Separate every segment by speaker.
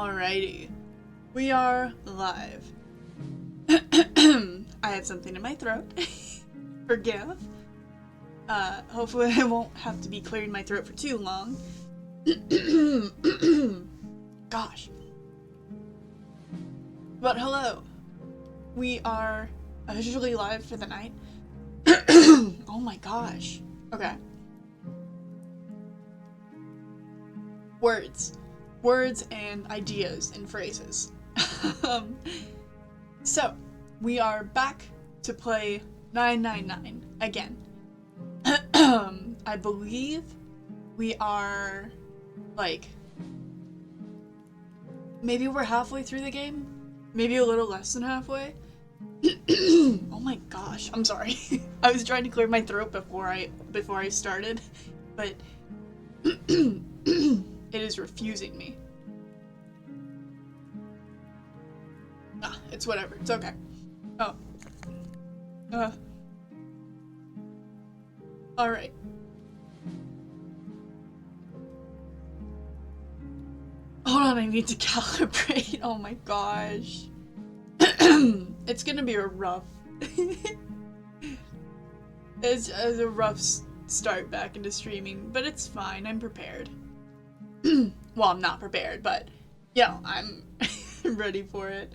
Speaker 1: Alrighty, we are live. I had something in my throat. Forgive. Hopefully I won't have to be clearing my throat for too long. Gosh. But hello. We are officially live for the night. Oh my gosh. Okay. Words and ideas and phrases. So, we are back to play 999 again. I believe we are, like, maybe we're halfway through the game? Maybe a little less than halfway? Oh my gosh, I'm sorry. I was trying to clear my throat before I started, but it is refusing me. Ah, it's whatever. It's okay. Oh. Alright. Hold on, I need to calibrate. Oh my gosh. It's gonna be a rough... it's a rough start back into streaming, but it's fine. I'm prepared. Well, I'm not prepared, but, you know, I'm ready for it.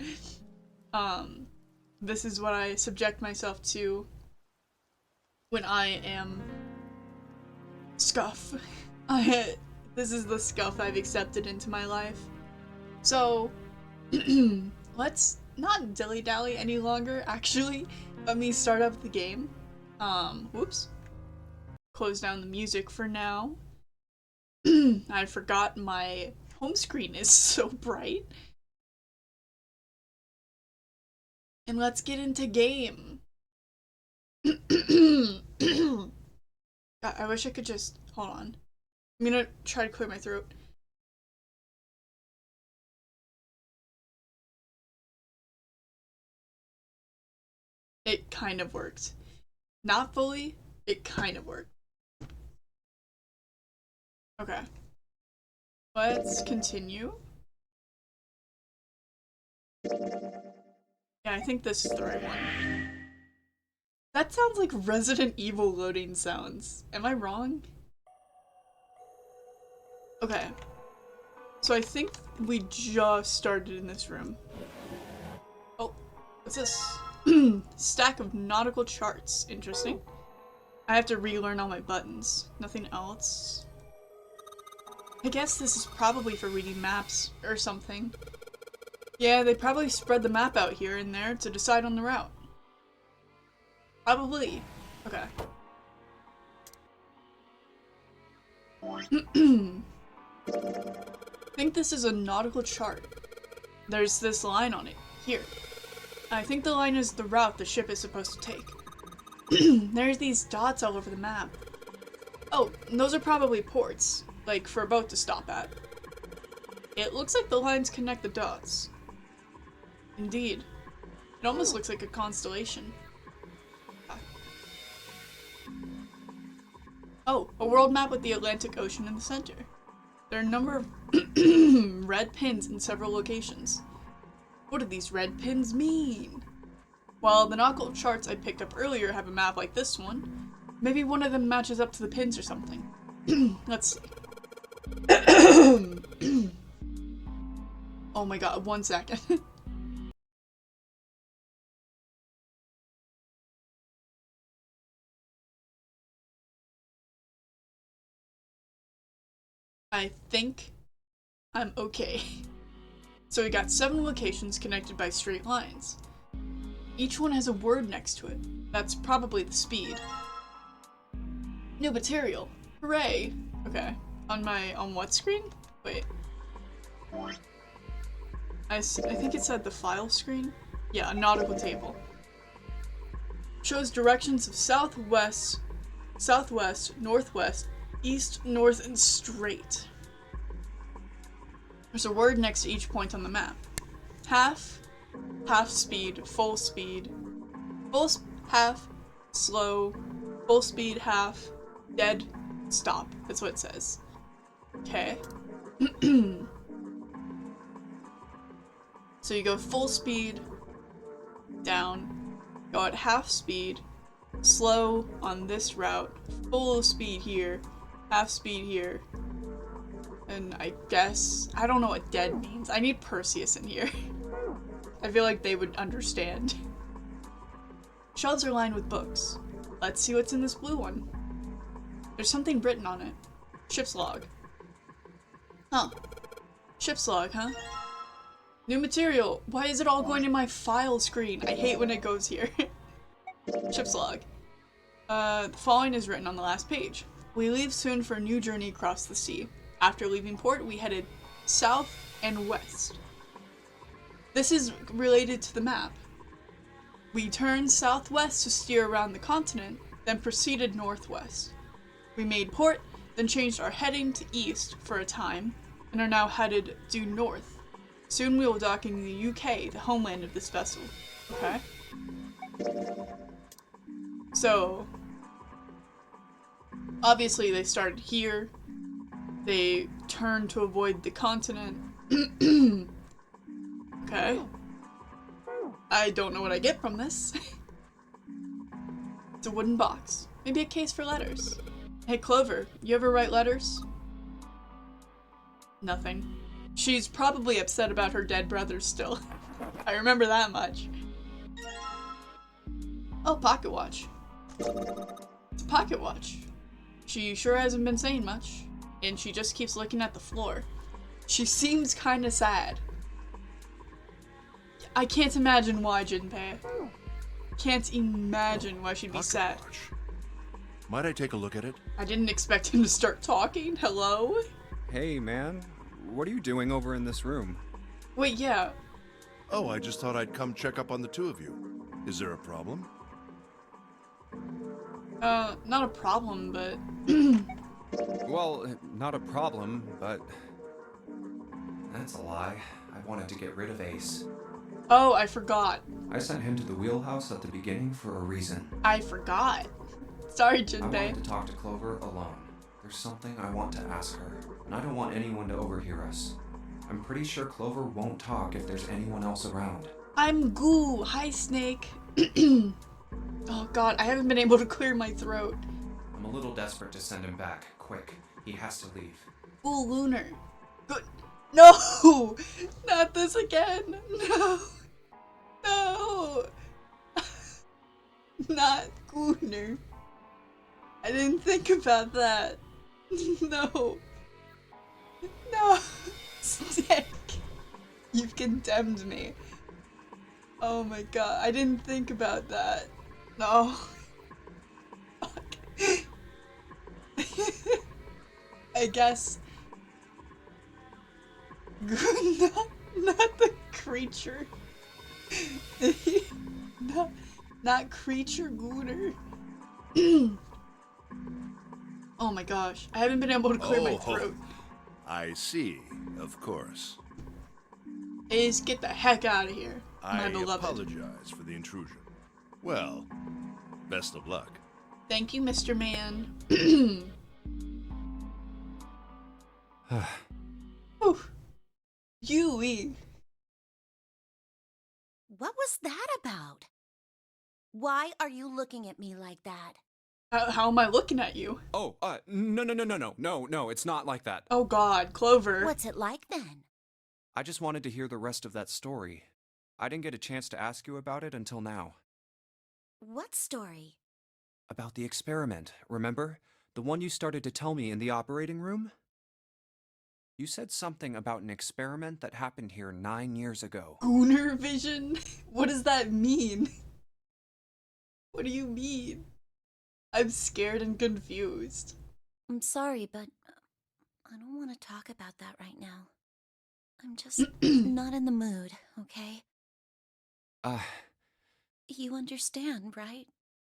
Speaker 1: This is what I subject myself to when I am scuff. This is the scuff I've accepted into my life. So, let's not dilly-dally any longer, actually. Let me start up the game. Whoops. Close down the music for now. I forgot my home screen is so bright. And let's get into game. God, I wish I could just... Hold on. I'm gonna try to clear my throat. It kind of worked. Not fully, it kind of worked. Okay. Let's continue. Yeah, I think this is the right one. That sounds like Resident Evil loading sounds. Am I wrong? Okay. So I think we just started in this room. Oh, what's this? Stack of nautical charts. Interesting. I have to relearn all my buttons. Nothing else. I guess this is probably for reading maps or something. Yeah, they probably spread the map out here and there to decide on the route. Probably. Okay. I think this is a nautical chart. There's this line on it. Here. I think the line is the route the ship is supposed to take. There's these dots all over the map. Oh, and those are probably ports. Like, for a boat to stop at. It looks like the lines connect the dots. Indeed. It almost looks like a constellation. Oh, a world map with the Atlantic Ocean in the center. There are a number of red pins in several locations. What do these red pins mean? Well, the nautical charts I picked up earlier have a map like this one. Maybe one of them matches up to the pins or something. Let's see. Oh my god, 1 second. I think I'm okay. So we got 7 locations connected by straight lines. Each one has a word next to it. That's probably the speed. New material. Hooray! Okay. On what screen? Wait. I think it said the file screen? Yeah, a nautical table. Shows directions of southwest, northwest, east, north, and straight. There's a word next to each point on the map. Half speed, full speed, half, slow, full speed, half, dead, stop. That's what it says. Okay. So you go full speed, down, go at half speed, slow on this route, full speed here, half speed here, and I guess, I don't know what dead means. I need Perseus in here. I feel like they would understand. Shelves are lined with books. Let's see what's in this blue one. There's something written on it. Ship's log. Huh. Ship's log, huh? New material. Why is it all going to my file screen? I hate when it goes here. Ship's log. The following is written on the last page. We leave soon for a new journey across the sea. After leaving port, we headed south and west. This is related to the map. We turned southwest to steer around the continent, then proceeded northwest. We made port, then changed our heading to east for a time, and are now headed due north. Soon we will dock in the UK, the homeland of this vessel. Okay? So, obviously they started here. They turned to avoid the continent. Okay. I don't know what I get from this. It's a wooden box. Maybe a case for letters. Hey Clover, you ever write letters? Nothing. She's probably upset about her dead brother still. I remember that much. Oh, pocket watch. It's a pocket watch. She sure hasn't been saying much, and she just keeps looking at the floor. She seems kinda sad. I can't imagine why, Jinpei. Can't imagine why she'd be sad.
Speaker 2: Watch. Might I take a look at it?
Speaker 1: I didn't expect him to start talking. Hello?
Speaker 3: Hey, man. What are you doing over in this room?
Speaker 1: Wait, yeah.
Speaker 2: Oh, I just thought I'd come check up on the two of you. Is there a problem?
Speaker 1: Not a problem, but...
Speaker 3: Well, not a problem, but...
Speaker 4: That's a lie. I wanted to get rid of Ace.
Speaker 1: Oh, I forgot.
Speaker 4: I sent him to the wheelhouse at the beginning for a reason.
Speaker 1: I forgot. Sorry,
Speaker 4: I
Speaker 1: Jinpei.
Speaker 4: wanted to talk to Clover alone. There's something I want to ask her, and I don't want anyone to overhear us. I'm pretty sure Clover won't talk if there's anyone else around.
Speaker 1: I'm Goo. Hi, Snake. Oh god, I haven't been able to clear my throat.
Speaker 4: I'm a little desperate to send him back. Quick, he has to leave.
Speaker 1: Goo Lunar. Good. No! Not this again. No. No. Not Gooner. I didn't think about that. No. No. Snake. You've condemned me. Oh my god, I didn't think about that. No. Fuck. I guess. Not the creature. not creature Gooner. Oh my gosh, I haven't been able to clear my throat.
Speaker 2: I see, of course.
Speaker 1: Ace, get the heck out of here, my
Speaker 2: I
Speaker 1: beloved.
Speaker 2: apologize for the intrusion. Well, best of luck.
Speaker 1: Thank you, Mr. Man. Oof. Yui.
Speaker 5: What was that about? Why are you looking at me like that?
Speaker 1: How am I looking at you?
Speaker 3: Oh, no, it's not like that.
Speaker 1: Oh god, Clover.
Speaker 5: What's it like then?
Speaker 3: I just wanted to hear the rest of that story. I didn't get a chance to ask you about it until now.
Speaker 5: What story?
Speaker 3: About the experiment, remember? The one you started to tell me in the operating room? You said something about an experiment that happened here 9 years ago.
Speaker 1: Gooner vision? What does that mean? What do you mean? I'm scared and confused.
Speaker 5: I'm sorry, but I don't want to talk about that right now. I'm just not in the mood, okay? You understand, right?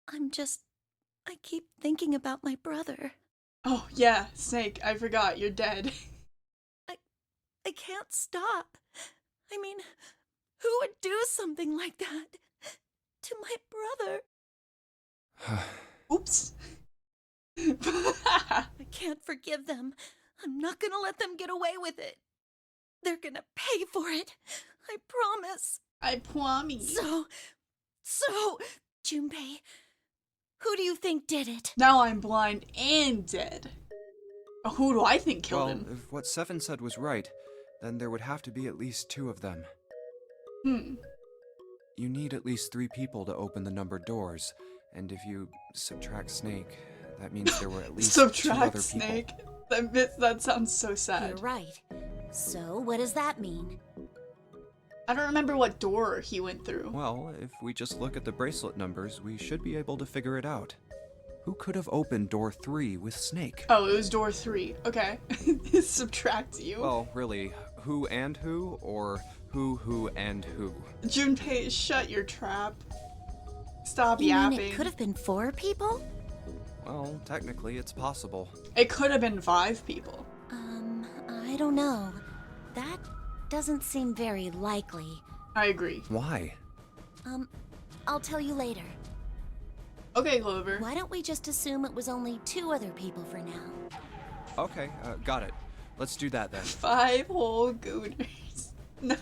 Speaker 5: I keep thinking about my brother.
Speaker 1: Oh, yeah, Snake, I forgot, you're dead.
Speaker 5: I can't stop. I mean, who would do something like that to my brother?
Speaker 1: Oops.
Speaker 5: I can't forgive them. I'm not gonna let them get away with it. They're gonna pay for it. I promise.
Speaker 1: I promise.
Speaker 5: So, Junpei, who do you think did it?
Speaker 1: Now I'm blind and dead. Who do I think killed
Speaker 3: Well,
Speaker 1: him?
Speaker 3: if what Seven said was right, then there would have to be at least 2 of them. You need at least 3 people to open the numbered doors, and if you subtract Snake, that means there were at least 2 other
Speaker 1: Subtract
Speaker 3: people.
Speaker 1: Snake. That sounds so sad.
Speaker 5: You're right. So, what does that mean?
Speaker 1: I don't remember what door he went through.
Speaker 3: Well, if we just look at the bracelet numbers, we should be able to figure it out. Who could have opened door 3 with Snake?
Speaker 1: Oh, it was door 3. Okay. Subtract you.
Speaker 3: Well, really, who and who, or who and who?
Speaker 1: Junpei, shut your trap. Stop
Speaker 5: You mean
Speaker 1: yapping.
Speaker 5: it could have been 4 people?
Speaker 3: Well, technically, it's possible.
Speaker 1: It could have been 5 people.
Speaker 5: I don't know. That doesn't seem very likely.
Speaker 1: I agree.
Speaker 3: Why?
Speaker 5: I'll tell you later.
Speaker 1: Okay, Clover.
Speaker 5: Why don't we just assume it was only 2 other people for now?
Speaker 3: Okay, got it. Let's do that then.
Speaker 1: 5 whole gooners. No.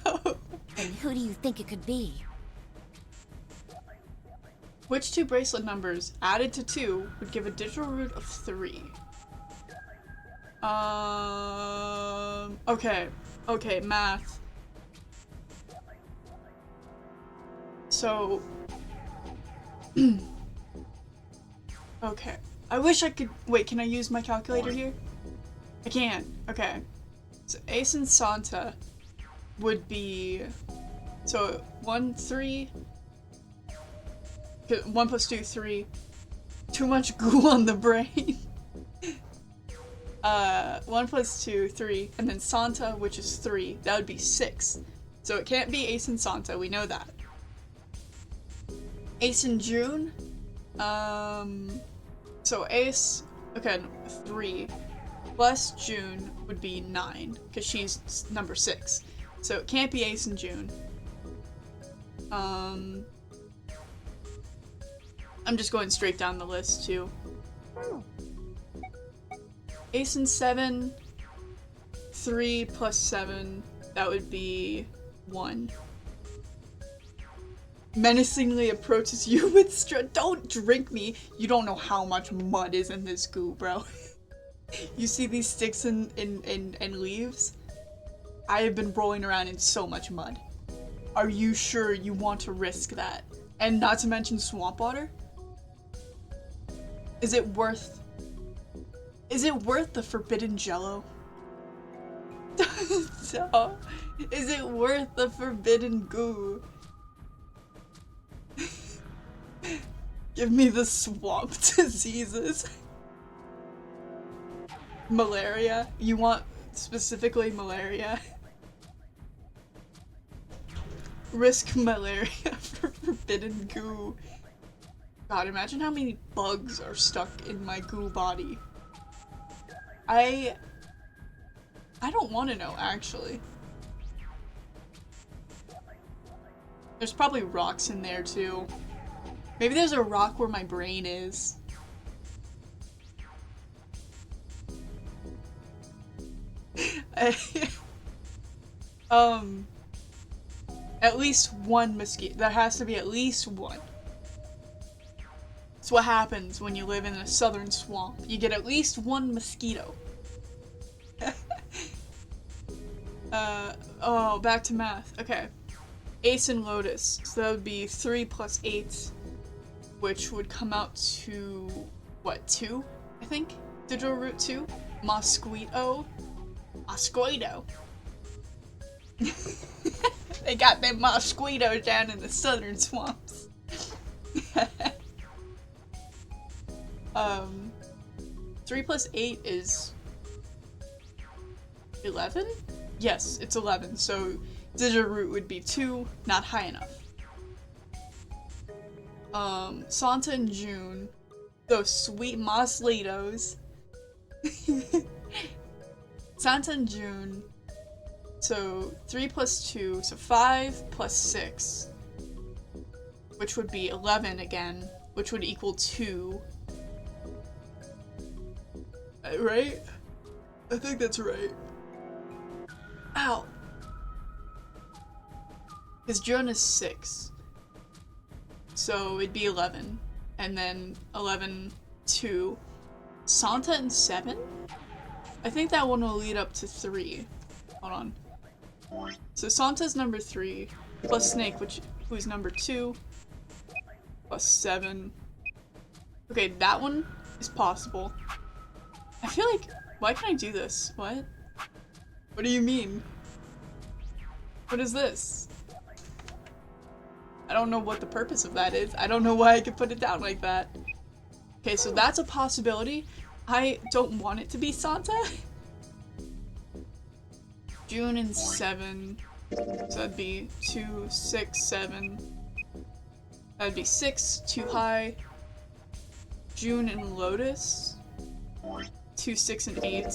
Speaker 5: Then who do you think it could be?
Speaker 1: Which 2 bracelet numbers added to 2 would give a digital root of 3? Okay. Okay, math. So... okay. I wish I could... Wait, can I use my calculator here? I can. Okay. So Ace and Santa would be... So 1, 3... 1 plus 2, 3. Too much goo on the brain. 1 plus 2, 3. And then Santa, which is 3. That would be 6. So it can't be Ace and Santa, we know that. Ace and June. So Ace, okay, 3. Plus June would be 9, because she's number 6. So it can't be Ace and June. I'm just going straight down the list too. Ace and 7, 3 plus 7, that would be 1. Menacingly approaches you with don't drink me. You don't know how much mud is in this goo, bro. You see these sticks and leaves? I have been rolling around in so much mud. Are you sure you want to risk that? And not to mention swamp water? Is it worth the forbidden jello? So, is it worth the forbidden goo? Give me the swamp diseases. Malaria? You want specifically malaria? Risk malaria for forbidden goo. God, imagine how many bugs are stuck in my goo body. I don't want to know, actually. There's probably rocks in there, too. Maybe there's a rock where my brain is. At least one mosquito. There has to be at least one. It's what happens when you live in a southern swamp. You get at least one mosquito. Oh, back to math. Okay. Ace and Lotus. So that would be 3 plus 8, which would come out to, what, 2? I think? Digital root 2? Mosquito. Mosquito. They got them mosquitoes down in the southern swamps. 3 plus 8 is 11? Yes, it's 11, so digital root would be 2, not high enough. Santa and June, those sweet mosquitoes. Santa and June, so 3 plus 2, so 5 plus 6, which would be 11 again, which would equal 2. Right? I think that's right. Ow. Because June is 6. So it'd be 11. And then 11, 2. Santa and 7? I think that one will lead up to 3. Hold on. So Santa's number 3, plus Snake, who's number 2, plus 7. Okay, that one is possible. I feel like, why can't I do this? What? What do you mean? What is this? I don't know what the purpose of that is. I don't know why I could put it down like that. Okay, so that's a possibility. I don't want it to be Santa. June and 7. So that'd be 2, 6, 7. That'd be 6, too high. June and Lotus. 2, 6, and 8.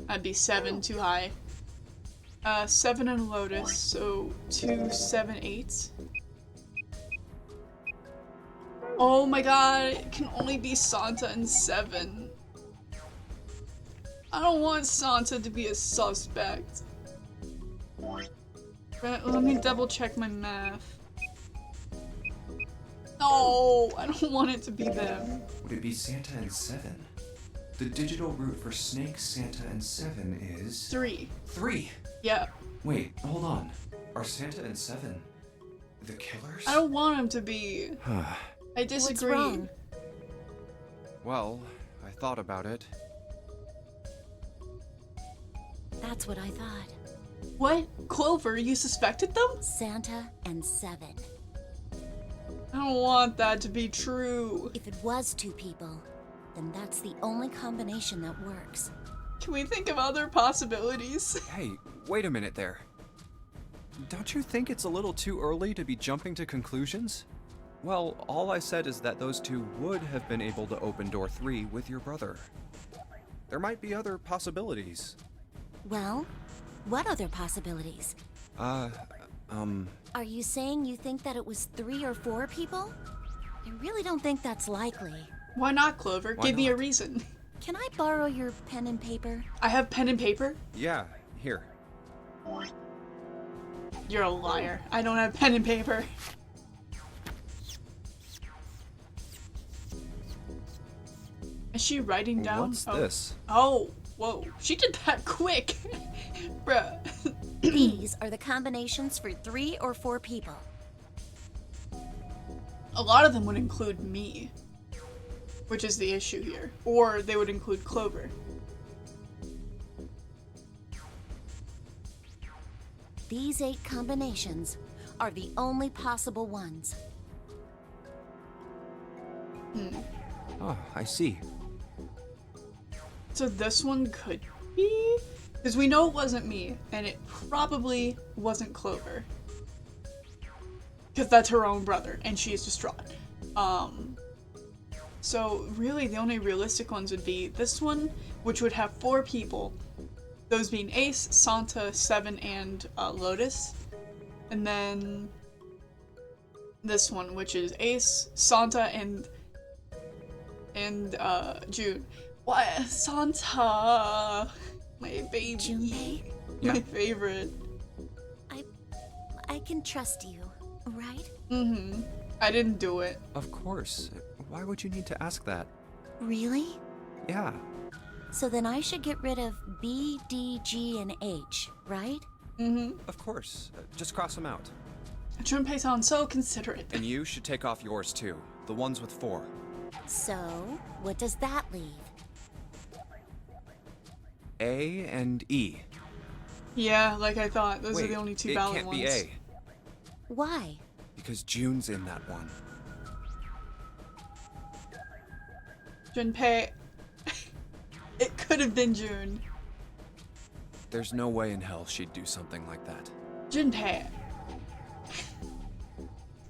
Speaker 1: That'd be 7, too high. 7 and Lotus, so 2, 7, 8. Oh my god, it can only be Santa and 7. I don't want Santa to be a suspect. Let me double check my math. No, I don't want it to be them.
Speaker 4: Would it be Santa and 7? The digital root for Snake, Santa, and 7 is...
Speaker 1: 3.
Speaker 4: 3!
Speaker 1: Yeah.
Speaker 4: Wait, hold on. Are Santa and 7 the killers?
Speaker 1: I don't want them to be. I disagree.
Speaker 5: What's wrong?
Speaker 3: Well, I thought about it.
Speaker 5: That's what I thought.
Speaker 1: What? Clover, you suspected them?
Speaker 5: Santa and 7.
Speaker 1: I don't want that to be true.
Speaker 5: If it was 2 people, then that's the only combination that works.
Speaker 1: Can we think of other possibilities?
Speaker 3: Hey, wait a minute there. Don't you think it's a little too early to be jumping to conclusions? Well, all I said is that those 2 would have been able to open door 3 with your brother. There might be other possibilities.
Speaker 5: Well, what other possibilities? Are you saying you think that it was 3 or 4 people? I really don't think that's likely.
Speaker 1: Why not, Clover?
Speaker 3: Why
Speaker 1: Give me a
Speaker 3: not?
Speaker 1: reason.
Speaker 5: Can I borrow your pen and paper?
Speaker 1: I have pen and paper.
Speaker 3: Yeah, here.
Speaker 1: You're a liar. I don't have pen and paper. Is she writing down?
Speaker 3: What's this?
Speaker 1: Oh, whoa. She did that quick. Bruh.
Speaker 5: These are the combinations for 3 or 4 people.
Speaker 1: A lot of them would include me, which is the issue here. Or they would include Clover.
Speaker 5: These 8 combinations are the only possible ones.
Speaker 3: Oh, I see.
Speaker 1: So this one could be? Because we know it wasn't me, and it probably wasn't Clover. Because that's her own brother, and she is distraught. So really the only realistic ones would be this one, which would have 4 people. Those being Ace, Santa, 7, and Lotus. And then this one, which is Ace, Santa, and June. What? Santa! My baby.
Speaker 5: Junpei?
Speaker 3: Yeah.
Speaker 1: My favorite.
Speaker 5: I can trust you, right?
Speaker 1: Mm-hmm. I didn't do it.
Speaker 3: Of course. Why would you need to ask that?
Speaker 5: Really?
Speaker 3: Yeah.
Speaker 5: So then I should get rid of B, D, G, and H, right?
Speaker 1: Mm-hmm.
Speaker 3: Of course. Just cross them out.
Speaker 1: Junpei sounds so considerate.
Speaker 3: And you should take off yours too. The ones with 4.
Speaker 5: So, what does that leave?
Speaker 3: A and E.
Speaker 1: Yeah, like I thought. Those are
Speaker 3: Wait,
Speaker 1: the only 2
Speaker 3: it
Speaker 1: valid
Speaker 3: can't
Speaker 1: ones.
Speaker 3: be A.
Speaker 5: Why?
Speaker 3: Because June's in that one.
Speaker 1: Junpei. It could have been June.
Speaker 3: There's no way in hell she'd do something like that.
Speaker 1: Junpei.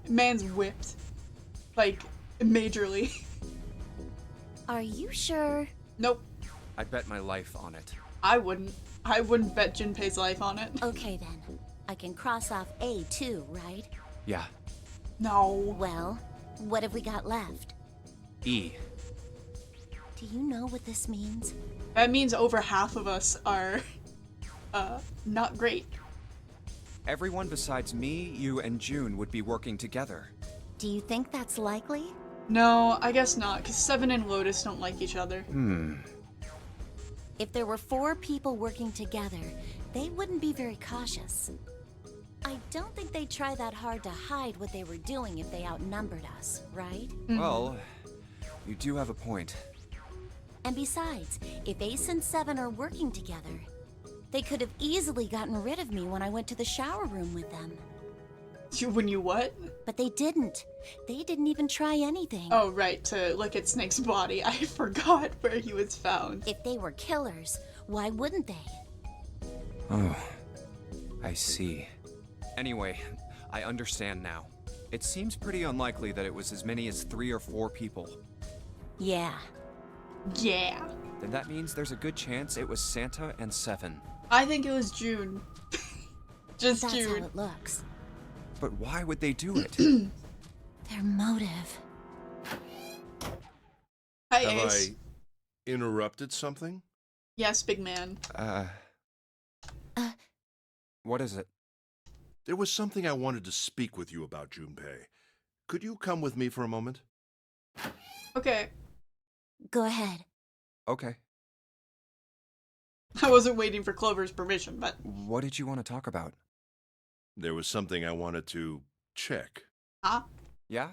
Speaker 1: Man's whipped. Like, majorly.
Speaker 5: Are you sure?
Speaker 1: Nope.
Speaker 3: I'd bet my life on it.
Speaker 1: I wouldn't. I wouldn't bet Junpei's life on it.
Speaker 5: Okay then. I can cross off A too, right?
Speaker 3: Yeah.
Speaker 1: No.
Speaker 5: Well, what have we got left?
Speaker 3: E.
Speaker 5: Do you know what this means?
Speaker 1: That means over half of us are not great.
Speaker 3: Everyone besides me, you, and June would be working together.
Speaker 5: Do you think that's likely?
Speaker 1: No, I guess not, because Seven and Lotus don't like each other.
Speaker 5: If there were 4 people working together, they wouldn't be very cautious. I don't think they'd try that hard to hide what they were doing if they outnumbered us, right?
Speaker 3: Well, you do have a point.
Speaker 5: And besides, if Ace and Seven are working together, they could have easily gotten rid of me when I went to the shower room with them.
Speaker 1: When you what?
Speaker 5: But they didn't. They didn't even try anything.
Speaker 1: Oh, right, to look at Snake's body. I forgot where he was found.
Speaker 5: If they were killers, why wouldn't they?
Speaker 3: Oh, I see. Anyway, I understand now. It seems pretty unlikely that it was as many as 3 or 4 people.
Speaker 5: Yeah.
Speaker 1: Yeah.
Speaker 3: Then that means there's a good chance it was Santa and Seven.
Speaker 1: I think it was June. Just
Speaker 5: That's
Speaker 1: June.
Speaker 5: how it looks.
Speaker 3: But why would they do it?
Speaker 5: Their motive.
Speaker 1: Hi,
Speaker 2: Have
Speaker 1: Ace.
Speaker 2: I interrupted something?
Speaker 1: Yes, big man.
Speaker 3: What is it?
Speaker 2: There was something I wanted to speak with you about, Junpei. Could you come with me for a moment?
Speaker 1: Okay.
Speaker 5: Go ahead.
Speaker 3: Okay.
Speaker 1: I wasn't waiting for Clover's permission, but...
Speaker 3: What did you want to talk about?
Speaker 2: There was something I wanted to check.
Speaker 1: Huh?
Speaker 3: Yeah?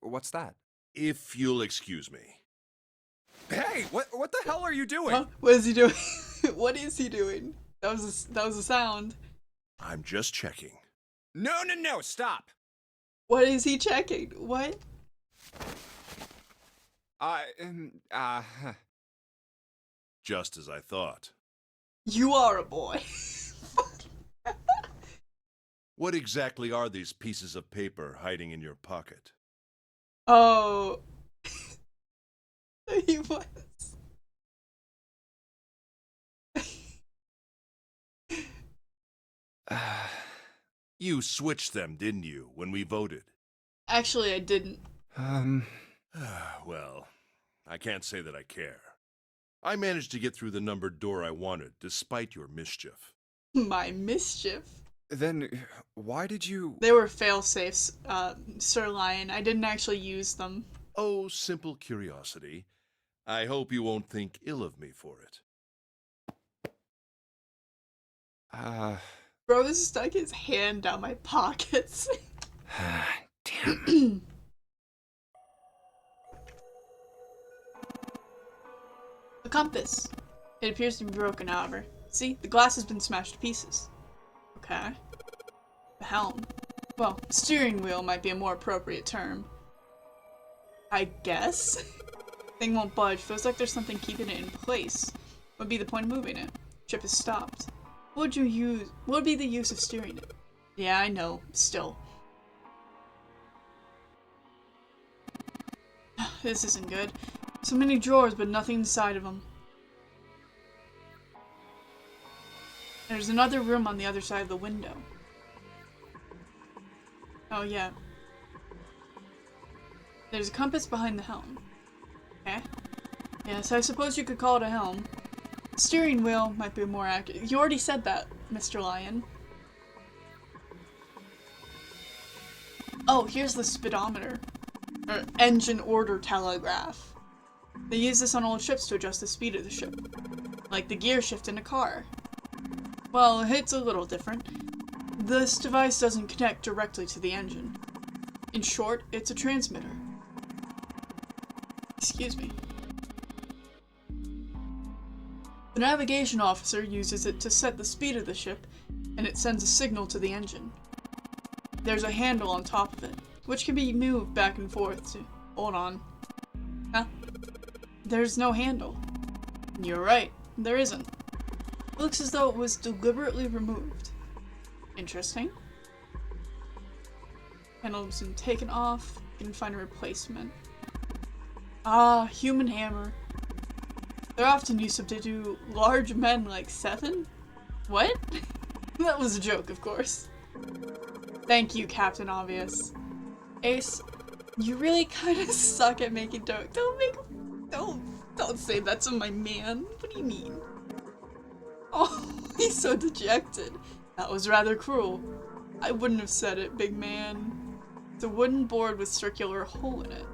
Speaker 3: What's that?
Speaker 2: If you'll excuse me.
Speaker 3: Hey, what the hell are you doing?
Speaker 1: Huh? What is he doing? What is he doing? That was a sound.
Speaker 2: I'm just checking.
Speaker 3: No, stop!
Speaker 1: What is he checking? What?
Speaker 2: Just as I thought.
Speaker 1: You are a boy.
Speaker 2: What exactly are these pieces of paper hiding in your pocket?
Speaker 1: Oh. He was.
Speaker 2: You switched them, didn't you, when we voted?
Speaker 1: Actually, I didn't.
Speaker 2: Well, I can't say that I care. I managed to get through the numbered door I wanted, despite your mischief.
Speaker 1: My mischief.
Speaker 3: Then, why did you...
Speaker 1: They were fail-safes, Sir Lion. I didn't actually use them.
Speaker 2: Oh, simple curiosity. I hope you won't think ill of me for it.
Speaker 1: Bro, this stuck his hand down my pockets.
Speaker 3: Damn.
Speaker 1: A compass. It appears to be broken, however. See, the glass has been smashed to pieces. Okay. The helm. Well, steering wheel might be a more appropriate term. I guess? Thing won't budge. Feels like there's something keeping it in place. What would be the point of moving it? Ship is stopped. What would be the use of steering it? Yeah, I know. Still. This isn't good. So many drawers, but nothing inside of them. There's another room on the other side of the window. Oh, yeah. There's a compass behind the helm. Okay. Yes, I suppose you could call it a helm. Steering wheel might be more accurate. You already said that, Mr. Lion. Oh, here's the speedometer. Or engine order telegraph. They use this on old ships to adjust the speed of the ship. Like the gear shift in a car. Well, it's a little different. This device doesn't connect directly to the engine. In short, it's a transmitter. Excuse me. The navigation officer uses it to set the speed of the ship, and it sends a signal to the engine. There's a handle on top of it, which can be moved back and forth to... Hold on. Huh? There's no handle. You're right, there isn't. It looks as though it was deliberately removed. Interesting. Handle's been taken off. You can find a replacement. Ah, human hammer. They're often used to subdue large men like Seven? What? That was a joke, of course. Thank you, Captain Obvious. Ace, you really kind of suck at making jokes. Don't say that to my man. What do you mean? Oh, He's so dejected. That was rather cruel. I wouldn't have said it, big man. It's a wooden board with circular hole in it.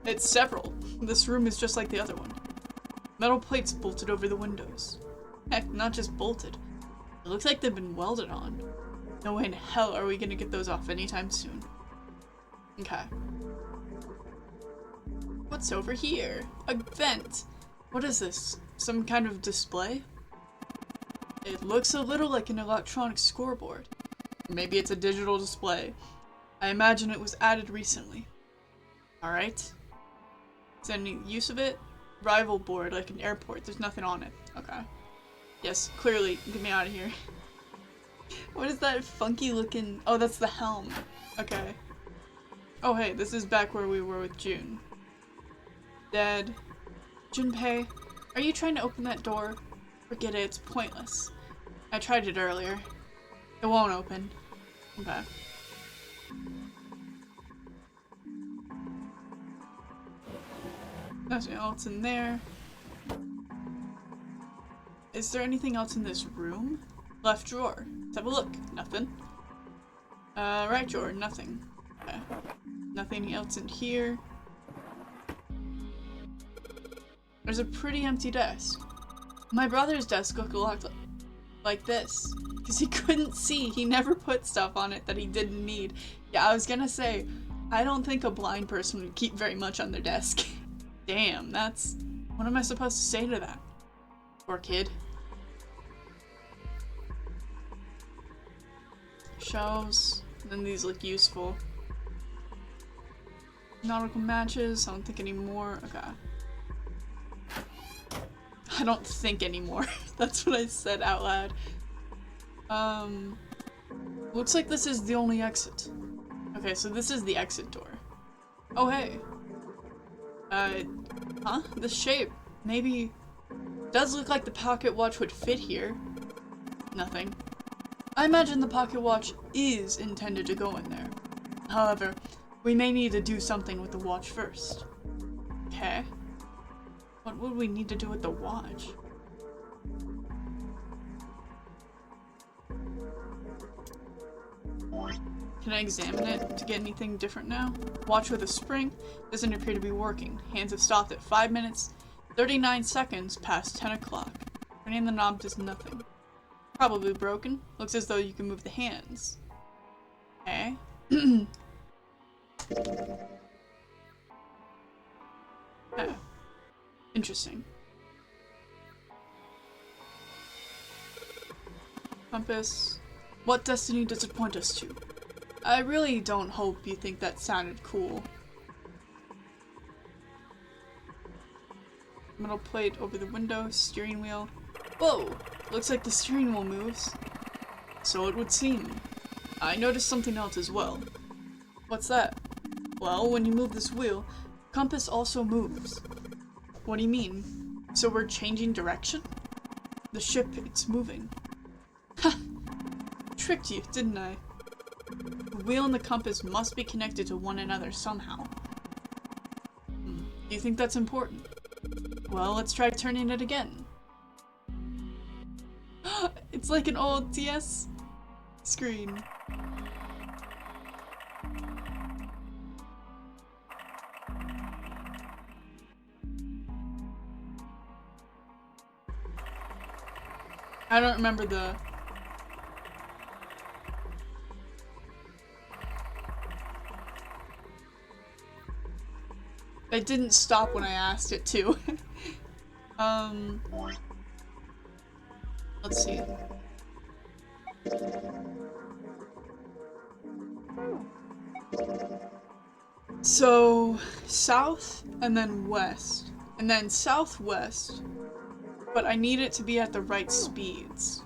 Speaker 1: It's several. This room is just like the other one. Metal plates bolted over the windows. Heck, not just bolted. It looks like they've been welded on. No way in hell are we gonna get those off anytime soon. Okay. What's over here? A vent. What is this? Some kind of display? It looks a little like an electronic scoreboard. Maybe it's a digital display. I imagine it was added recently. Alright. Is there any use of it? Rival board, like an airport. There's nothing on it. Okay. Yes, clearly. Get me out of here. What is that funky looking... Oh, that's the helm. Okay. Oh, hey, this is back where we were with June. Dead. Junpei, are you trying to open that door? Forget it, it's pointless. I tried it earlier. It won't open. Okay. Nothing else in there. Is there anything else in this room? Left drawer. Let's have a look. Nothing. Right drawer. Nothing. Okay. Nothing else in here. There's a pretty empty desk. My brother's desk looked a lot like this. Because he couldn't see. He never put stuff on it that he didn't need. Yeah, I was gonna say, I don't think a blind person would keep very much on their desk. Damn, that's... What am I supposed to say to that? Poor kid. Shelves. Then these look useful. Nautical matches. I don't think anymore. Okay. I don't think anymore. That's what I said out loud. Looks like this is the only exit. Okay, so this is the exit door. Oh, hey. Huh? The shape. Maybe... Does look like the pocket watch would fit here. Nothing. I imagine the pocket watch is intended to go in there. However, we may need to do something with the watch first. Okay. What would we need to do with the watch? Can I examine it to get anything different now? Watch with a spring doesn't appear to be working. Hands have stopped at 5 minutes, 39 seconds past 10 o'clock. Turning the knob does nothing. Probably broken. Looks as though you can move the hands. Okay. Okay. Interesting. Compass. What destiny does it point us to? I really don't hope you think that sounded cool. Metal plate over the window, steering wheel. Whoa! Looks like the steering wheel moves. So it would seem. I noticed something else as well. What's that? Well, when you move this wheel, compass also moves. What do you mean? So we're changing direction? The ship, it's moving. Ha! Tricked you, didn't I? The wheel and the compass must be connected to one another somehow. Do you think that's important? Well, let's try turning it again. It's like an old DS screen. I don't remember the... It didn't stop when I asked it to. Let's see. So, south and then west. And then southwest. But I need it to be at the right speeds.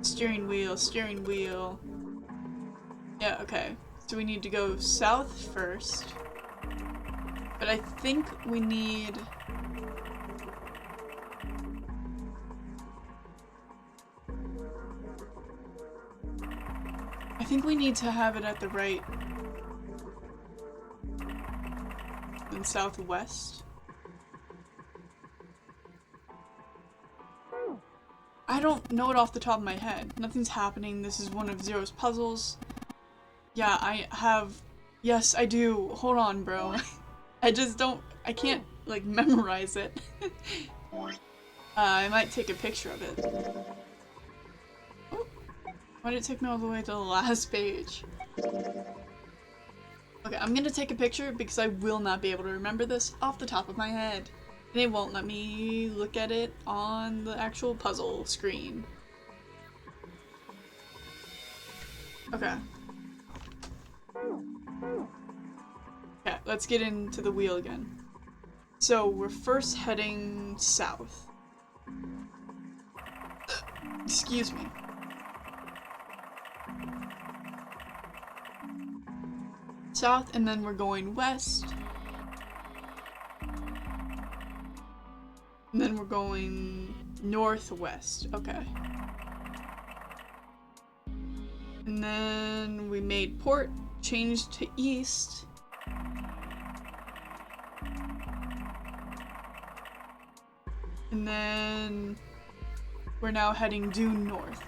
Speaker 1: Steering wheel, steering wheel. Yeah, okay. So we need to go south first. But I think we need... I think we need to have it at the right... Then southwest. I don't know it off the top of my head. Nothing's happening. This is one of Zero's puzzles. Yeah, I have... Yes, I do. Hold on, bro. I just don't... I can't, like, memorize it. I might take a picture of it. Oh, why did it take me all the way to the last page? Okay, I'm gonna take a picture because I will not be able to remember this off the top of my head. And it won't let me look at it on the actual puzzle screen. Okay. Okay, let's get into the wheel again. So, we're first heading south. Excuse me. South, and then we're going west. And then we're going northwest. Okay. And then we made port, changed to east. And then we're now heading due north.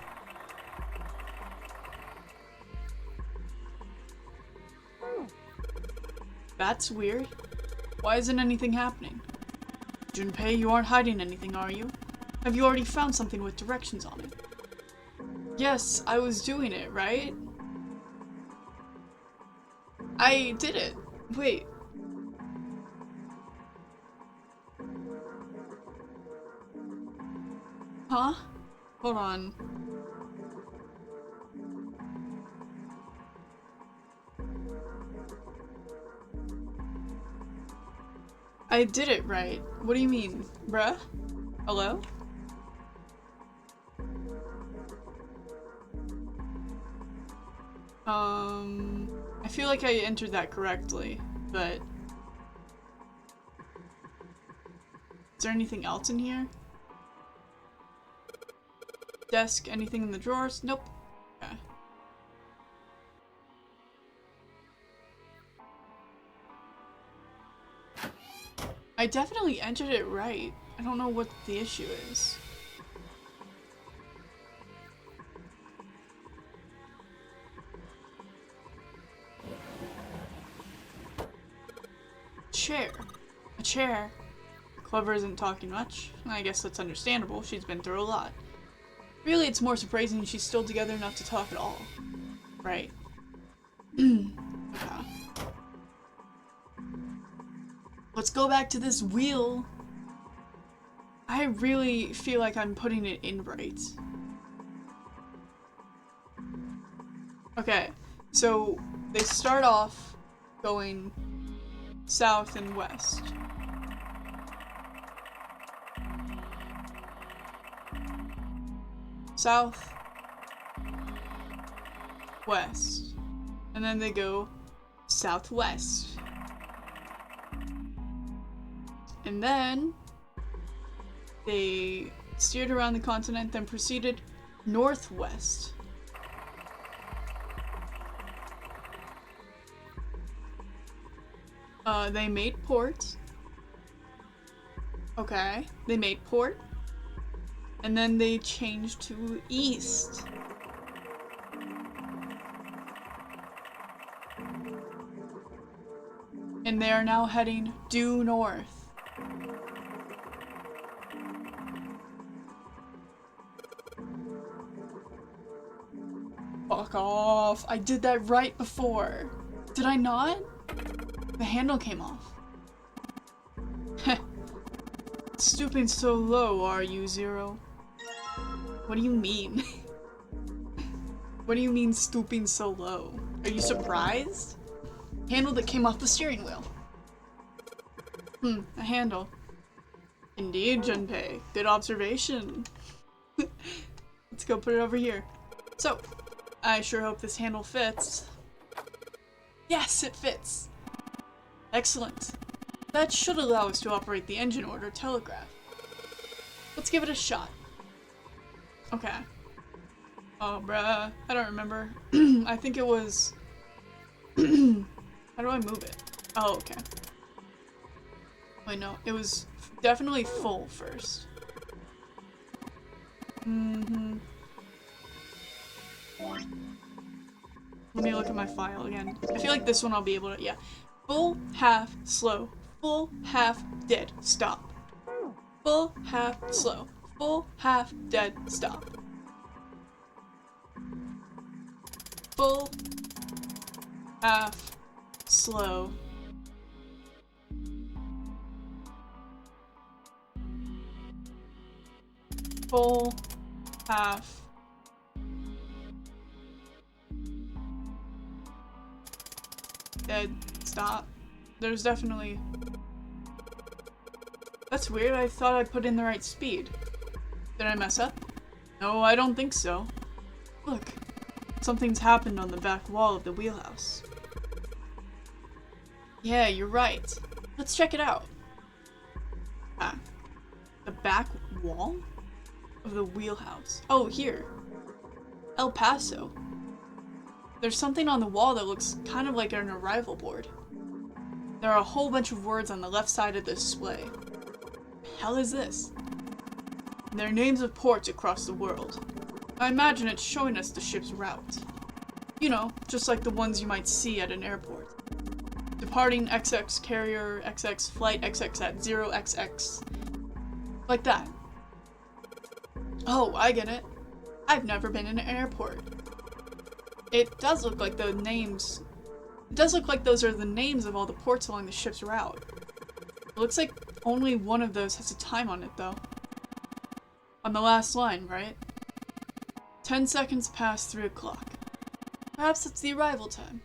Speaker 1: That's weird. Why isn't anything happening? Junpei, you aren't hiding anything, are you? Have you already found something with directions on it? Yes, I was doing it, right? I did it. Wait. Huh? Hold on. I did it right. What do you mean, bruh? Hello? I feel like I entered that correctly, but... Is there anything else in here? Desk, anything in the drawers? Nope. Okay. I definitely entered it right. I don't know what the issue is. Chair. A chair. Clover isn't talking much. I guess that's understandable. She's been through a lot. Really, it's more surprising she's still together enough to talk at all. Right. Okay. Let's go back to this wheel. I really feel like I'm putting it in right. Okay, so they start off going south and west. South, west, and then they go southwest. And then they steered around the continent, then proceeded northwest. They made port. Okay, they made port. And then they changed to east. And they are now heading due north. Fuck off. I did that right before. Did I not? The handle came off. Stooping so low, are you, Zero? What do you mean? What do you mean stooping so low? Are you surprised? Handle that came off the steering wheel. A handle. Indeed, Junpei. Good observation. Let's go put it over here. So, I sure hope this handle fits. Yes, it fits. Excellent. That should allow us to operate the engine order telegraph. Let's give it a shot. Okay. Oh, bruh. I don't remember. I think it was... How do I move it? Oh, okay. Wait, no. It was definitely full first. Mm-hmm. Let me look at my file again. I feel like this one I'll be able to, yeah. Full, half, slow. Full, half, dead, stop. Full, half, slow. Full, half, dead, stop. Full, half, slow. Full, half. Dead, stop. There's definitely... That's weird, I thought I put in the right speed. Did I mess up? No, I don't think so. Look, something's happened on the back wall of the wheelhouse. Yeah, you're right. Let's check it out. Ah, the back wall of the wheelhouse. Oh, here. El Paso. There's something on the wall that looks kind of like an arrival board. There are a whole bunch of words on the left side of the display. The hell is this? They're names of ports across the world. I imagine it's showing us the ship's route. You know, just like the ones you might see at an airport. Departing XX carrier XX flight XX at 0XX. Like that. Oh, I get it. I've never been in an airport. It does look like the names... It does look like those are the names of all the ports along the ship's route. It looks like only one of those has a time on it, though. On the last line, right? 10 seconds past 3 o'clock. Perhaps it's the arrival time.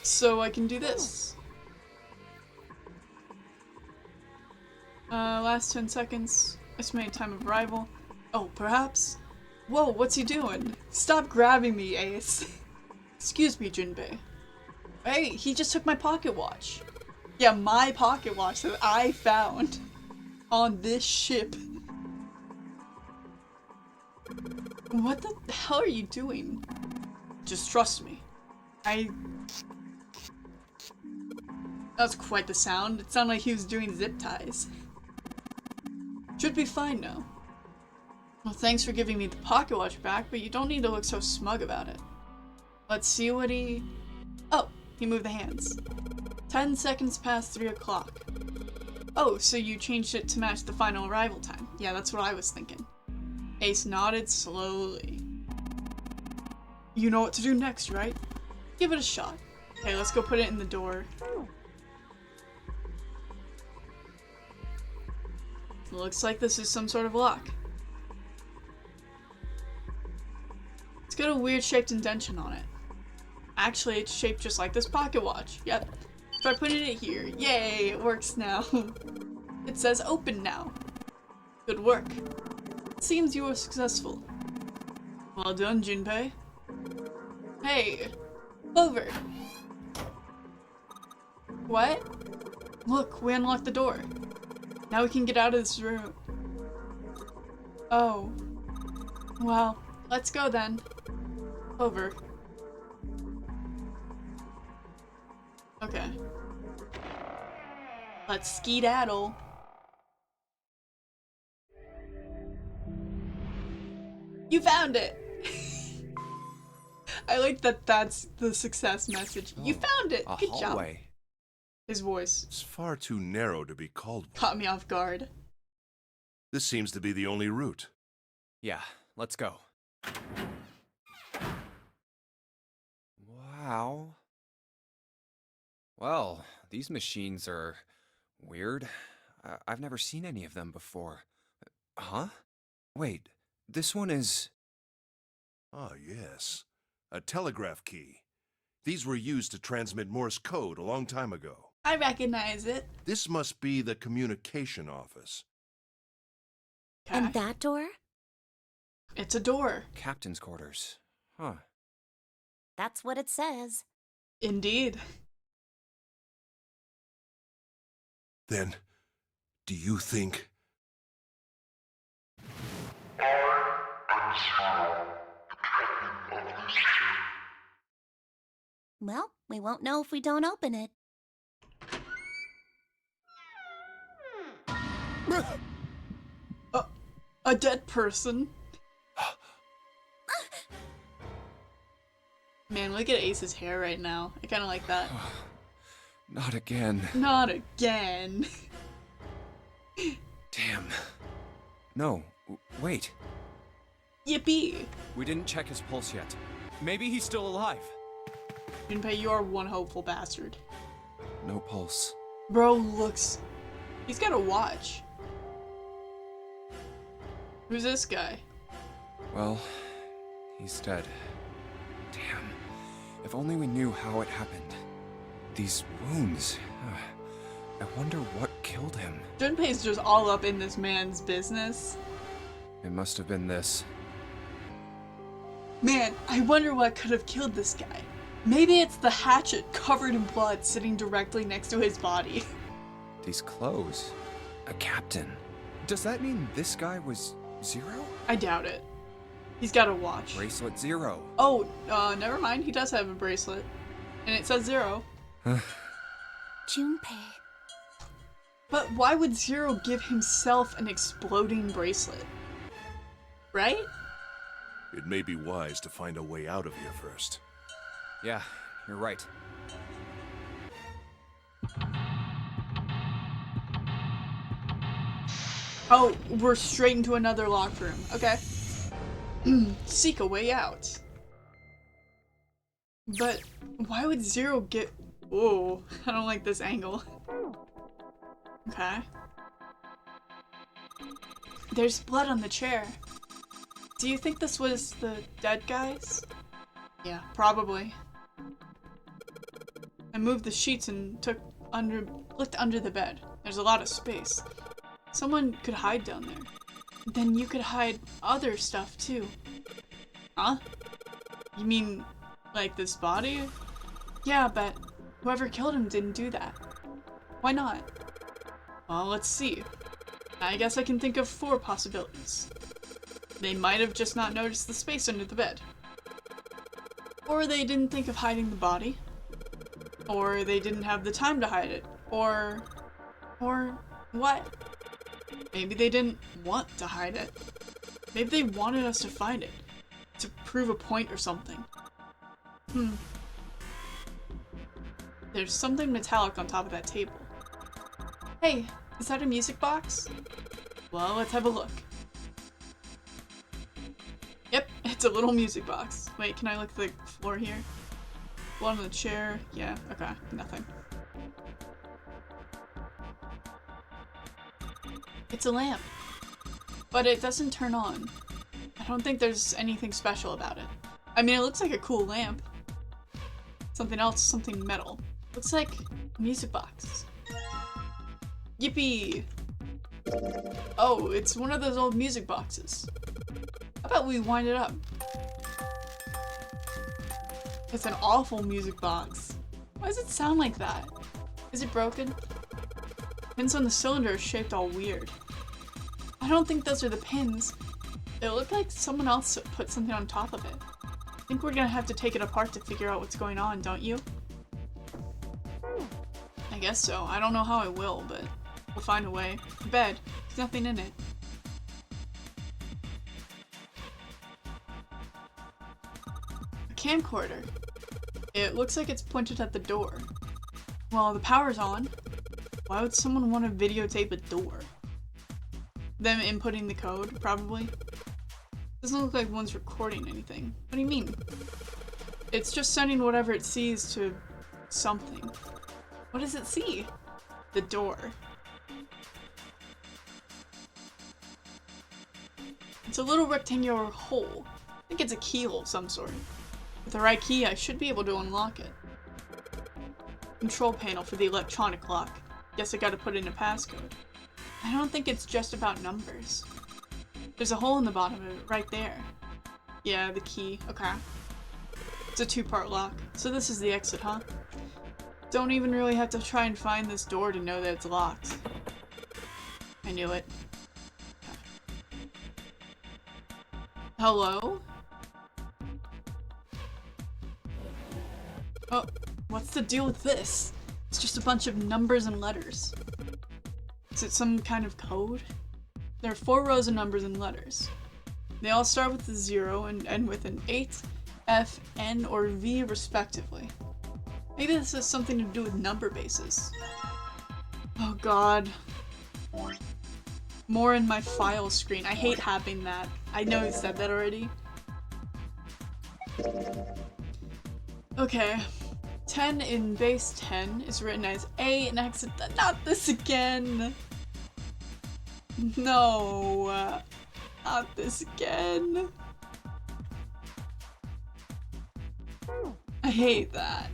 Speaker 1: So I can do this. Last 10 seconds. Estimated time of arrival. Oh, perhaps? Whoa, what's he doing? Stop grabbing me, Ace. Excuse me, Jinbei. Hey, he just took my pocket watch. Yeah, my pocket watch that I found on this ship. What the hell are you doing? Just trust me. That was quite the sound. It sounded like he was doing zip ties. Should be fine now. Well, thanks for giving me the pocket watch back, but you don't need to look so smug about it. Let's see what he... Oh, he moved the hands. 10 seconds past 3 o'clock. Oh, so you changed it to match the final arrival time. Yeah, that's what I was thinking. Ace nodded slowly. You know what to do next, right? Give it a shot. Okay, let's go put it in the door. Looks like this is some sort of lock. It's got a weird shaped indentation on it. Actually, it's shaped just like this pocket watch. Yep. Try putting it here. Yay, it works now. It says open now. Good work. It seems you were successful. Well done, Junpei. Hey, over. What? Look, we unlocked the door. Now we can get out of this room. Oh. Well, let's go then. Over. Okay. Let's skedaddle. You found it! I like that that's the success message. You found it! Good job. His voice.
Speaker 2: It's far too narrow to be called.
Speaker 1: Caught me off guard.
Speaker 2: This seems to be the only route.
Speaker 3: Yeah, let's go. Wow. Well, these machines are weird. I've never seen any of them before. Huh? Wait, this one is...
Speaker 2: Ah, yes. A telegraph key. These were used to transmit Morse code a long time ago.
Speaker 1: I recognize it.
Speaker 2: This must be the communication office.
Speaker 1: Okay.
Speaker 5: And that door?
Speaker 1: It's a door.
Speaker 3: Captain's quarters. Huh.
Speaker 5: That's what it says.
Speaker 1: Indeed.
Speaker 2: Then, do you think...
Speaker 5: Well, we won't know if we don't open it.
Speaker 1: A dead person. Man, look at Ace's hair right now. I kind of like that.
Speaker 3: Not again.
Speaker 1: Not again.
Speaker 3: Damn. No, wait.
Speaker 1: Yippee.
Speaker 3: We didn't check his pulse yet. Maybe he's still alive.
Speaker 1: Junpei, you're one hopeful bastard.
Speaker 3: No pulse.
Speaker 1: Bro looks... He's got a watch. Who's this guy?
Speaker 3: Well, he's dead. Damn. If only we knew how it happened. These wounds. I wonder what killed him.
Speaker 1: Junpei's just all up in this man's business.
Speaker 3: It must have been this.
Speaker 1: Man, I wonder what could have killed this guy. Maybe it's the hatchet covered in blood sitting directly next to his body.
Speaker 3: These clothes. A captain. Does that mean this guy was Zero?
Speaker 1: I doubt it. He's got a watch.
Speaker 3: Bracelet Zero.
Speaker 1: Oh, never mind. He does have a bracelet. And it says Zero.
Speaker 5: Junpei.
Speaker 1: But why would Zero give himself an exploding bracelet? Right?
Speaker 2: It may be wise to find a way out of here first.
Speaker 3: Yeah, you're right.
Speaker 1: Oh, we're straight into another locked room. Okay. Seek a way out. But why would Zero get... Whoa, I don't like this angle. Okay. There's blood on the chair. Do you think this was the dead guys? Yeah, probably. I moved the sheets and looked under the bed. There's a lot of space. Someone could hide down there. Then you could hide other stuff too. Huh? You mean, like this body? Yeah, but whoever killed him didn't do that. Why not? Well, let's see. I guess I can think of 4 possibilities. They might have just not noticed the space under the bed. Or they didn't think of hiding the body. Or they didn't have the time to hide it. Or what? Maybe they didn't want to hide it. Maybe they wanted us to find it. To prove a point or something. There's something metallic on top of that table. Hey, is that a music box? Well, let's have a look. Yep, it's a little music box. Wait, can I look at the floor here? Blood on the chair. Yeah, okay, nothing. It's a lamp. But it doesn't turn on. I don't think there's anything special about it. I mean, it looks like a cool lamp. Something else, something metal. Looks like a music box. Yippee! Oh, it's one of those old music boxes. How about we wind it up? It's an awful music box. Why does it sound like that? Is it broken? Pins on the cylinder are shaped all weird. I don't think those are the pins. It looked like someone else put something on top of it. I think we're gonna have to take it apart to figure out what's going on, don't you? I guess so. I don't know how I will, but we'll find a way. The bed. There's nothing in it. A camcorder. It looks like it's pointed at the door. Well, the power's on. Why would someone want to videotape a door? Them inputting the code, probably. Doesn't look like one's recording anything. What do you mean? It's just sending whatever it sees to something. What does it see? The door. It's a little rectangular hole. I think it's a keyhole of some sort. With the right key, I should be able to unlock it. Control panel for the electronic lock. Guess I gotta put in a passcode. I don't think it's just about numbers. There's a hole in the bottom of it, right there. Yeah, the key. Okay. It's a 2-part lock. So this is the exit, huh? Don't even really have to try and find this door to know that it's locked. I knew it. Hello? Oh, what's the deal with this? It's just a bunch of numbers and letters. Is it some kind of code? There are 4 rows of numbers and letters. They all start with a 0 and end with an 8, F, N, or V respectively. Maybe this has something to do with number bases. Oh god. More in my file screen. I hate having that. I know you said that already. Okay. 10 in base 10 is written as A and X. Not this again! No! Not this again! I hate that.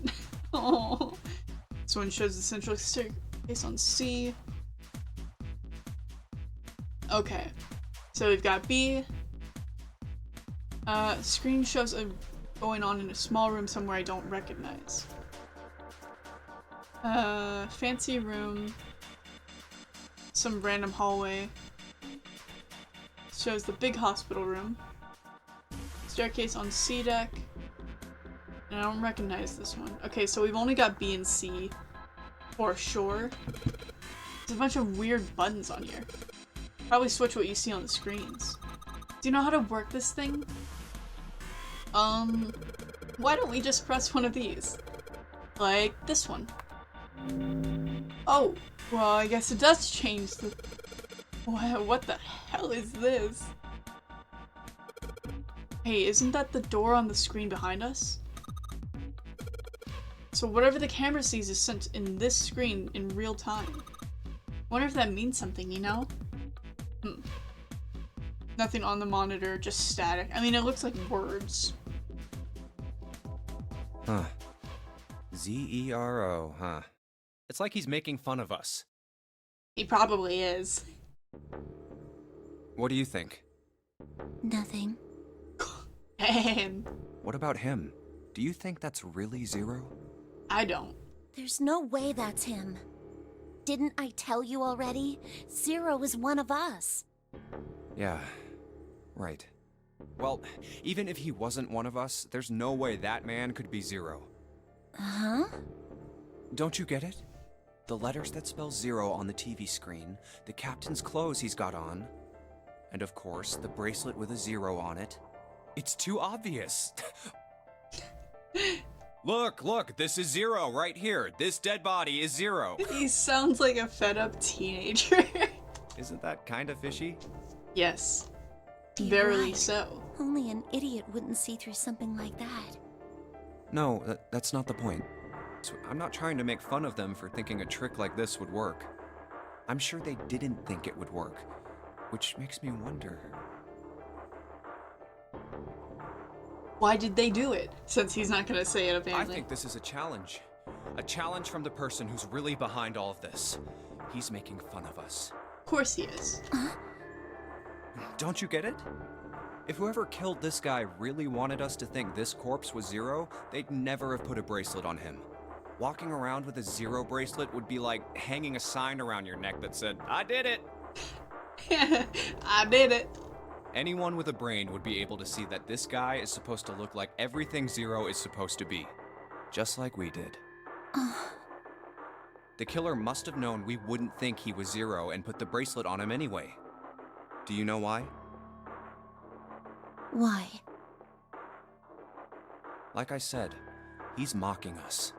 Speaker 1: Oh. This one shows the central staircase on C. Okay. So we've got B. Screen shows a going on in a small room somewhere I don't recognize. Fancy room. Some random hallway. Shows the big hospital room. Staircase on C deck. And I don't recognize this one. Okay, so we've only got B and C. For sure. There's a bunch of weird buttons on here. Probably switch what you see on the screens. Do you know how to work this thing? Why don't we just press one of these? Like this one. Oh, well, I guess it does change the... What the hell is this? Hey, isn't that the door on the screen behind us? So whatever the camera sees is sent in this screen in real time. Wonder if that means something, you know? Nothing on the monitor, just static. I mean, it looks like words.
Speaker 3: Huh. Z-E-R-O, huh? It's like he's making fun of us.
Speaker 1: He probably is.
Speaker 3: What do you think?
Speaker 5: Nothing.
Speaker 1: And
Speaker 3: What about him? Do you think that's really Zero?
Speaker 1: I don't.
Speaker 5: There's no way that's him. Didn't I tell you already? Zero is one of us.
Speaker 3: Yeah, right. Well, even if he wasn't one of us, there's no way that man could be Zero.
Speaker 5: Huh?
Speaker 3: Don't you get it? The letters that spell Zero on the TV screen, the captain's clothes he's got on, and of course, the bracelet with a 0 on it. It's too obvious. Look, this is Zero right here. This dead body is Zero.
Speaker 1: He sounds like a fed-up teenager.
Speaker 3: Isn't that kind of fishy?
Speaker 1: Yes.
Speaker 5: You're
Speaker 1: Verily
Speaker 5: right.
Speaker 1: so.
Speaker 5: Only an idiot wouldn't see through something like that.
Speaker 3: No, that's not the point. So I'm not trying to make fun of them for thinking a trick like this would work. I'm sure they didn't think it would work, which makes me wonder.
Speaker 1: Why did they do it? Since he's not gonna say it,
Speaker 3: I
Speaker 1: apparently.
Speaker 3: think this is a challenge. A challenge from the person who's really behind all of this. He's making fun of us.
Speaker 1: Of course he is.
Speaker 3: Don't you get it? If whoever killed this guy really wanted us to think this corpse was Zero, they'd never have put a bracelet on him. Walking around with a 0 bracelet would be like hanging a sign around your neck that said, "I did it!"
Speaker 1: I did it.
Speaker 3: Anyone with a brain would be able to see that this guy is supposed to look like everything Zero is supposed to be. Just like we did. The killer must have known we wouldn't think he was Zero and put the bracelet on him anyway. Do you know why?
Speaker 5: Why?
Speaker 3: Like I said, he's mocking us.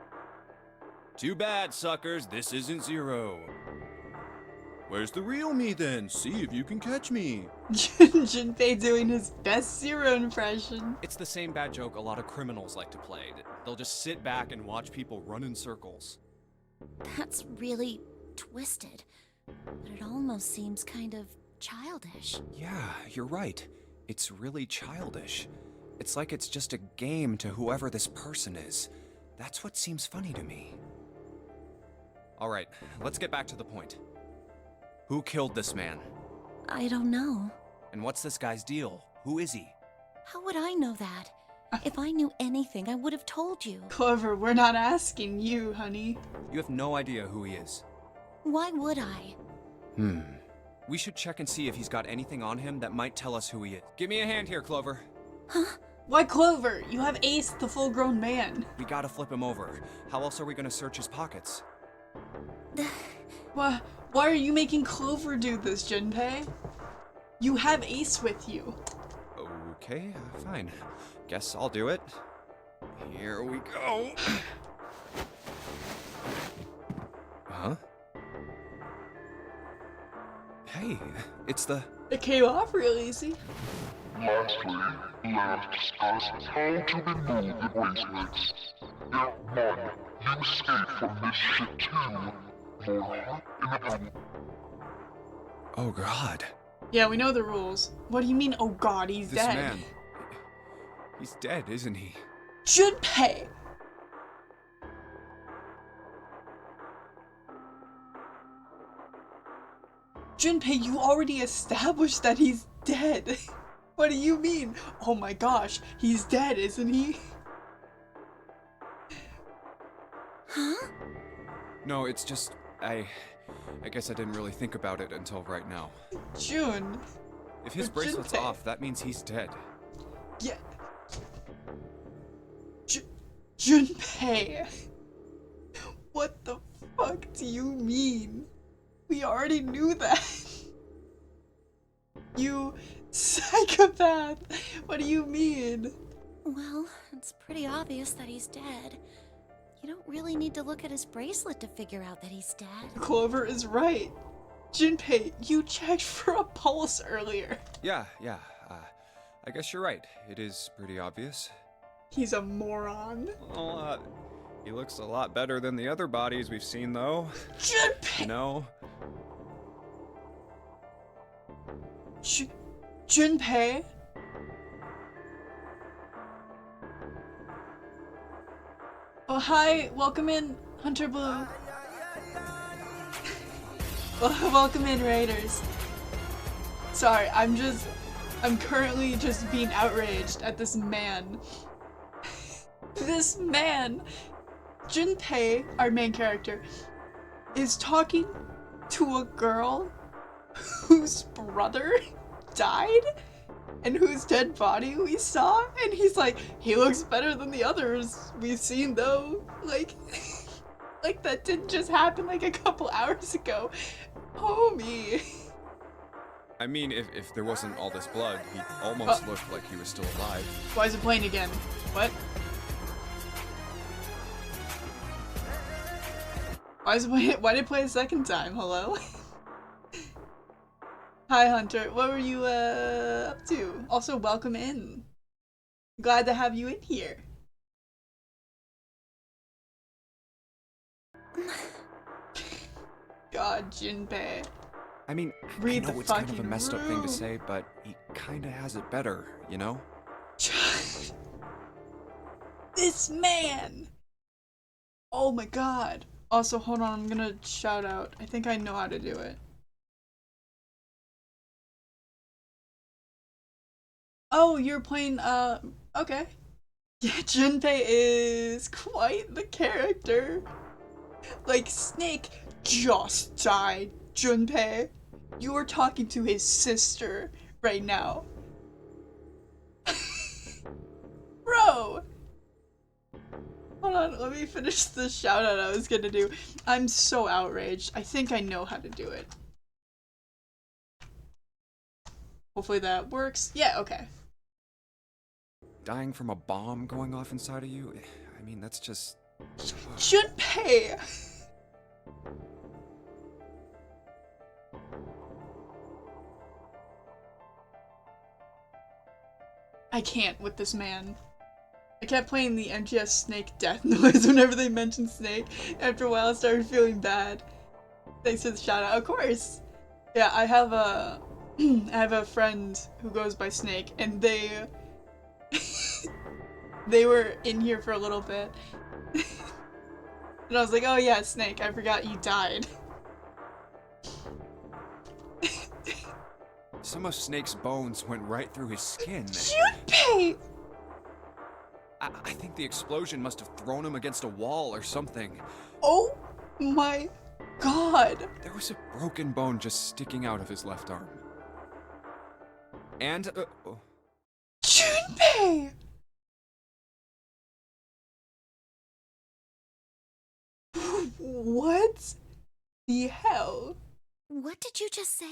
Speaker 3: Too bad, suckers, this isn't Zero. Where's the real me then? See if you can catch me.
Speaker 1: Junpei doing his best Zero impression.
Speaker 3: It's the same bad joke a lot of criminals like to play. They'll just sit back and watch people run in circles.
Speaker 5: That's really twisted. But it almost seems kind of childish.
Speaker 3: Yeah, you're right. It's really childish. It's like it's just a game to whoever this person is. That's what seems funny to me. Alright, let's get back to the point. Who killed this man?
Speaker 5: I don't know.
Speaker 3: And what's this guy's deal? Who is he?
Speaker 5: How would I know that? If I knew anything, I would have told you.
Speaker 1: Clover, we're not asking you, honey.
Speaker 3: You have no idea who he is.
Speaker 5: Why would I?
Speaker 3: We should check and see if he's got anything on him that might tell us who he is. Give me a hand here, Clover.
Speaker 1: Why Clover? You have Ace, the full-grown man.
Speaker 3: We gotta flip him over. How else are we gonna search his pockets?
Speaker 1: Why are you making Clover do this, Junpei? You have Ace with you.
Speaker 3: Okay, fine. Guess I'll do it. Here we go. Huh? Hey, it's the...
Speaker 1: It came off real easy.
Speaker 6: Lastly, let us discuss how to remove the bracelets. Step 1. You escape from this ship 2. More hot in the room.
Speaker 3: Oh god.
Speaker 1: Yeah, we know the rules. What do you mean, oh god, he's
Speaker 3: This
Speaker 1: dead?
Speaker 3: man... He's dead, isn't he?
Speaker 1: Junpei! Junpei, you already established that he's dead. What do you mean? Oh my gosh, he's dead, isn't he?
Speaker 5: Huh?
Speaker 3: No, it's just... I guess I didn't really think about it until right now.
Speaker 1: Jun.
Speaker 3: If his
Speaker 1: But
Speaker 3: bracelet's
Speaker 1: Junpei-
Speaker 3: off, that means he's dead.
Speaker 1: Yeah. Junpei. What the fuck do you mean? We already knew that. You psychopath. What do you mean?
Speaker 5: Well, it's pretty obvious that he's dead. You don't really need to look at his bracelet to figure out that he's dead.
Speaker 1: Clover is right. Junpei, you checked for a pulse earlier.
Speaker 3: Yeah. I guess you're right. It is pretty obvious.
Speaker 1: He's a moron.
Speaker 3: Well, he looks a lot better than the other bodies we've seen, though.
Speaker 1: Junpei!
Speaker 3: You know?
Speaker 1: Junpei? Oh, hi. Welcome in, Hunter Blue. Welcome in, Raiders. Sorry, I'm currently just being outraged at this man. This man, Junpei, our main character, is talking to a girl whose brother died and whose dead body we saw, and he's like, he looks better than the others we've seen though. Like that didn't just happen like a couple hours ago. Homie.
Speaker 3: I mean, if there wasn't all this blood, he almost looked like he was still alive.
Speaker 1: Why is it playing again? What? Why did it play a second time? Hello? Hi, Hunter. What were you, up to? Also, welcome in. Glad to have you in here. God, Junpei.
Speaker 3: I mean,
Speaker 1: Read
Speaker 3: I know
Speaker 1: the
Speaker 3: it's kind of a
Speaker 1: fucking
Speaker 3: messed up thing
Speaker 1: room.
Speaker 3: to say, but he kinda has it better, you know?
Speaker 1: This man! Oh my god. Also, hold on, I'm gonna shout out. I think I know how to do it. Oh, you're playing, okay. Yeah, Junpei is quite the character. Like, Snake just died, Junpei. You are talking to his sister right now. Bro! Hold on, let me finish the shout out I was gonna do. I'm so outraged. I think I know how to do it. Hopefully that works. Yeah, okay.
Speaker 3: Dying from a bomb going off inside of you? I mean, that's just...
Speaker 1: Junpei! I can't with this man. I kept playing the MGS Snake death noise whenever they mentioned Snake. After a while I started feeling bad. Thanks for the shout out. Of course! Yeah, I have a I have a friend who goes by Snake, and they they were in here for a little bit. And I was like, oh yeah, Snake, I forgot you died.
Speaker 3: Some of Snake's bones went right through his skin.
Speaker 1: Junpei!
Speaker 3: I think the explosion must have thrown him against a wall or something.
Speaker 1: Oh my god!
Speaker 3: There was a broken bone just sticking out of his left arm. And,
Speaker 1: Junpei! What the hell?
Speaker 5: What did you just say?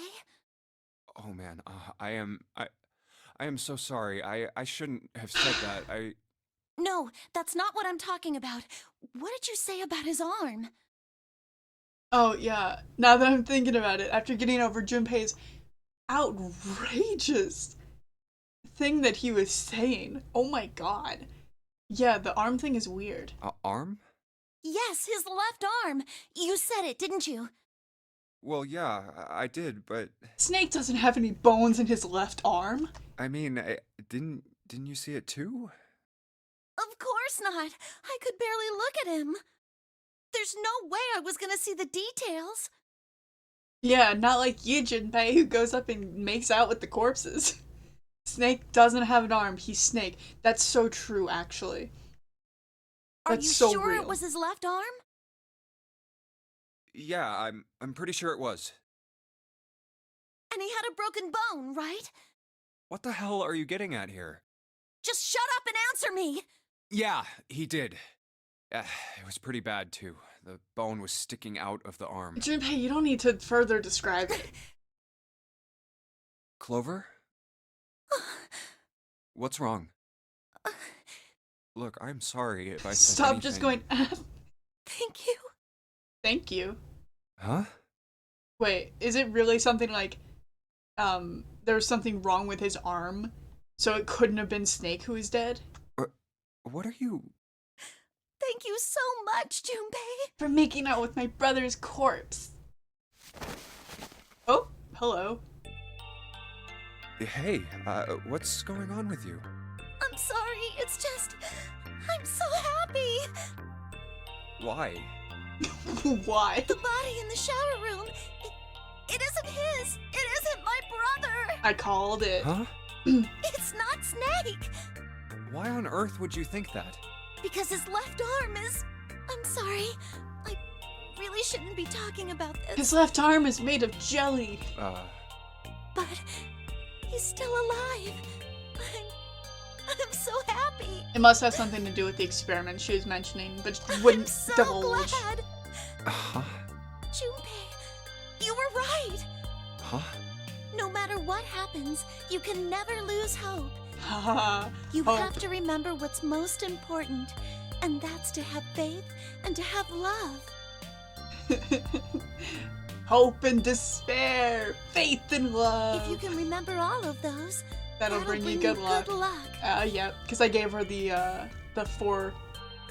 Speaker 3: Oh man, I am so sorry. I shouldn't have said that.
Speaker 5: No, that's not what I'm talking about. What did you say about his arm?
Speaker 1: Oh, yeah. Now that I'm thinking about it, after getting over Junpei's outrageous thing that he was saying, oh my god. Yeah, the arm thing is weird.
Speaker 3: Arm?
Speaker 5: Yes, his left arm. You said it, didn't you?
Speaker 3: Well, yeah, I did, but
Speaker 1: Snake doesn't have any bones in his left arm.
Speaker 3: I mean, didn't you see it too?
Speaker 5: Of course not. I could barely look at him. There's no way I was gonna see the details.
Speaker 1: Yeah, not like you, Junpei, who goes up and makes out with the corpses. Snake doesn't have an arm. He's Snake. That's so true, actually.
Speaker 5: Are
Speaker 1: That's
Speaker 5: you
Speaker 1: so
Speaker 5: sure
Speaker 1: real.
Speaker 5: it was his left arm?
Speaker 3: Yeah, I'm pretty sure it was.
Speaker 5: And he had a broken bone, right?
Speaker 3: What the hell are you getting at here?
Speaker 5: Just shut up and answer me!
Speaker 3: Yeah, he did. It was pretty bad too. The bone was sticking out of the arm.
Speaker 1: Junpei, you don't need to further describe it.
Speaker 3: Clover? What's wrong? Look, I'm sorry if I said
Speaker 1: Stop
Speaker 3: anything.
Speaker 1: just going,
Speaker 5: Thank you.
Speaker 1: thank you.
Speaker 3: Huh?
Speaker 1: Wait, is it really something like, there was something wrong with his arm, so it couldn't have been Snake who is dead?
Speaker 3: What are you...
Speaker 5: Thank you so much, Junpei.
Speaker 1: For making out with my brother's corpse. Oh, hello.
Speaker 3: Hey, what's going on with you?
Speaker 5: I'm sorry, it's just... I'm so happy.
Speaker 3: Why?
Speaker 1: Why?
Speaker 5: The body in the shower room, it isn't his. It isn't my brother.
Speaker 1: I called it.
Speaker 3: Huh?
Speaker 5: It's not Snake.
Speaker 3: Why on earth would you think that?
Speaker 5: Because his left arm is... I'm sorry. I really shouldn't be talking about this.
Speaker 1: His left arm is made of jelly.
Speaker 5: But he's still alive. I'm so happy.
Speaker 1: It must have something to do with the experiment she was mentioning, but
Speaker 5: I'm
Speaker 1: wouldn't
Speaker 5: so
Speaker 1: divulge.
Speaker 5: glad.
Speaker 3: Huh?
Speaker 5: Junpei, you were right.
Speaker 3: Huh?
Speaker 5: No matter what happens, you can never lose hope.
Speaker 1: Haha.
Speaker 5: You
Speaker 1: Hope.
Speaker 5: have to remember what's most important, and that's to have faith and to have love.
Speaker 1: Hope and despair, faith and love.
Speaker 5: If you can remember all of those,
Speaker 1: that'll bring you good luck.
Speaker 5: Good luck.
Speaker 1: Yeah, because I gave her the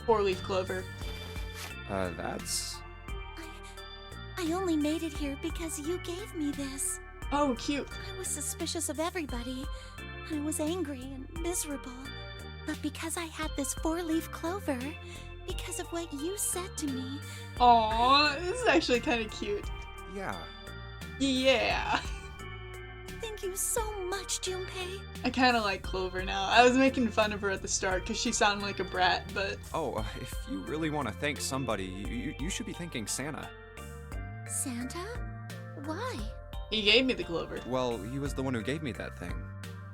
Speaker 1: four-leaf clover.
Speaker 3: That's...
Speaker 5: I only made it here because you gave me this.
Speaker 1: Oh, cute.
Speaker 5: I was suspicious of everybody. I was angry and miserable. But because I had this four-leaf clover, because of what you said to me...
Speaker 1: Aww, this is actually kind of cute.
Speaker 3: Yeah.
Speaker 1: Yeah.
Speaker 5: Thank you so much, Junpei.
Speaker 1: I kind of like Clover now. I was making fun of her at the start because she sounded like a brat, but...
Speaker 3: Oh, if you really want to thank somebody, you should be thanking Santa.
Speaker 5: Santa? Why?
Speaker 1: He gave me the clover.
Speaker 3: Well, he was the one who gave me that thing.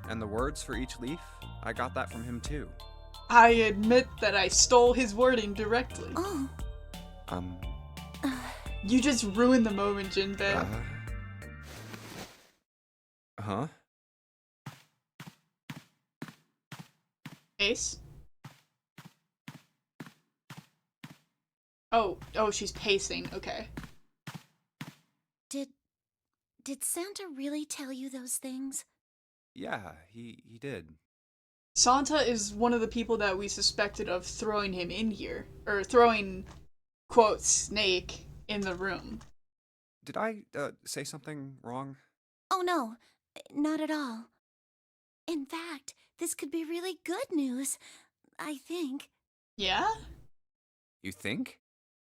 Speaker 3: And the words for each leaf, I got that from him too.
Speaker 1: I admit that I stole his wording directly.
Speaker 5: Oh.
Speaker 1: You just ruined the moment, Jinbei.
Speaker 3: Huh?
Speaker 1: Ace? Oh, she's pacing, okay.
Speaker 5: Did Santa really tell you those things?
Speaker 3: Yeah, he did.
Speaker 1: Santa is one of the people that we suspected of throwing him in here. Or throwing, quote, Snake in the room.
Speaker 3: Did I, say something wrong?
Speaker 5: Oh no, not at all. In fact, this could be really good news, I think.
Speaker 1: Yeah?
Speaker 3: You think?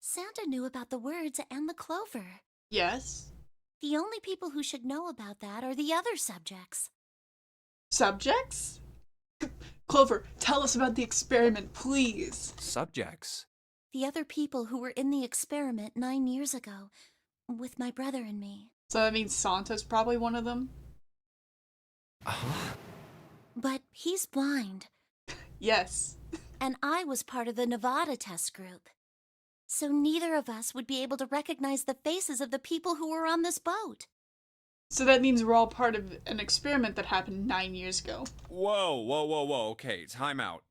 Speaker 5: Santa knew about the words and the clover.
Speaker 1: Yes.
Speaker 5: The only people who should know about that are the other subjects.
Speaker 1: Subjects? Clover, tell us about the experiment, please.
Speaker 3: Subjects?
Speaker 5: The other people who were in the experiment 9 years ago, with my brother and me.
Speaker 1: So that means Santa's probably one of them?
Speaker 5: But he's blind,
Speaker 1: Yes.
Speaker 5: and I was part of the Nevada test group. So neither of us would be able to recognize the faces of the people who were on this boat.
Speaker 1: So that means we're all part of an experiment that happened 9 years ago.
Speaker 3: Whoa. Okay, time out.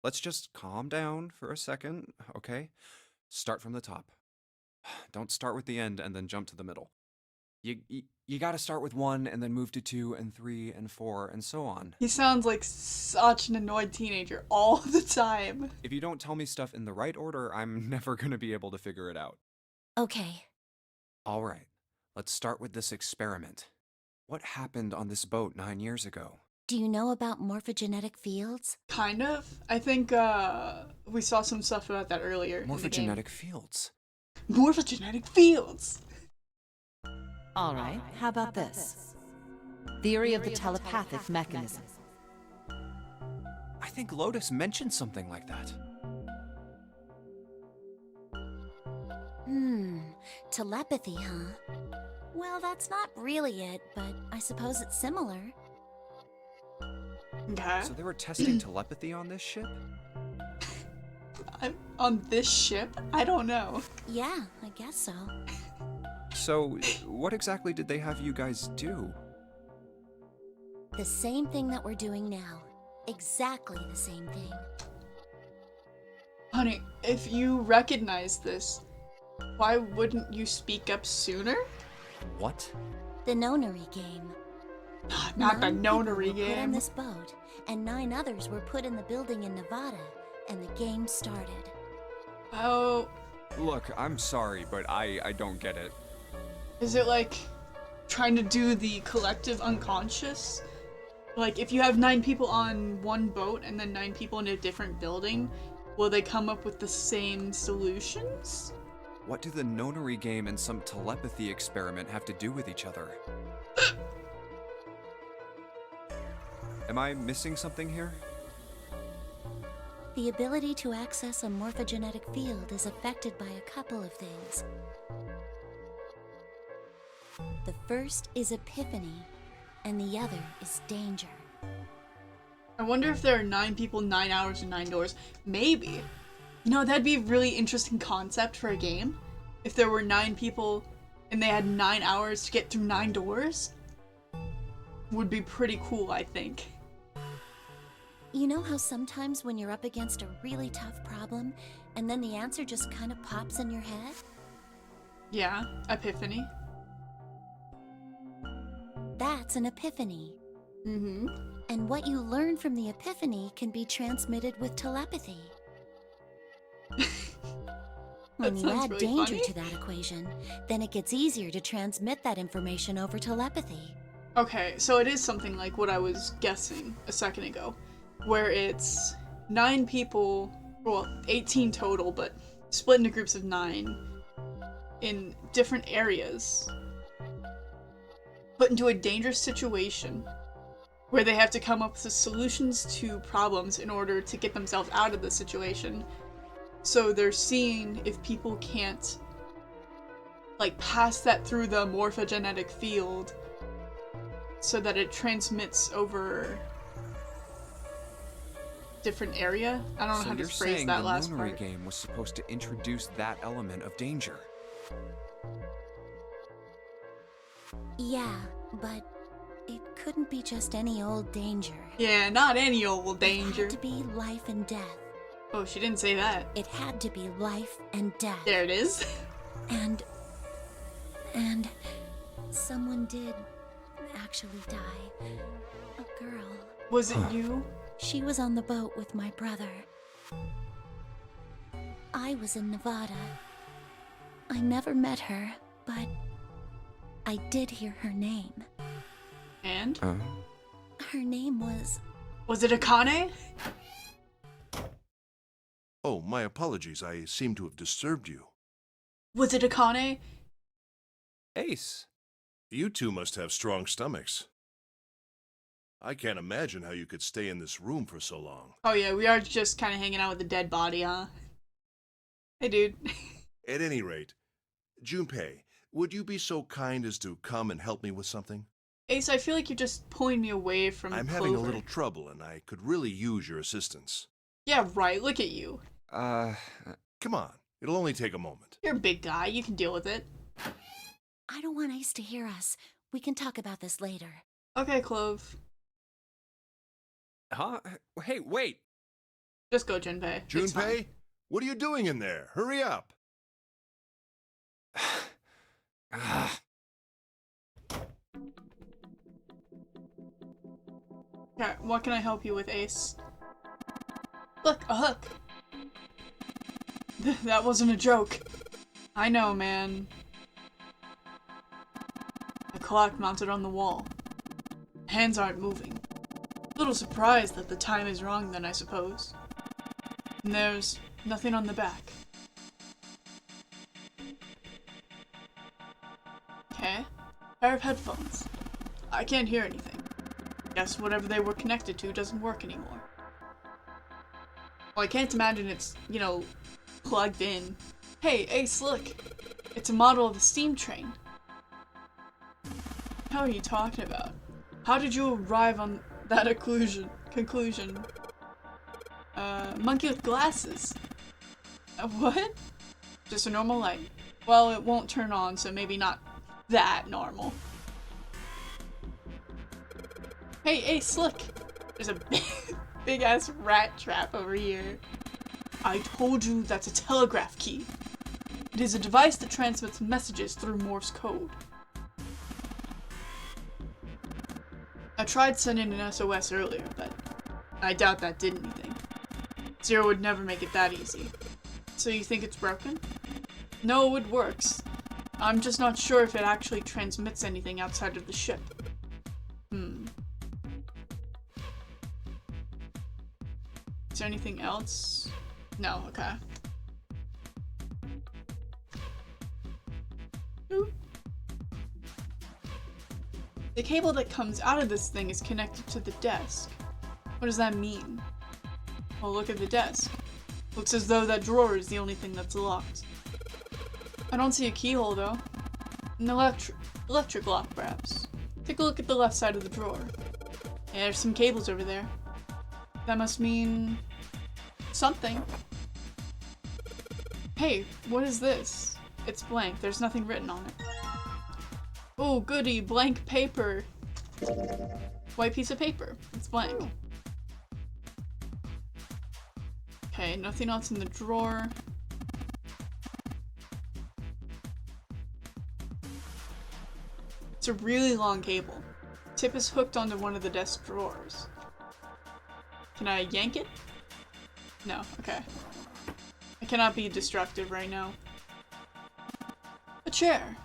Speaker 3: Let's just calm down for a second, okay? Start from the top. Don't start with the end and then jump to the middle. You gotta start with 1 and then move to 2 and 3 and 4 and so on.
Speaker 1: He sounds like such an annoyed teenager all the time.
Speaker 3: If you don't tell me stuff in the right order, I'm never gonna be able to figure it out.
Speaker 5: Okay.
Speaker 3: All right, let's start with this experiment. What happened on this boat 9 years ago?
Speaker 5: Do you know about morphogenetic fields?
Speaker 1: Kind of. I think we saw some stuff about that earlier.
Speaker 3: Morphogenetic fields.
Speaker 1: Morphogenetic fields!
Speaker 7: All right, how about this? Theory of the telepathic mechanism.
Speaker 3: I think Lotus mentioned something like that.
Speaker 5: Telepathy, huh? Well, that's not really it, but I suppose it's similar.
Speaker 1: Okay.
Speaker 3: So they were testing telepathy on this ship?
Speaker 1: On this ship? I don't know.
Speaker 5: Yeah, I guess so.
Speaker 3: So, what exactly did they have you guys do?
Speaker 5: The same thing that we're doing now. Exactly the same thing.
Speaker 1: Honey, if you recognize this, why wouldn't you speak up sooner?
Speaker 3: What?
Speaker 5: The nonary game.
Speaker 1: Not the
Speaker 5: 9 people
Speaker 1: nonary
Speaker 5: were put on
Speaker 1: game.
Speaker 5: this boat, and 9 others were put in the building in Nevada, and the game started.
Speaker 1: Oh,
Speaker 3: Look, I'm sorry, but I don't get it.
Speaker 1: is it like trying to do the collective unconscious? Like, if you have 9 people on one boat and then 9 people in a different building, will they come up with the same solutions?
Speaker 3: What do the nonary game and some telepathy experiment have to do with each other? Am I missing something here?
Speaker 5: The ability to access a morphogenetic field is affected by a couple of things. The first is epiphany, and the other is danger.
Speaker 1: I wonder if there are 9 people, 9 hours, and 9 doors. Maybe. You know, that'd be a really interesting concept for a game. If there were 9 people and they had 9 hours to get through 9 doors. Would be pretty cool, I think.
Speaker 5: You know how sometimes when you're up against a really tough problem, and then the answer just kind of pops in your head?
Speaker 1: Yeah, epiphany.
Speaker 5: That's an epiphany.
Speaker 1: Mm-hmm.
Speaker 5: And what you learn from the epiphany can be transmitted with telepathy. When
Speaker 1: That
Speaker 5: you
Speaker 1: sounds
Speaker 5: add
Speaker 1: really
Speaker 5: danger
Speaker 1: funny.
Speaker 5: to that equation, then it gets easier to transmit that information over telepathy.
Speaker 1: Okay, so it is something like what I was guessing a second ago, where it's 9 people, well, 18 total, but split into groups of 9 in different areas, put into a dangerous situation where they have to come up with solutions to problems in order to get themselves out of the situation. So they're seeing if people can't, like, pass that through the morphogenetic field so that it transmits over different area. I don't know
Speaker 3: So
Speaker 1: how to
Speaker 3: you're
Speaker 1: phrase
Speaker 3: saying
Speaker 1: that
Speaker 3: the
Speaker 1: last
Speaker 3: nonary
Speaker 1: part.
Speaker 3: game was supposed to introduce that element of danger?
Speaker 5: Yeah, but it couldn't be just any old danger.
Speaker 1: Yeah, not any old
Speaker 5: It
Speaker 1: danger.
Speaker 5: had to be life and death.
Speaker 1: Oh, she didn't say that.
Speaker 5: It had to be life and death.
Speaker 1: There it is.
Speaker 5: And someone did actually die. A girl.
Speaker 1: Was it you?
Speaker 5: She was on the boat with my brother. I was in Nevada. I never met her, but I did hear her name.
Speaker 1: And?
Speaker 5: Her name was...
Speaker 1: Was it Akane?
Speaker 2: Oh, my apologies. I seem to have disturbed you.
Speaker 1: Was it Akane?
Speaker 3: Ace!
Speaker 2: You two must have strong stomachs. I can't imagine how you could stay in this room for so long.
Speaker 1: Oh yeah, we are just kind of hanging out with the dead body, huh? Hey, dude.
Speaker 2: At any rate, Junpei, would you be so kind as to come and help me with something?
Speaker 1: Ace, I feel like you're just pulling me away from
Speaker 2: I'm
Speaker 1: Clover.
Speaker 2: having a little trouble and I could really use your assistance.
Speaker 1: Yeah, right. Look at you.
Speaker 2: Come on, It'll only take a moment.
Speaker 1: You're a big guy. You can deal with it.
Speaker 5: I don't want Ace to hear us. We can talk about this later.
Speaker 1: Okay, Clove.
Speaker 3: Huh? Hey, wait!
Speaker 1: Just go, Junpei. It's fine.
Speaker 2: Junpei, what are you doing in there? Hurry up.
Speaker 1: Okay, what can I help you with, Ace? Look, a hook. That wasn't a joke. I know, man. A clock mounted on the wall. Hands aren't moving. A little surprised that the time is wrong then, I suppose. And there's nothing on the back. Okay. Pair of headphones. I can't hear anything. Guess whatever they were connected to doesn't work anymore. Well, I can't imagine it's, you know, plugged in. Hey, Ace, look! It's a model of a steam train. How are you talking about? How did you arrive on that conclusion? Monkey with glasses. What? Just a normal light. Well, it won't turn on, so maybe not that normal. Hey, Ace, look! There's a big ass rat trap over here. I told you that's a telegraph key. It is a device that transmits messages through Morse code. I tried sending an SOS earlier, but I doubt that did anything. Zero would never make it that easy. So you think it's broken? No, it works. I'm just not sure if it actually transmits anything outside of the ship. Is there anything else? No, okay. Oop. The cable that comes out of this thing is connected to the desk. What does that mean? Well, look at the desk. Looks as though that drawer is the only thing that's locked. I don't see a keyhole though. An electric lock, perhaps. Take a look at the left side of the drawer. Yeah, there's some cables over there. That must mean something. Hey, what is this? It's blank. There's nothing written on it. Oh, goody, blank paper. White piece of paper. It's blank. Okay, nothing else in the drawer. It's a really long cable. Tip is hooked onto one of the desk drawers. Can I yank it? No, okay. I cannot be destructive right now. A chair.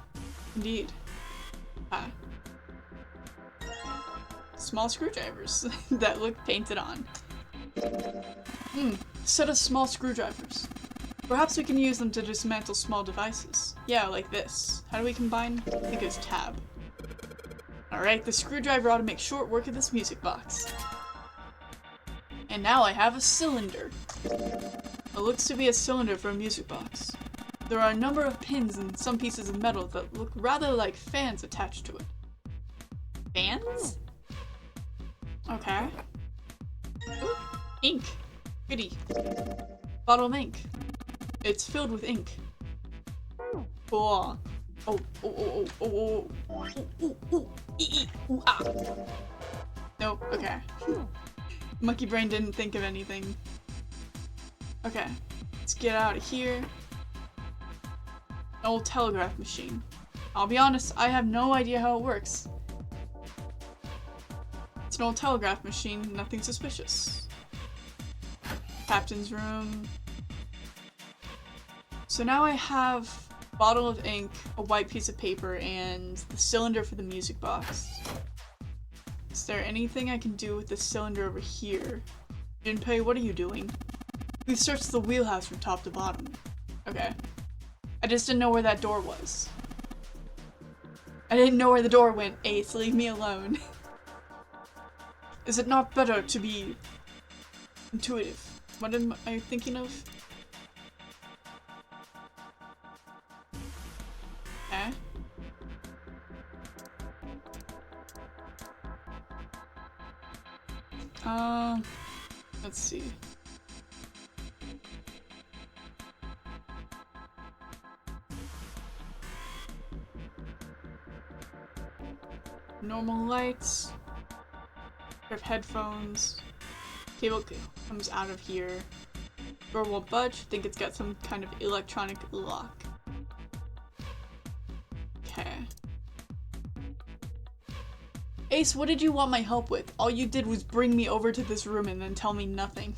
Speaker 1: Indeed. Ah. Small screwdrivers that look painted on. Set of small screwdrivers. Perhaps we can use them to dismantle small devices. Yeah, like this. How do we combine? I think it's tab. Alright, the screwdriver ought to make short work of this music box. And now I have a cylinder. It looks to be a cylinder for a music box. There are a number of pins and some pieces of metal that look rather like fans attached to it. Fans? Okay. Ooh, ink. Goody. Bottle of ink. It's filled with ink. Cool. Oh, ah. Nope, okay. Monkey brain didn't think of anything. Okay, let's get out of here. An old telegraph machine. I'll be honest, I have no idea how it works. It's an old telegraph machine, nothing suspicious. Captain's room. So now I have a bottle of ink, a white piece of paper, and the cylinder for the music box. Is there anything I can do with the cylinder over here? Junpei, what are you doing? We've searched the wheelhouse from top to bottom. Okay. I just didn't know where that door was. I didn't know where the door went, Ace, leave me alone. Is it not better to be intuitive? What am I thinking of? Okay. Let's see. Normal lights. Pair of headphones. Cable comes out of here. Door won't budge. Think it's got some kind of electronic lock. Okay. Ace, what did you want my help with? All you did was bring me over to this room and then tell me nothing.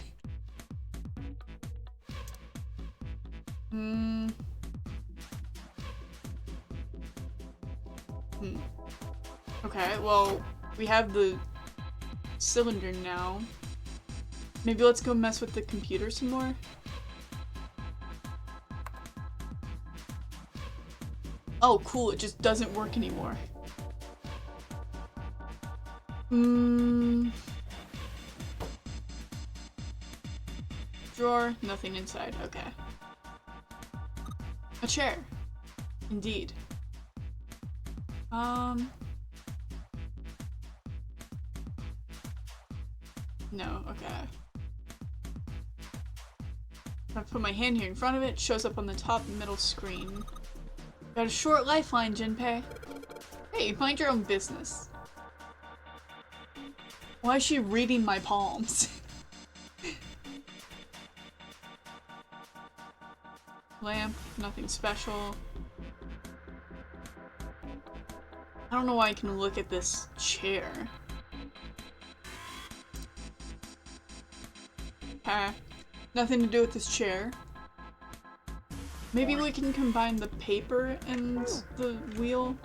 Speaker 1: Okay, well, we have the cylinder now. Maybe let's go mess with the computer some more. Oh, cool, it just doesn't work anymore. Drawer, nothing inside, okay. A chair. Indeed. No, okay. I put my hand here in front of it, shows up on the top middle screen. Got a short lifeline, Jinpei. Hey, mind your own business. Why is she reading my palms? Lamp, nothing special. I don't know why I can look at this chair. Okay. Nothing to do with this chair. Maybe we can combine the paper and the wheel?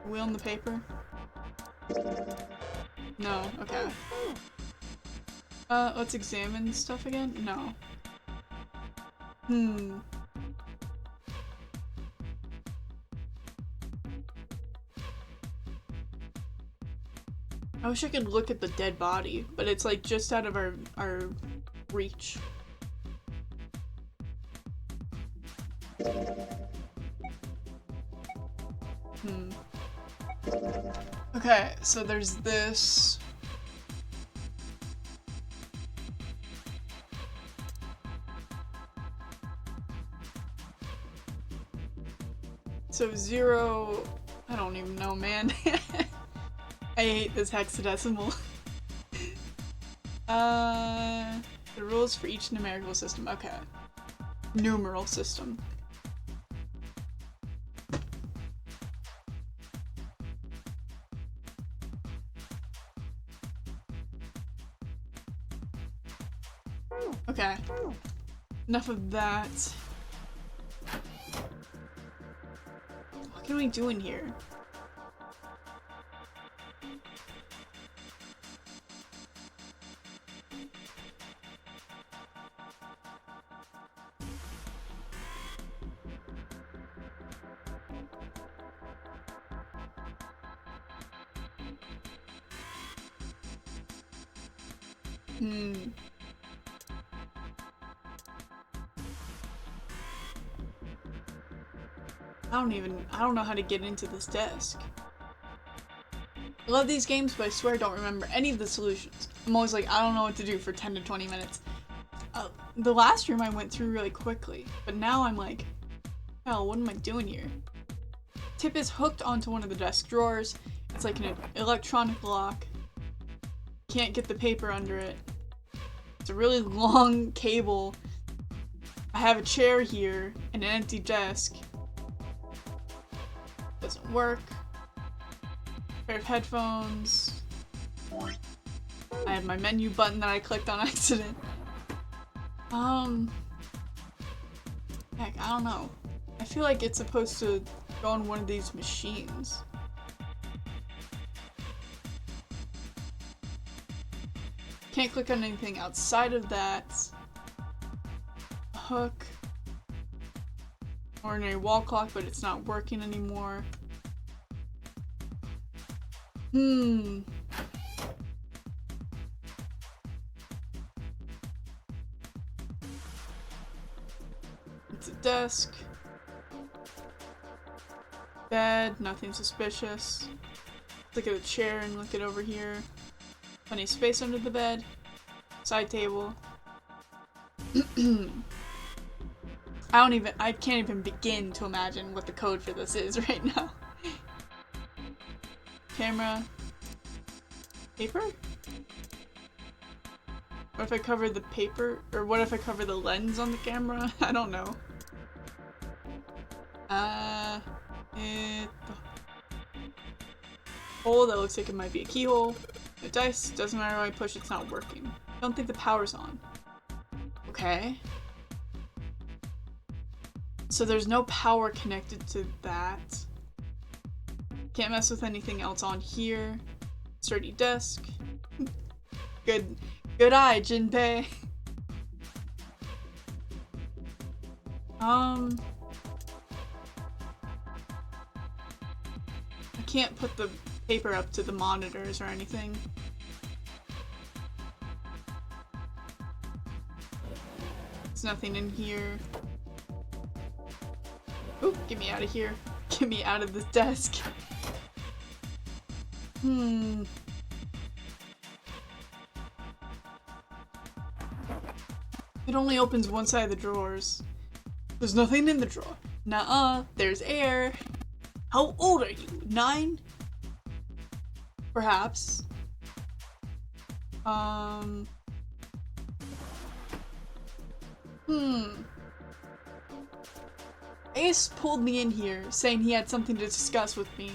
Speaker 1: Wheel and the paper? No, okay. Let's examine stuff again? No. I wish I could look at the dead body, but it's like just out of our reach. Okay, so there's this. So 0, I don't even know, man. I hate this hexadecimal. The rules for each numerical system, okay. Numeral system. Okay. Enough of that. What can we do in here? I don't know how to get into this desk. I love these games, but I swear I don't remember any of the solutions. I'm always like, I don't know what to do for 10 to 20 minutes. The last room I went through really quickly, but now I'm like, hell, what am I doing here? Tip is hooked onto one of the desk drawers. It's like an electronic lock. Can't get the paper under it. It's a really long cable. I have a chair here and an empty desk. Doesn't work. Pair of headphones. I have my menu button that I clicked on accident. Heck, I don't know. I feel like it's supposed to go on one of these machines. Can't click on anything outside of that. Hook. Ordinary wall clock, but it's not working anymore. It's a desk. Bed, nothing suspicious. Look at the chair and look at over here. Plenty of space under the bed. Side table. I can't even begin to imagine what the code for this is right now. Camera, paper? What if I cover the paper? Or what if I cover the lens on the camera? I don't know. Hole that looks like it might be a keyhole. The dice, doesn't matter how I push, it's not working. I don't think the power's on. Okay. So there's no power connected to that. Can't mess with anything else on here. Sturdy desk. Good eye, Jinpei. I can't put the paper up to the monitors or anything. There's nothing in here. Oop, get me out of here. Get me out of this desk. It only opens one side of the drawers. There's nothing in the drawer. Nuh-uh, there's air. How old are you? 9? Perhaps. Ace pulled me in here saying he had something to discuss with me.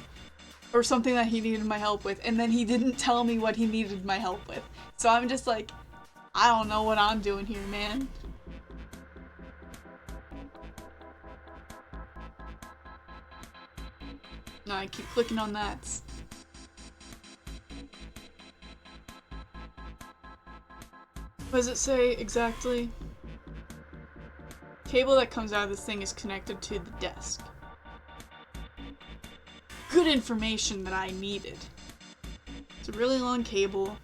Speaker 1: Or something that he needed my help with, and then he didn't tell me what he needed my help with. So I'm just like, I don't know what I'm doing here, man. No, I keep clicking on that. What does it say exactly? Cable that comes out of this thing is connected to the desk. Good information that I needed. It's a really long cable.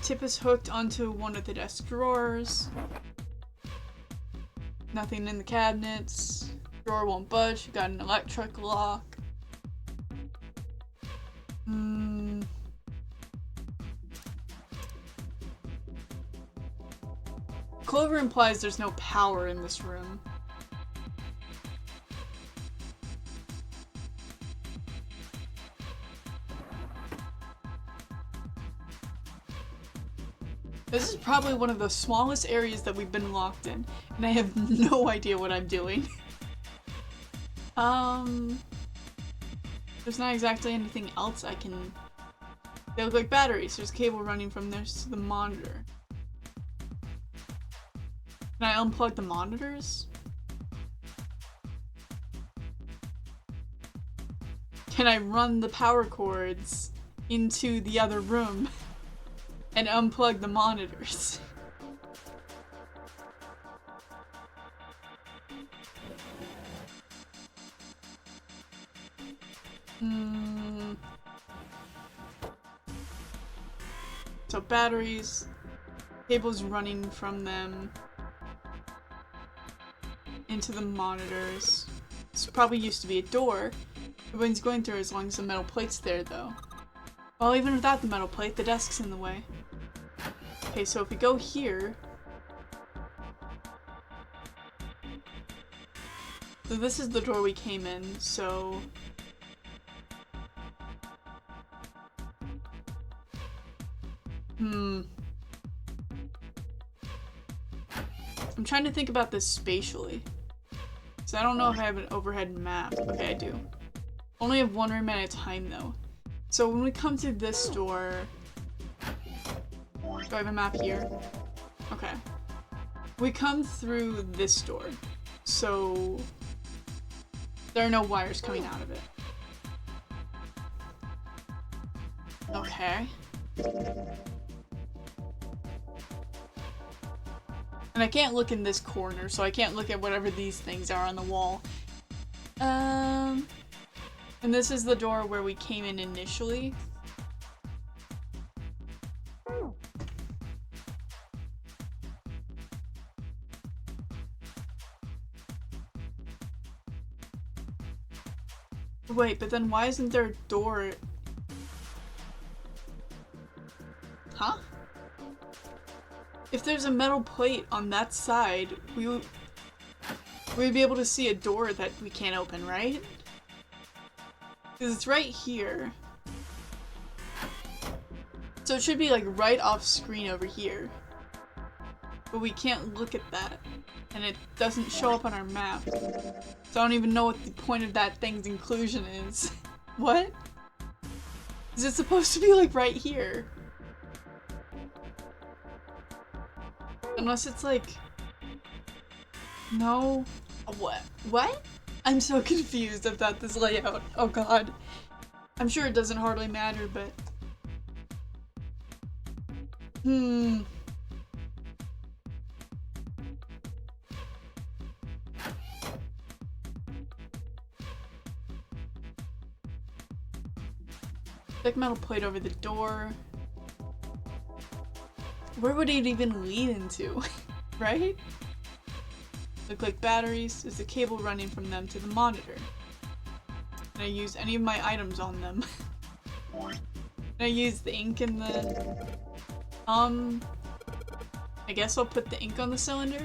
Speaker 1: Tip is hooked onto one of the desk drawers. Nothing in the cabinets. Drawer won't budge. Got an electric lock. Clover implies there's no power in this room. This is probably one of the smallest areas that we've been locked in, and I have no idea what I'm doing. There's not exactly anything else I can... They look like batteries. There's a cable running from this to the monitor. Can I unplug the monitors? Can I run the power cords into the other room and unplug the monitors? So batteries, cables running from them into the monitors. This probably used to be a door. Everyone's going through as long as the metal plate's there though. Well, even without the metal plate, the desk's in the way. Okay, so if we go here... So this is the door we came in, so... I'm trying to think about this spatially. So I don't know if I have an overhead map. Okay, I do. Only have one room at a time though. So when we come to this door... Do I have a map here? Okay. We come through this door. So... There are no wires coming out of it. Okay. And I can't look in this corner, so I can't look at whatever these things are on the wall. And this is the door where we came in initially. Wait, but then why isn't there a door? Huh? If there's a metal plate on that side, we'd be able to see a door that we can't open, right? Because it's right here. So it should be like right off screen over here. But we can't look at that. And it doesn't show up on our map. So I don't even know what the point of that thing's inclusion is. What? Is it supposed to be like right here? Unless it's like... No. What? What? I'm so confused about this layout. Oh god. I'm sure it doesn't hardly matter, but... Thick metal plate over the door. Where would it even lead into? Right? Look like batteries. Is the cable running from them to the monitor? Can I use any of my items on them? Can I use the ink in the... I guess I'll put the ink on the cylinder.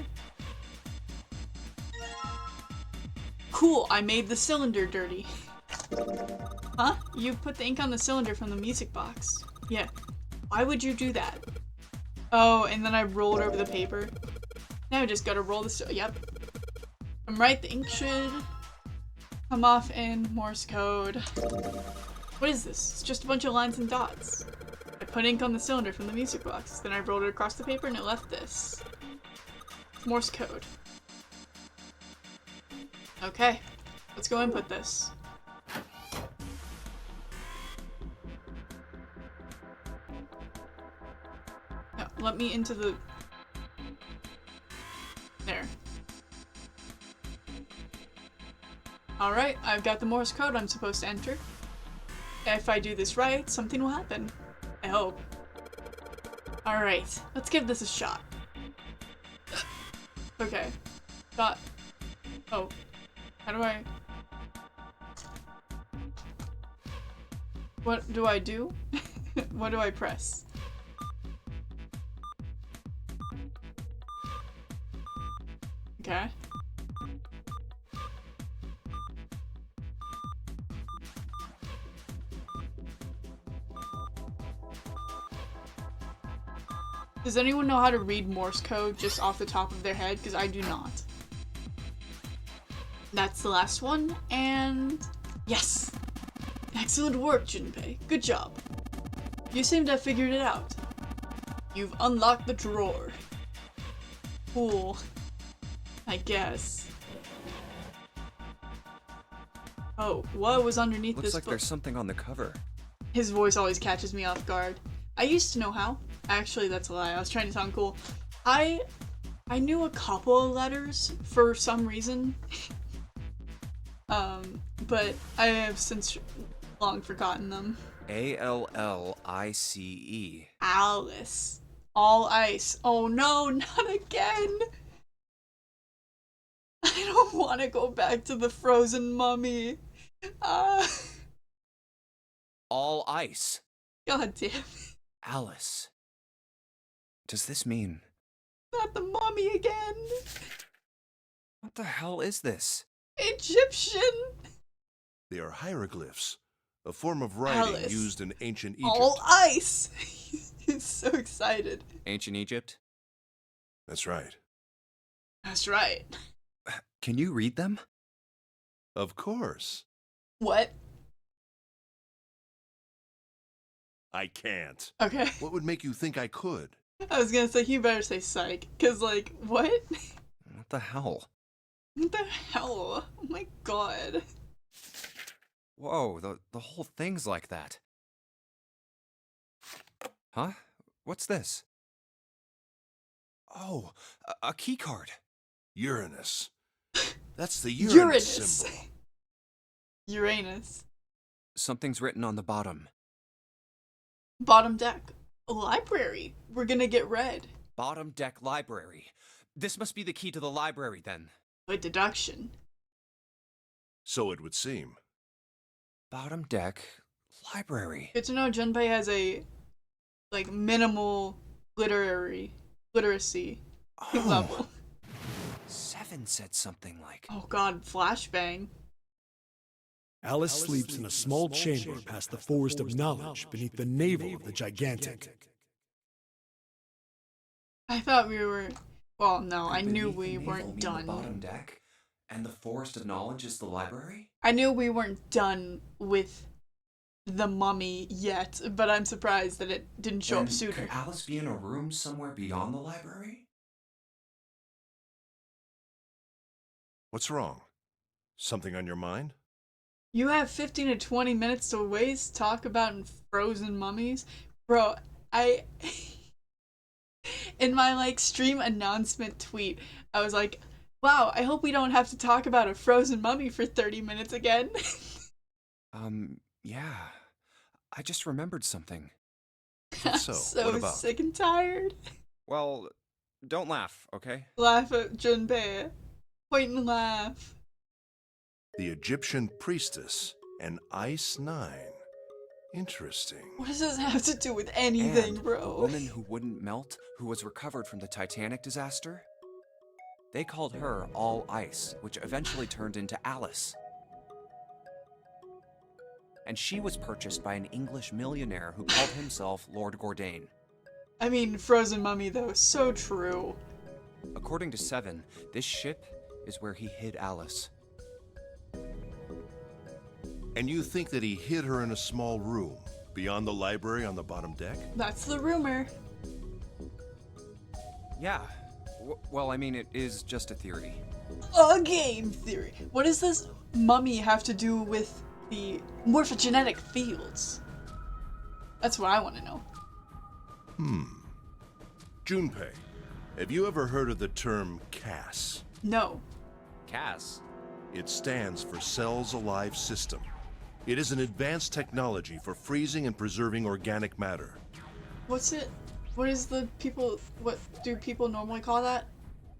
Speaker 1: Cool, I made the cylinder dirty. Huh? You put the ink on the cylinder from the music box. Yeah. Why would you do that? Oh, and then I rolled over the paper. Now I just gotta roll this. Yep. I'm right, the ink should come off in Morse code. What is this? It's just a bunch of lines and dots. I put ink on the cylinder from the music box. Then I rolled it across the paper and it left this. Morse code. Okay. Let's go input this. No, let me into the... There. Alright, I've got the Morse code I'm supposed to enter. If I do this right, something will happen. I hope. Alright, let's give this a shot. Okay. Dot. Oh. How do I... What do I do? What do I press? Okay. Does anyone know how to read Morse code just off the top of their head? Because I do not. That's the last one, and... Yes! Excellent work, Junpei. Good job. You seem to have figured it out. You've unlocked the drawer. Cool. I guess. Oh, what was underneath this book?
Speaker 3: Looks like there's something on the cover.
Speaker 1: His voice always catches me off guard. I used to know how. Actually, that's a lie. I was trying to sound cool. I knew a couple of letters for some reason. But I have since long forgotten them.
Speaker 3: A-L-L-I-C-E.
Speaker 1: Alice. All ice. Oh no, not again! I don't want to go back to the frozen mummy.
Speaker 3: All ice.
Speaker 1: God damn it.
Speaker 3: Alice. Does this mean...
Speaker 1: Not the mummy again.
Speaker 3: What the hell is this?
Speaker 1: Egyptian.
Speaker 2: They are hieroglyphs, a form of writing
Speaker 1: Alice.
Speaker 2: used in ancient Egypt.
Speaker 1: All ice. He's so excited.
Speaker 3: Ancient Egypt?
Speaker 2: That's right.
Speaker 1: That's right.
Speaker 3: Can you read them?
Speaker 2: Of course.
Speaker 1: What?
Speaker 2: I can't.
Speaker 1: Okay.
Speaker 2: What would make you think I could?
Speaker 1: I was gonna say, you better say psych. Cause like, what?
Speaker 3: What the hell?
Speaker 1: What the hell? Oh my god.
Speaker 3: Whoa, the whole thing's like that. Huh? What's this? Oh, a key card.
Speaker 2: Uranus. That's the Uranus symbol.
Speaker 1: Uranus.
Speaker 3: Something's written on the bottom.
Speaker 1: Bottom deck. A library. We're gonna get read.
Speaker 3: Bottom deck library. This must be the key to the library, then.
Speaker 1: By deduction.
Speaker 2: So it would seem.
Speaker 3: Bottom deck library.
Speaker 1: Good to know Junpei has a, like, minimal literacy level.
Speaker 3: 7 said something like...
Speaker 1: Oh god, flashbang.
Speaker 8: Alice sleeps in a small chamber past the Forest of Knowledge beneath the navel of the Gigantic.
Speaker 1: I thought we were... Well, no, I
Speaker 4: Could
Speaker 1: knew
Speaker 4: beneath the
Speaker 1: we
Speaker 4: navel
Speaker 1: weren't
Speaker 4: mean the
Speaker 1: done.
Speaker 4: bottom deck? And the Forest of Knowledge is the library?
Speaker 1: I knew we weren't done with the mummy yet, but I'm surprised that it didn't show up
Speaker 4: Then
Speaker 1: sooner.
Speaker 4: could Alice be in a room somewhere beyond the library?
Speaker 2: What's wrong? Something on your mind?
Speaker 1: You have 15 to 20 minutes to waste talk about frozen mummies? Bro, I... in my, like, stream announcement tweet, I was like, wow, I hope we don't have to talk about a frozen mummy for 30 minutes again.
Speaker 3: Yeah. I just remembered something.
Speaker 1: I'm
Speaker 2: So,
Speaker 1: so
Speaker 2: what about?
Speaker 1: sick and tired.
Speaker 3: Well, don't laugh, okay?
Speaker 1: Laugh at Junpei. Point and laugh.
Speaker 2: The Egyptian priestess and Ice 9. Interesting.
Speaker 1: What does this have to do with anything,
Speaker 3: And
Speaker 1: bro?
Speaker 3: the woman who wouldn't melt, who was recovered from the Titanic disaster? They called her All Ice, which eventually turned into Alice. And she was purchased by an English millionaire who called himself Lord Gordain.
Speaker 1: I mean, frozen mummy though, so true.
Speaker 3: According to Seven, this ship is where he hid Alice.
Speaker 2: And you think that he hid her in a small room beyond the library on the bottom deck?
Speaker 1: That's the rumor.
Speaker 3: Yeah. Well, I mean, it is just a theory.
Speaker 1: A game theory. What does this mummy have to do with the morphogenetic fields? That's what I want to know.
Speaker 2: Junpei, have you ever heard of the term CAS?
Speaker 1: No.
Speaker 3: Cass.
Speaker 2: It stands for Cells Alive System. It is an advanced technology for freezing and preserving organic matter.
Speaker 1: What's it? What is the people... What do people normally call that?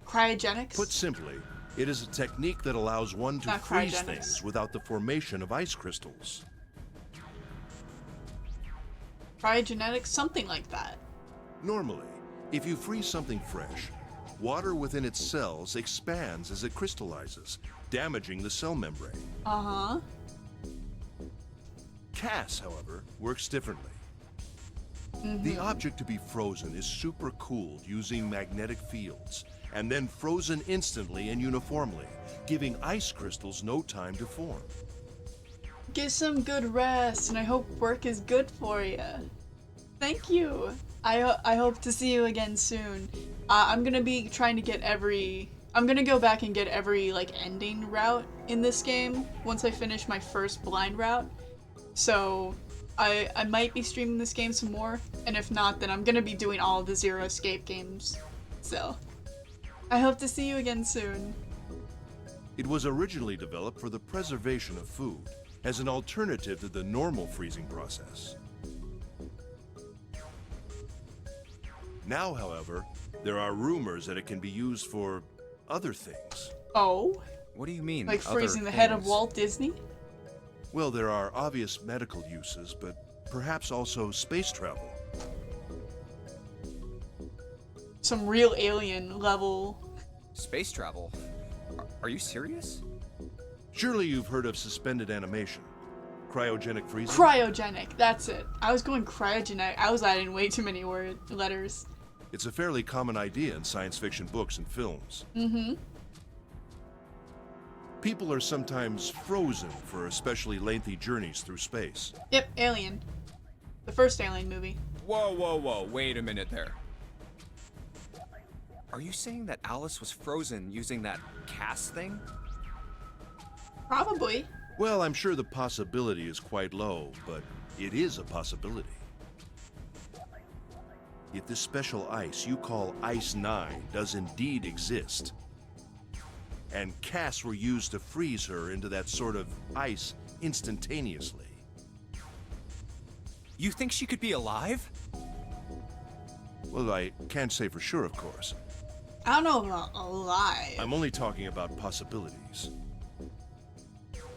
Speaker 1: Cryogenics?
Speaker 2: Put simply, it is a technique that allows one to
Speaker 1: Not
Speaker 2: freeze
Speaker 1: cryogenics.
Speaker 2: things without the formation of ice crystals.
Speaker 1: Cryogenetics? Something like that.
Speaker 2: Normally, if you freeze something fresh, water within its cells expands as it crystallizes, damaging the cell membrane.
Speaker 1: Uh-huh.
Speaker 2: CAS, however, works differently. The object to be frozen is supercooled using magnetic fields, and then frozen instantly and uniformly, giving ice crystals no time to form.
Speaker 1: Get some good rest, and I hope work is good for you. Thank you. I hope to see you again soon. I'm gonna be trying to get I'm gonna go back and get every, like, ending route in this game once I finish my first blind route. So, I might be streaming this game some more, and if not, then I'm gonna be doing all of the Zero Escape games. So, I hope to see you again soon.
Speaker 2: It was originally developed for the preservation of food, as an alternative to the normal freezing process. Now, however, there are rumors that it can be used for other things.
Speaker 1: Oh?
Speaker 3: What do you mean?
Speaker 1: Like
Speaker 3: other
Speaker 1: freezing the head of
Speaker 3: things?
Speaker 1: Walt Disney?
Speaker 2: Well, there are obvious medical uses, but perhaps also space travel.
Speaker 1: Some real alien level.
Speaker 3: Space travel? Are you serious?
Speaker 2: Surely you've heard of suspended animation, cryogenic freezing?
Speaker 1: Cryogenic, that's it. I was going cryogenic. I was adding way too many letters.
Speaker 2: It's a fairly common idea in science fiction books and films.
Speaker 1: Mm-hmm.
Speaker 2: People are sometimes frozen for especially lengthy journeys through space.
Speaker 1: Yep, Alien. The first Alien movie.
Speaker 3: Whoa, wait a minute there. Are you saying that Alice was frozen using that CAS thing?
Speaker 1: Probably.
Speaker 2: Well, I'm sure the possibility is quite low, but it is a possibility. If this special ice you call Ice 9 does indeed exist, and casts were used to freeze her into that sort of ice instantaneously.
Speaker 3: You think she could be alive?
Speaker 2: Well, I can't say for sure, of course.
Speaker 1: I don't know about alive.
Speaker 2: I'm only talking about possibilities.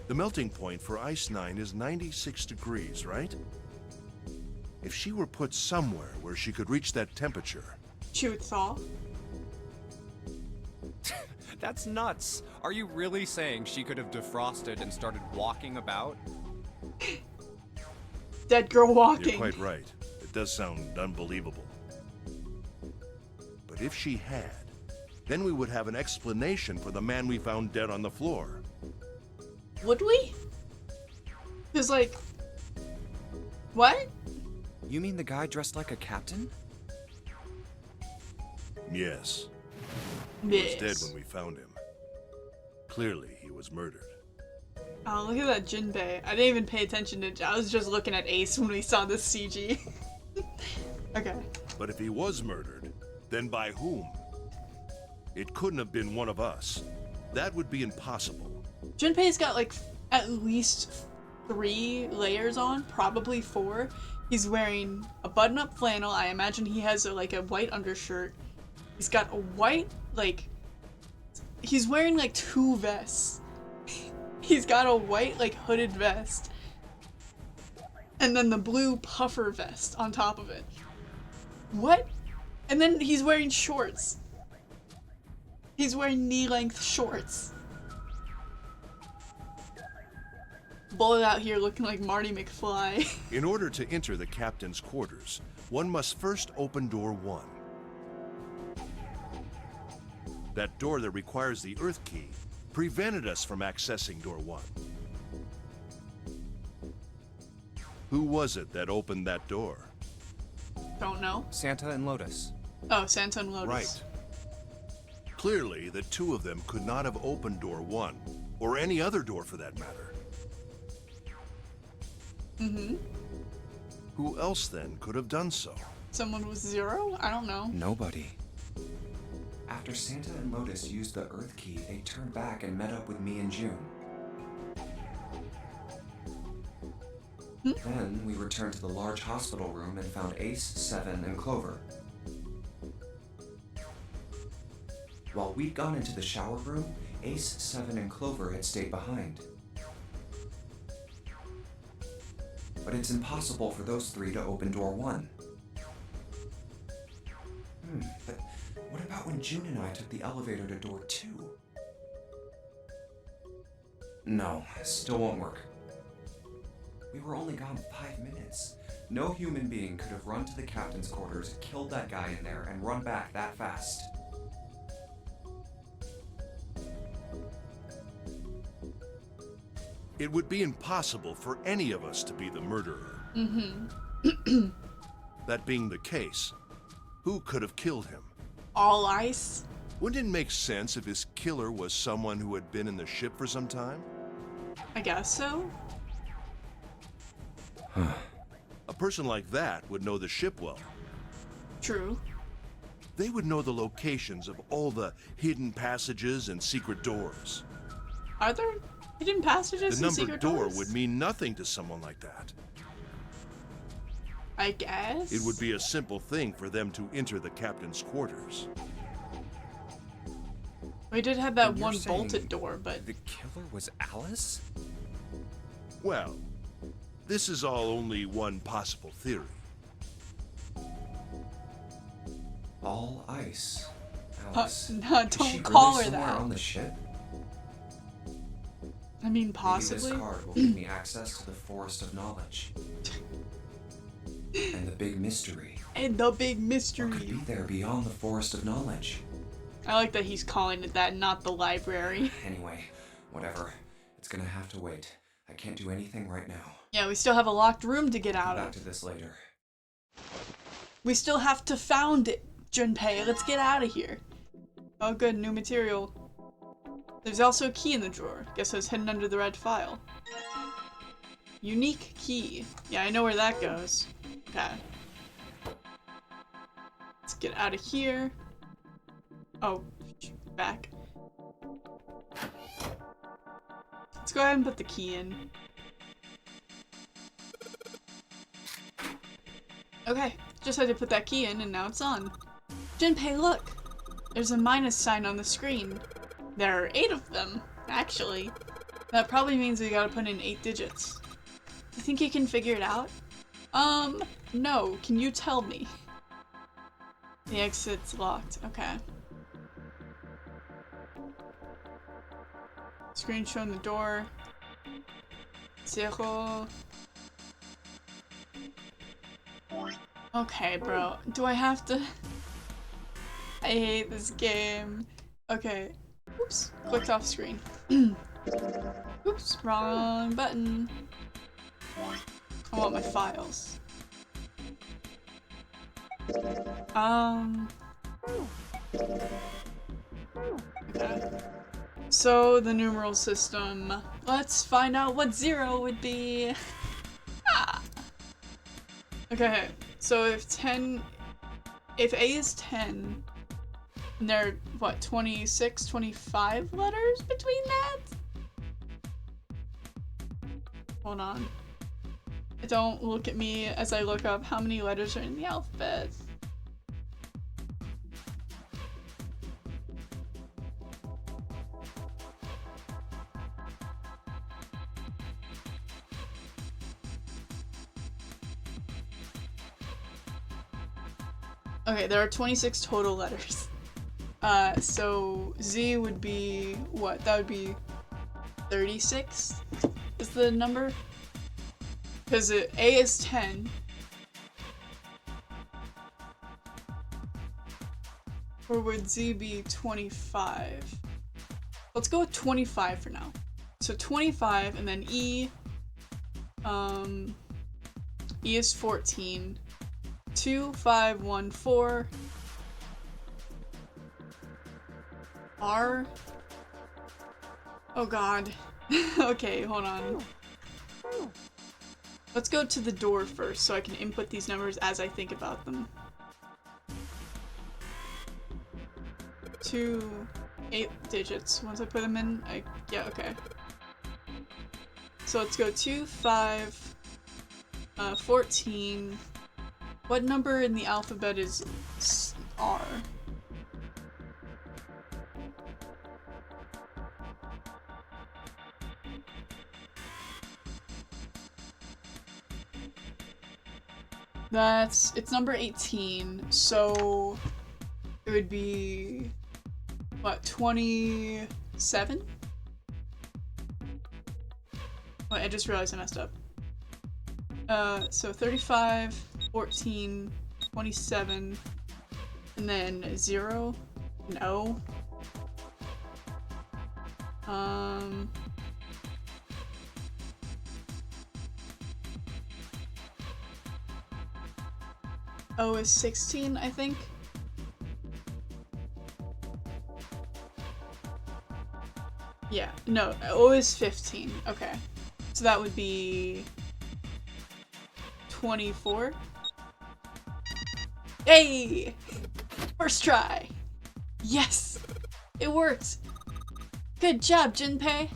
Speaker 2: The melting point for Ice 9 is 96 degrees, right? If she were put somewhere where she could reach that temperature...
Speaker 1: She would thaw.
Speaker 3: That's nuts. Are you really saying she could have defrosted and started walking about?
Speaker 1: Dead girl walking.
Speaker 2: You're quite right. It does sound unbelievable. But if she had, then we would have an explanation for the man we found dead on the floor.
Speaker 1: Would we? Cause like, what?
Speaker 3: You mean the guy dressed like a captain?
Speaker 2: Yes. He was dead when we found him. Clearly, he was murdered.
Speaker 1: Oh, look at that Jinbei. I didn't even pay attention to. I was just looking at Ace when we saw this CG. Okay.
Speaker 2: But if he was murdered, then by whom? It couldn't have been one of us. That would be impossible.
Speaker 1: Junpei's got like at least 3 layers on, probably 4. He's wearing a button-up flannel. I imagine he has like a white undershirt. He's got a white, like, he's wearing like 2 vests. He's got a white, like, hooded vest. And then the blue puffer vest on top of it. What? And then he's wearing shorts. He's wearing knee-length shorts. Bullet out here looking like Marty McFly.
Speaker 2: In order to enter the captain's quarters, one must first open door 1. That door that requires the Earth key prevented us from accessing door 1. Who was it that opened that door?
Speaker 1: Don't know.
Speaker 3: Santa and Lotus.
Speaker 1: Oh, Santa and Lotus.
Speaker 2: Right. Clearly, the 2 of them could not have opened door 1, or any other door for that matter.
Speaker 1: Mm-hmm.
Speaker 2: Who else then could have done so?
Speaker 1: Someone with 0? I don't know.
Speaker 3: Nobody.
Speaker 4: After Santa and Lotus used the Earth key, they turned back and met up with me and June. Then we returned to the large hospital room and found Ace, Seven, and Clover. While we'd gone into the shower room, Ace, Seven, and Clover had stayed behind. But it's impossible for those 3 to open door 1. But what about when June and I took the elevator to door 2? No, still won't work. We were only gone 5 minutes. No human being could have run to the captain's quarters, killed that guy in there, and run back that fast.
Speaker 2: It would be impossible for any of us to be the murderer.
Speaker 1: Mm-hmm.
Speaker 2: That being the case, who could have killed him?
Speaker 1: All ice?
Speaker 2: Wouldn't it make sense if his killer was someone who had been in the ship for some time?
Speaker 1: I guess so.
Speaker 2: A person like that would know the ship well.
Speaker 1: True.
Speaker 2: They would know the locations of all the hidden passages and secret doors.
Speaker 1: Are there hidden passages
Speaker 2: The
Speaker 1: and
Speaker 2: numbered
Speaker 1: secret
Speaker 2: door
Speaker 1: doors?
Speaker 2: would mean nothing to someone like that.
Speaker 1: I guess.
Speaker 2: It would be a simple thing for them to enter the captain's quarters.
Speaker 1: We did have that
Speaker 3: And you're
Speaker 1: one
Speaker 3: saying
Speaker 1: bolted door, but
Speaker 3: The killer was Alice?
Speaker 2: Well, this is all only one possible theory.
Speaker 4: All ice. Alice.
Speaker 1: no,
Speaker 4: Is she
Speaker 1: don't
Speaker 4: really
Speaker 1: call her
Speaker 4: somewhere
Speaker 1: that.
Speaker 4: on the ship?
Speaker 1: I mean,
Speaker 4: Maybe
Speaker 1: possibly.
Speaker 4: this card will give me access to the Forest of Knowledge. And the big mystery.
Speaker 1: And the big
Speaker 4: What could
Speaker 1: mystery.
Speaker 4: be there beyond the Forest of Knowledge?
Speaker 1: I like that he's calling it that, not the library.
Speaker 4: Anyway, whatever. It's gonna have to wait. I can't do anything right now.
Speaker 1: Yeah, we still have a locked room to get out
Speaker 4: Back
Speaker 1: of.
Speaker 4: to this later.
Speaker 1: We still have to found it, Junpei. Let's get out of here. Oh good, new material. There's also a key in the drawer. Guess it's hidden under the red file. Unique key. Yeah, I know where that goes. Okay. Let's get out of here. Oh, back. Let's go ahead and put the key in. Okay, just had to put that key in and now it's on. Junpei, look! There's a minus sign on the screen. There are 8 of them, actually. That probably means we gotta put in 8 digits. Do you think you can figure it out? No. Can you tell me? The exit's locked. Okay. Screen showing the door. Zero. Okay, bro. Do I have to? I hate this game. Okay. Oops. Clicked off screen. Oops. Wrong button. I want my files. Okay. So, the numeral system. Let's find out what 0 would be. Ah. Okay, so if A is 10, and there are, what, 26, 25 letters between that? Hold on. Don't look at me as I look up how many letters are in the alphabet. Okay, there are 26 total letters. So Z would be what? That would be 36 is the number? Because A is 10. Or would Z be 25? Let's go with 25 for now. So 25 and then E is 14. 2, 5, 1, 4. R. Oh god. Okay, hold on. Let's go to the door first so I can input these numbers as I think about them. 2, 8 digits. Once I put them in, yeah, okay. So let's go 2, 5, 14. What number in the alphabet is R? It's number 18, so it would be, what, 27? Wait, I just realized I messed up. So 35, 14, 27, and then 0, no. O is 16, I think. Yeah, no, O is 15, okay. So that would be 24. Hey! First try! Yes! It worked! Good job, Junpei!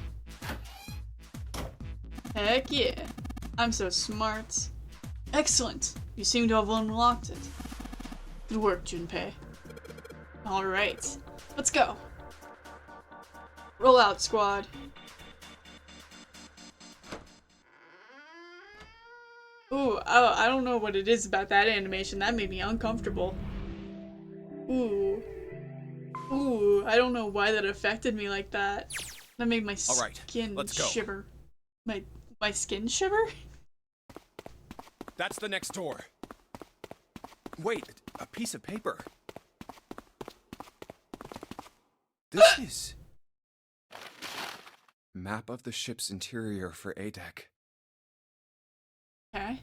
Speaker 1: Heck yeah! I'm so smart. Excellent! You seem to have unlocked it. Good work, Junpei. Alright, let's go. Roll out, squad. Ooh, oh, I don't know what it is about that animation. That made me uncomfortable. Ooh. Ooh, I don't know why that affected me like that. That made my skin shiver. My skin shiver?
Speaker 3: That's the next door. Wait, a piece of paper. This is... Map of the ship's interior for A deck.
Speaker 1: Okay.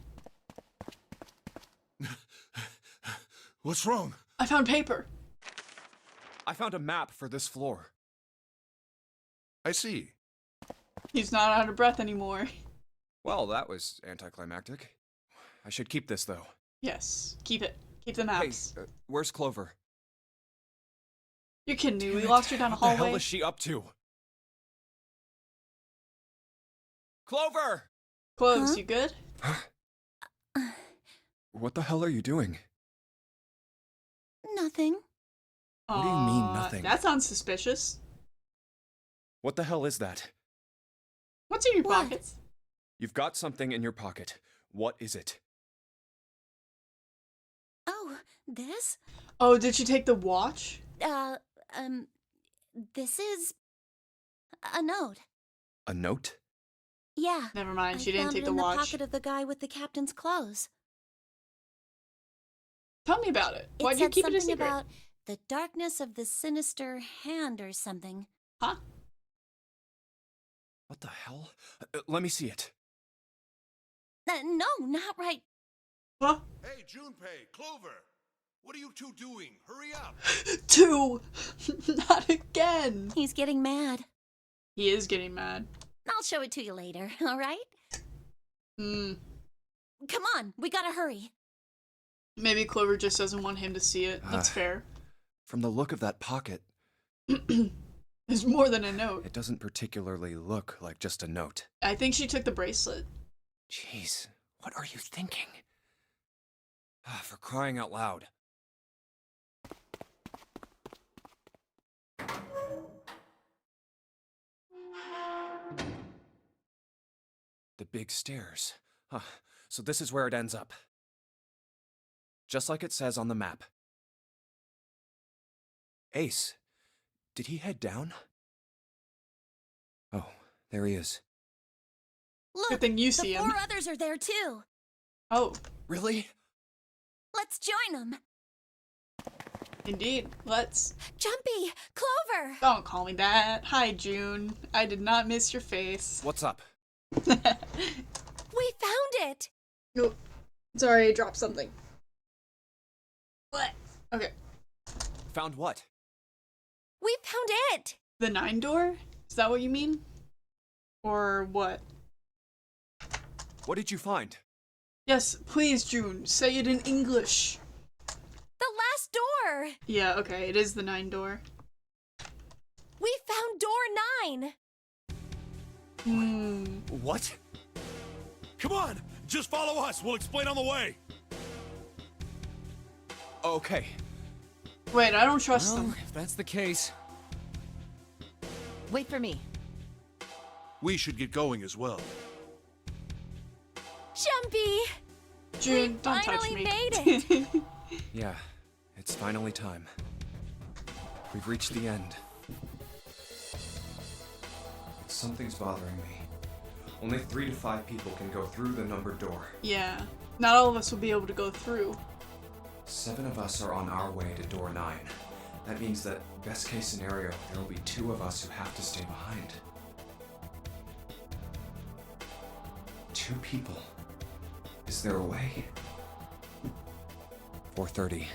Speaker 2: What's wrong?
Speaker 1: I found paper.
Speaker 3: I found a map for this floor.
Speaker 2: I see.
Speaker 1: He's not out of breath anymore.
Speaker 3: Well, that was anticlimactic. I should keep this, though.
Speaker 1: Yes, keep it. Keep the maps.
Speaker 3: Hey, where's Clover?
Speaker 1: You're kidding me, we lost her down a hallway.
Speaker 3: What the hell is she up to? Clover!
Speaker 1: Cloves,
Speaker 5: Huh?
Speaker 1: you good?
Speaker 3: What the hell are you doing?
Speaker 5: Nothing.
Speaker 3: What do you mean, nothing?
Speaker 1: That sounds suspicious.
Speaker 3: What the hell is that?
Speaker 1: What's in your
Speaker 5: What?
Speaker 1: pockets?
Speaker 3: You've got something in your pocket. What is it?
Speaker 5: Oh, this?
Speaker 1: Oh, did she take the watch?
Speaker 5: This is a note.
Speaker 3: A note?
Speaker 5: Yeah.
Speaker 1: Never mind, she
Speaker 5: I
Speaker 1: didn't
Speaker 5: found
Speaker 1: take
Speaker 5: it
Speaker 1: the
Speaker 5: in the
Speaker 1: watch.
Speaker 5: pocket of the guy with the captain's clothes.
Speaker 1: Tell me about it.
Speaker 5: It
Speaker 1: Why'd you
Speaker 5: said
Speaker 1: keep it a
Speaker 5: something
Speaker 1: secret?
Speaker 5: about the darkness of the sinister hand or something.
Speaker 1: Huh?
Speaker 3: What the hell? Let me see it.
Speaker 5: No, not right.
Speaker 1: Huh?
Speaker 2: Hey, Junpei, Clover! What are you two doing? Hurry up!
Speaker 1: 2! Not again!
Speaker 5: He's getting mad.
Speaker 1: He is getting mad.
Speaker 5: I'll show it to you later, all right?
Speaker 1: Hmm.
Speaker 5: Come on, we gotta hurry.
Speaker 1: Maybe Clover just doesn't want him to see it. That's fair.
Speaker 3: From the look of that pocket,
Speaker 1: There's more than a note.
Speaker 3: it doesn't particularly look like just a note.
Speaker 1: I think she took the bracelet.
Speaker 3: Jeez, what are you thinking? For crying out loud. The big stairs. Huh. So this is where it ends up. Just like it says on the map. Ace, did he head down? Oh, there he is.
Speaker 5: Look,
Speaker 1: Good thing you
Speaker 5: the
Speaker 1: see
Speaker 5: 4
Speaker 1: him.
Speaker 5: others are there too.
Speaker 1: Oh,
Speaker 3: Really?
Speaker 5: Let's join them.
Speaker 1: indeed. Let's.
Speaker 5: Jumpy, Clover.
Speaker 1: Don't call me that. Hi, June. I did not miss your face.
Speaker 3: What's up?
Speaker 5: We found it.
Speaker 1: Oh, sorry, I dropped something. What? Okay.
Speaker 3: Found what?
Speaker 5: We found it.
Speaker 1: The 9 door? Is that what you mean? Or what?
Speaker 3: What did you find?
Speaker 1: Yes, please, June. Say it in English.
Speaker 5: The last door.
Speaker 1: Yeah, okay. It is the 9 door.
Speaker 5: We found door 9.
Speaker 3: What?
Speaker 8: Come on! Just follow us. We'll explain on the way.
Speaker 3: Okay.
Speaker 1: Wait, I don't trust them.
Speaker 3: If that's the case.
Speaker 7: Wait for me.
Speaker 2: We should get going as well.
Speaker 5: Jumpy.
Speaker 1: June, don't touch
Speaker 5: finally
Speaker 1: me.
Speaker 5: made it.
Speaker 3: Yeah, it's finally time. We've reached the end.
Speaker 4: Something's bothering me. Only 3 to 5 people can go through the numbered door.
Speaker 1: Yeah. Not all of us will be able to go through.
Speaker 4: 7 of us are on our way to door 9. That means that, best case scenario, there will be 2 of us who have to stay behind. 2 people. Is there a way?
Speaker 3: 4:30.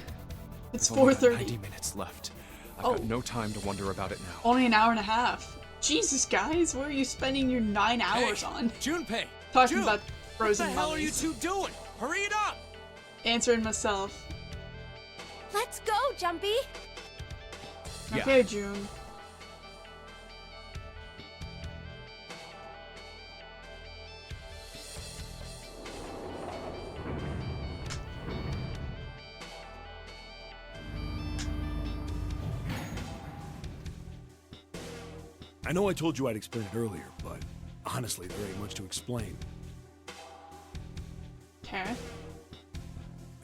Speaker 1: It's
Speaker 3: We've only got
Speaker 1: 4:30.
Speaker 3: 90 minutes left. I've
Speaker 1: Oh.
Speaker 3: got no time to wonder about it now.
Speaker 1: Only an hour and a half. Jesus, guys, what are you spending your 9 hours on?
Speaker 3: Junpei!
Speaker 1: Talking
Speaker 3: June,
Speaker 1: about frozen
Speaker 3: what the hell are you
Speaker 1: mummies.
Speaker 3: two doing? Hurry it up!
Speaker 1: Answering myself.
Speaker 5: Let's go, Jumpy.
Speaker 3: Yeah.
Speaker 1: Okay, June.
Speaker 8: I know I told you I'd explain it earlier, but honestly, there ain't much to explain.
Speaker 1: Okay.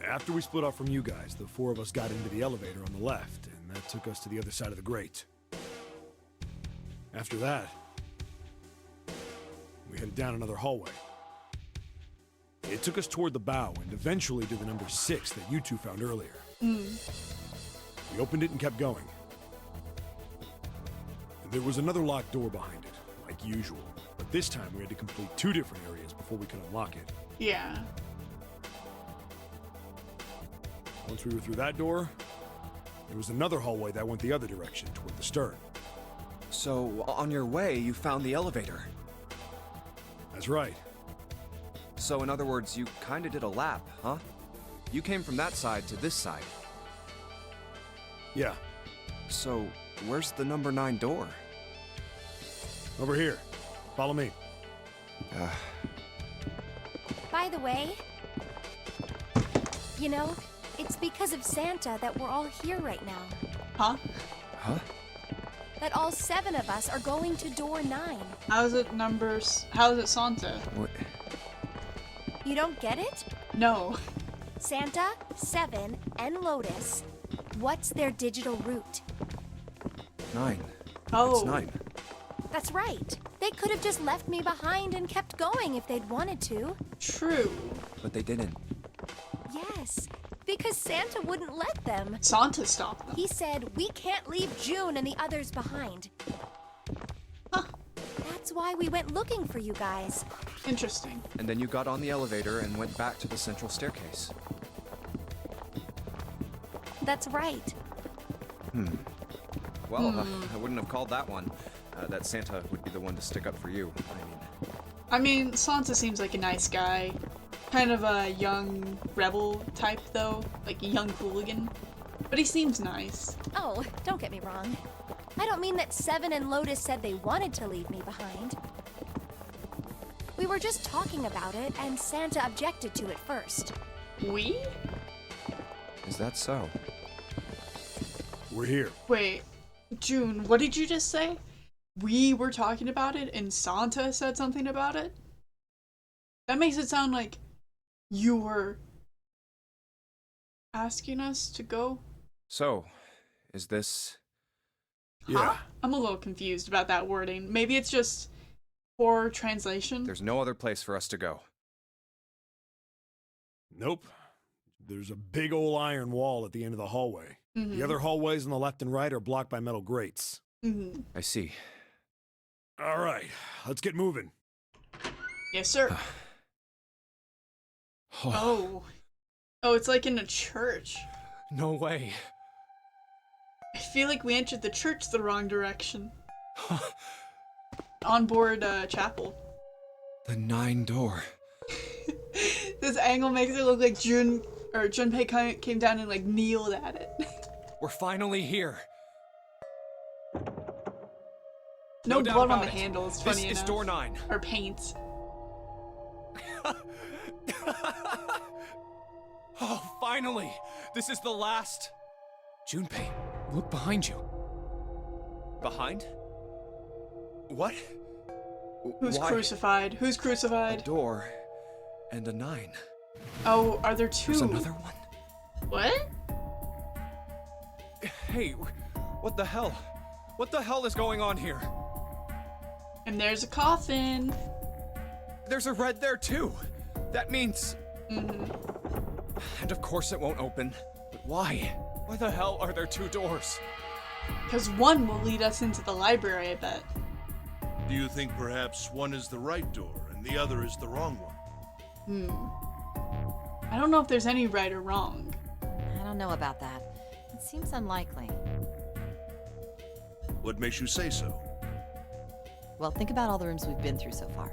Speaker 8: After we split off from you guys, the 4 of us got into the elevator on the left, and that took us to the other side of the grate. After that, we headed down another hallway. It took us toward the bow and eventually to the number 6 that you two found earlier. We opened it and kept going. There was another locked door behind it, like usual, but this time we had to complete 2 different areas before we could unlock it.
Speaker 1: Yeah.
Speaker 8: Once we were through that door, there was another hallway that went the other direction, toward the stern.
Speaker 3: So, on your way, you found the elevator.
Speaker 8: That's right.
Speaker 3: So, in other words, you kinda did a lap, huh? You came from that side to this side.
Speaker 8: Yeah,
Speaker 3: So, where's the number 9 door?
Speaker 8: over here. Follow me.
Speaker 5: By the way, you know, it's because of Santa that we're all here right now.
Speaker 1: Huh?
Speaker 3: Huh?
Speaker 5: That all 7 of us are going to door 9.
Speaker 1: How's it numbers? How's it Santa?
Speaker 3: What?
Speaker 5: You don't get it?
Speaker 1: No.
Speaker 5: Santa, 7, and Lotus. What's their digital route?
Speaker 3: 9.
Speaker 1: Oh.
Speaker 3: It's 9.
Speaker 5: That's right. They could have just left me behind and kept going if they'd wanted to.
Speaker 1: True.
Speaker 3: But they didn't.
Speaker 5: Yes, because Santa wouldn't let them.
Speaker 1: Santa stopped them.
Speaker 5: He said, we can't leave June and the others behind.
Speaker 1: Huh.
Speaker 5: That's why we went looking for you guys.
Speaker 1: Interesting.
Speaker 3: And then you got on the elevator and went back to the central staircase.
Speaker 5: That's right.
Speaker 3: Well, I wouldn't have called that one. That Santa would be the one to stick up for you.
Speaker 1: I mean, Santa seems like a nice guy. Kind of a young rebel type, though. Like a young hooligan. But he seems nice.
Speaker 5: Oh, don't get me wrong. I don't mean that Seven and Lotus said they wanted to leave me behind. We were just talking about it, and Santa objected to it first.
Speaker 1: We?
Speaker 3: Is that so?
Speaker 8: We're here.
Speaker 1: Wait, June, what did you just say? We were talking about it and Santa said something about it? That makes it sound like you were asking us to go?
Speaker 3: So, is this...
Speaker 8: Yeah.
Speaker 1: I'm a little confused about that wording. Maybe it's just poor translation?
Speaker 3: There's no other place for us to go.
Speaker 8: Nope. There's a big old iron wall at the end of the hallway.
Speaker 1: Mm-hmm.
Speaker 8: The other hallways on the left and right are blocked by metal grates.
Speaker 1: Mm-hmm.
Speaker 3: I see.
Speaker 8: All right, let's get moving.
Speaker 1: Yes, sir. Oh, it's like in a church.
Speaker 3: No way.
Speaker 1: I feel like we entered the church the wrong direction. Onboard chapel.
Speaker 3: The 9 door.
Speaker 1: This angle makes it look like Junpei came down and like kneeled at it.
Speaker 3: We're finally here.
Speaker 1: No
Speaker 3: doubt
Speaker 1: blood on
Speaker 3: about
Speaker 1: the
Speaker 3: it.
Speaker 1: handle, it's
Speaker 3: This
Speaker 1: funny
Speaker 3: is
Speaker 1: enough.
Speaker 3: door 9.
Speaker 1: Or paint.
Speaker 3: Oh, finally! This is the last... Junpei, look behind you. Behind? What?
Speaker 1: Who's
Speaker 3: Why?
Speaker 1: crucified? Who's
Speaker 3: A
Speaker 1: crucified?
Speaker 3: door and a 9.
Speaker 1: Oh, are there two?
Speaker 3: There's another one.
Speaker 1: What?
Speaker 3: Hey, what the hell? What the hell is going on here?
Speaker 1: And there's a coffin.
Speaker 3: There's a red there too. That means...
Speaker 1: Mm-hmm.
Speaker 3: And of course it won't open. But why? Why the hell are there 2 doors?
Speaker 1: Because one will lead us into the library, I bet.
Speaker 2: Do you think perhaps one is the right door and the other is the wrong one?
Speaker 1: I don't know if there's any right or wrong.
Speaker 7: I don't know about that. It seems unlikely.
Speaker 2: What makes you say so?
Speaker 7: Well, think about all the rooms we've been through so far.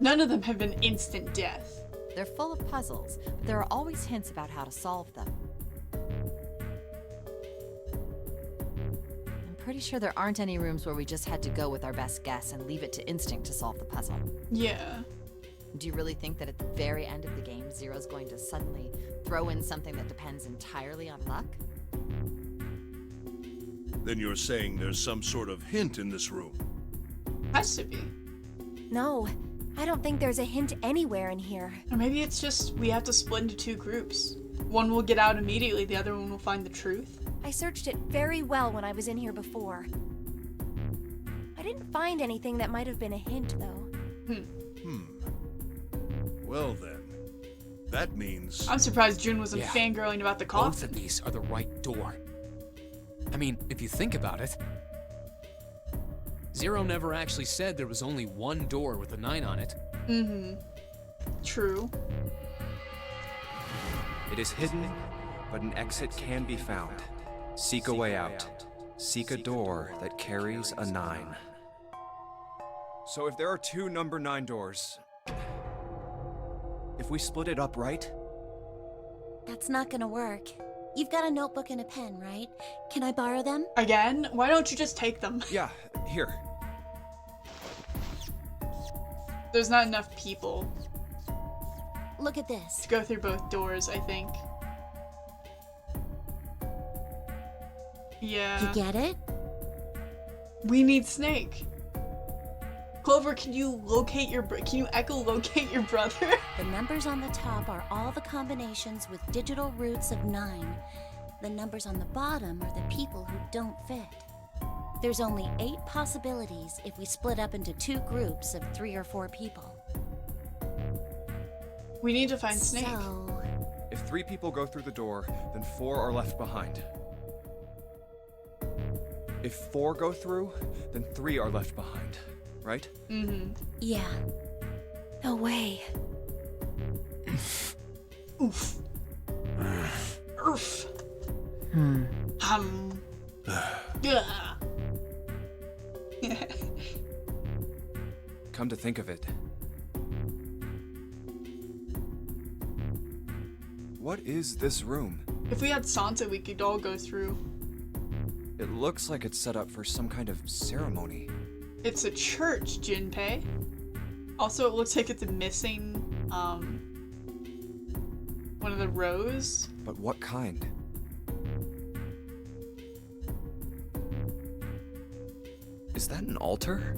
Speaker 1: None of them have been instant death.
Speaker 7: They're full of puzzles, but there are always hints about how to solve them. I'm pretty sure there aren't any rooms where we just had to go with our best guess and leave it to instinct to solve the puzzle.
Speaker 1: Yeah.
Speaker 7: Do you really think that at the very end of the game, Zero's going to suddenly throw in something that depends entirely on luck?
Speaker 2: Then you're saying there's some sort of hint in this room.
Speaker 1: Has to be.
Speaker 5: No, I don't think there's a hint anywhere in here.
Speaker 1: Or maybe it's just we have to split into 2 groups. One will get out immediately, the other one will find the truth.
Speaker 5: I searched it very well when I was in here before. I didn't find anything that might have been a hint, though.
Speaker 2: Well then, that means...
Speaker 1: I'm surprised June wasn't
Speaker 9: Yeah.
Speaker 1: fangirling about the
Speaker 9: Both
Speaker 1: coffin.
Speaker 9: of these are the right door. I mean, if you think about it, Zero never actually said there was only one door with a 9 on it.
Speaker 1: True.
Speaker 3: It is hidden, but an exit can be found. Seek a way out. Seek a door that carries a 9. So if there are 2 number 9 doors, if we split it up, right?
Speaker 5: That's not gonna work. You've got a notebook and a pen, right? Can I borrow them?
Speaker 1: Again? Why don't you just take them?
Speaker 3: Yeah, here.
Speaker 1: There's not enough people
Speaker 5: Look at this.
Speaker 1: to go through both doors, I think. Yeah.
Speaker 5: You get it?
Speaker 1: We need Snake. Clover, can you echolocate your brother?
Speaker 5: The numbers on the top are all the combinations with digital roots of 9. The numbers on the bottom are the people who don't fit. There's only 8 possibilities if we split up into 2 groups of 3 or 4 people.
Speaker 1: We need to find Snake.
Speaker 5: So...
Speaker 3: If 3 people go through the door, then 4 are left behind. If 4 go through, then 3 are left behind, right?
Speaker 1: Mm-hmm.
Speaker 5: Yeah. No way.
Speaker 1: Oof. Oof. Yeah.
Speaker 3: Come to think of it. What is this room?
Speaker 1: If we had Santa, we could all go through.
Speaker 3: It looks like it's set up for some kind of ceremony.
Speaker 1: It's a church, Jinpei. Also, it looks like it's missing, one of the rows.
Speaker 3: But what kind? Is that an altar?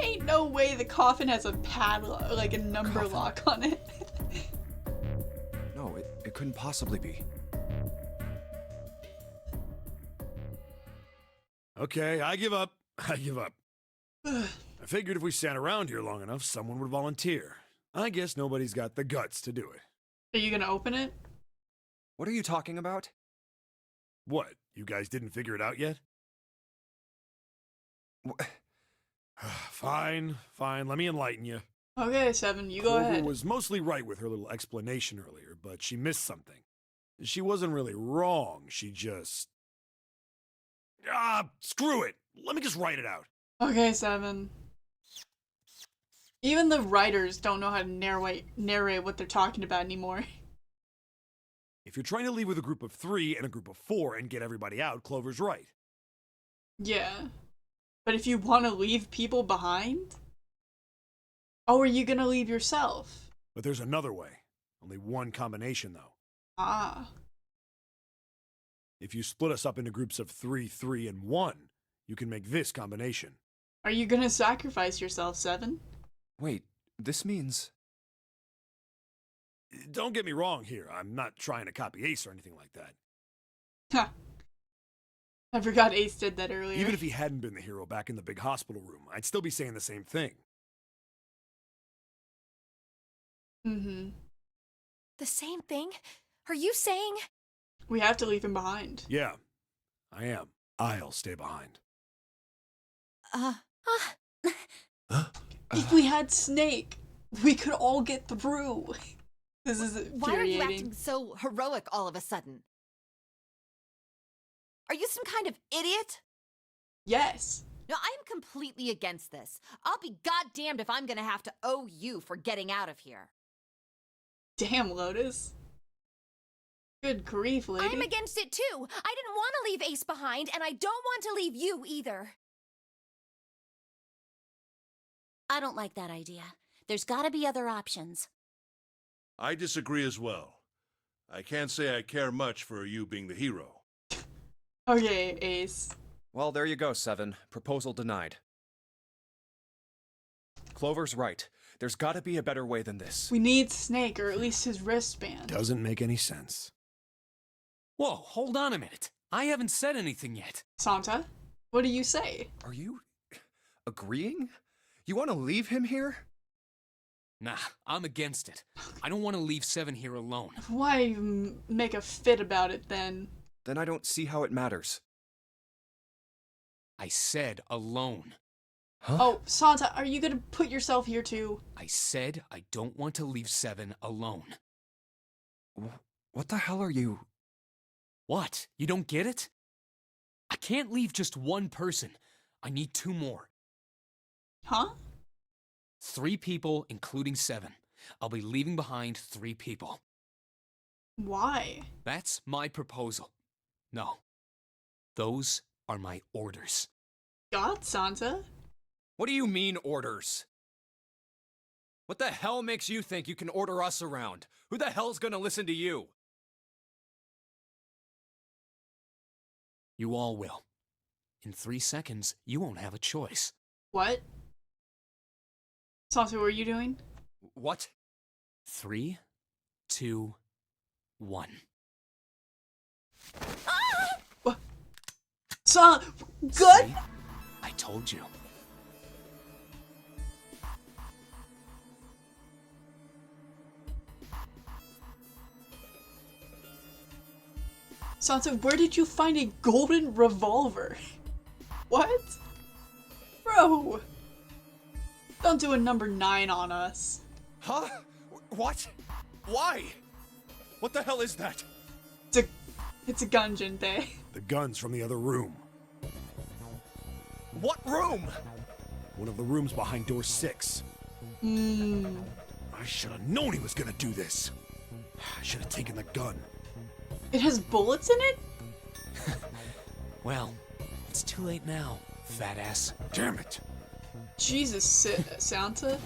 Speaker 1: Ain't no way the coffin has a padlock, like a number lock on it.
Speaker 3: No, it couldn't possibly be.
Speaker 8: Okay, I give up. I give up. I figured if we sat around here long enough, someone would volunteer. I guess nobody's got the guts to do it.
Speaker 1: Are you gonna open it?
Speaker 3: What are you talking about?
Speaker 8: What? You guys didn't figure it out yet? Fine, fine. Let me enlighten you.
Speaker 1: Okay, 7, you go
Speaker 8: Clover
Speaker 1: ahead.
Speaker 8: was mostly right with her little explanation earlier, but she missed something. She wasn't really wrong. She just... screw it. Let me just write it out.
Speaker 1: Okay, 7. Even the writers don't know how to narrate what they're talking about anymore.
Speaker 8: If you're trying to leave with a group of 3 and a group of 4 and get everybody out, Clover's right.
Speaker 1: Yeah. But if you want to leave people behind? Oh, are you gonna leave yourself?
Speaker 8: But there's another way. Only one combination, though.
Speaker 1: Ah.
Speaker 8: If you split us up into groups of 3, 3, and 1, you can make this combination.
Speaker 1: Are you gonna sacrifice yourself, 7?
Speaker 3: Wait, this means...
Speaker 8: Don't get me wrong here. I'm not trying to copy Ace or anything like that.
Speaker 1: Ha. I forgot Ace did that earlier.
Speaker 8: Even if he hadn't been the hero back in the big hospital room, I'd still be saying the same thing.
Speaker 1: Mm-hmm.
Speaker 10: The same thing? Are you saying?
Speaker 1: We have to leave him behind.
Speaker 8: Yeah, I am. I'll stay behind.
Speaker 1: If we had Snake, we could all get through. This is
Speaker 7: Why are you
Speaker 1: infuriating.
Speaker 7: acting so heroic all of a sudden? Are you some kind of idiot?
Speaker 1: Yes.
Speaker 7: No, I am completely against this. I'll be goddamned if I'm gonna have to owe you for getting out of here.
Speaker 1: Damn, Lotus. Good grief, lady.
Speaker 10: I'm against it too. I didn't want to leave Ace behind, and I don't want to leave you either.
Speaker 5: I don't like that idea. There's gotta be other options.
Speaker 2: I disagree as well. I can't say I care much for you being the hero.
Speaker 1: Okay, Ace.
Speaker 3: Well, there you go, 7. Proposal denied. Clover's right. There's gotta be a better way than this.
Speaker 1: We need Snake, or at least his wristband.
Speaker 8: Doesn't make any sense.
Speaker 9: Whoa, hold on a minute. I haven't said anything yet.
Speaker 1: Santa, what do you say?
Speaker 3: Are you... agreeing? You want to leave him here?
Speaker 9: Nah, I'm against it. I don't want to leave 7 here alone.
Speaker 1: Why make a fit about it then?
Speaker 3: Then I don't see how it matters.
Speaker 9: I said alone.
Speaker 3: Huh?
Speaker 1: Oh, Santa, are you gonna put yourself here too?
Speaker 9: I said I don't want to leave 7 alone.
Speaker 3: What the hell are you...
Speaker 9: What? You don't get it? I can't leave just one person. I need 2 more.
Speaker 1: Huh?
Speaker 9: 3 people, including 7. I'll be leaving behind 3 people.
Speaker 1: Why?
Speaker 9: That's my proposal. No. Those are my orders.
Speaker 1: God, Santa?
Speaker 3: What do you mean, orders? What the hell makes you think you can order us around? Who the hell's gonna listen to you?
Speaker 9: You all will. In 3 seconds, you won't have a choice.
Speaker 1: What? Santa, what are you doing?
Speaker 3: What?
Speaker 9: 3, 2, 1.
Speaker 1: What? So, good?
Speaker 9: See? I told you.
Speaker 1: Sansa, where did you find a golden revolver? What? Bro! Don't do a number 9 on us.
Speaker 3: Huh? What? Why? What the hell is that?
Speaker 1: It's a gun, Jinbei.
Speaker 8: The gun's from the other room.
Speaker 3: What room?
Speaker 8: One of the rooms behind door 6. I should have known he was gonna do this. I should have taken the gun.
Speaker 1: It has bullets in it?
Speaker 9: Well, it's too late now, fat ass.
Speaker 8: Damn it.
Speaker 1: Jesus, Santa.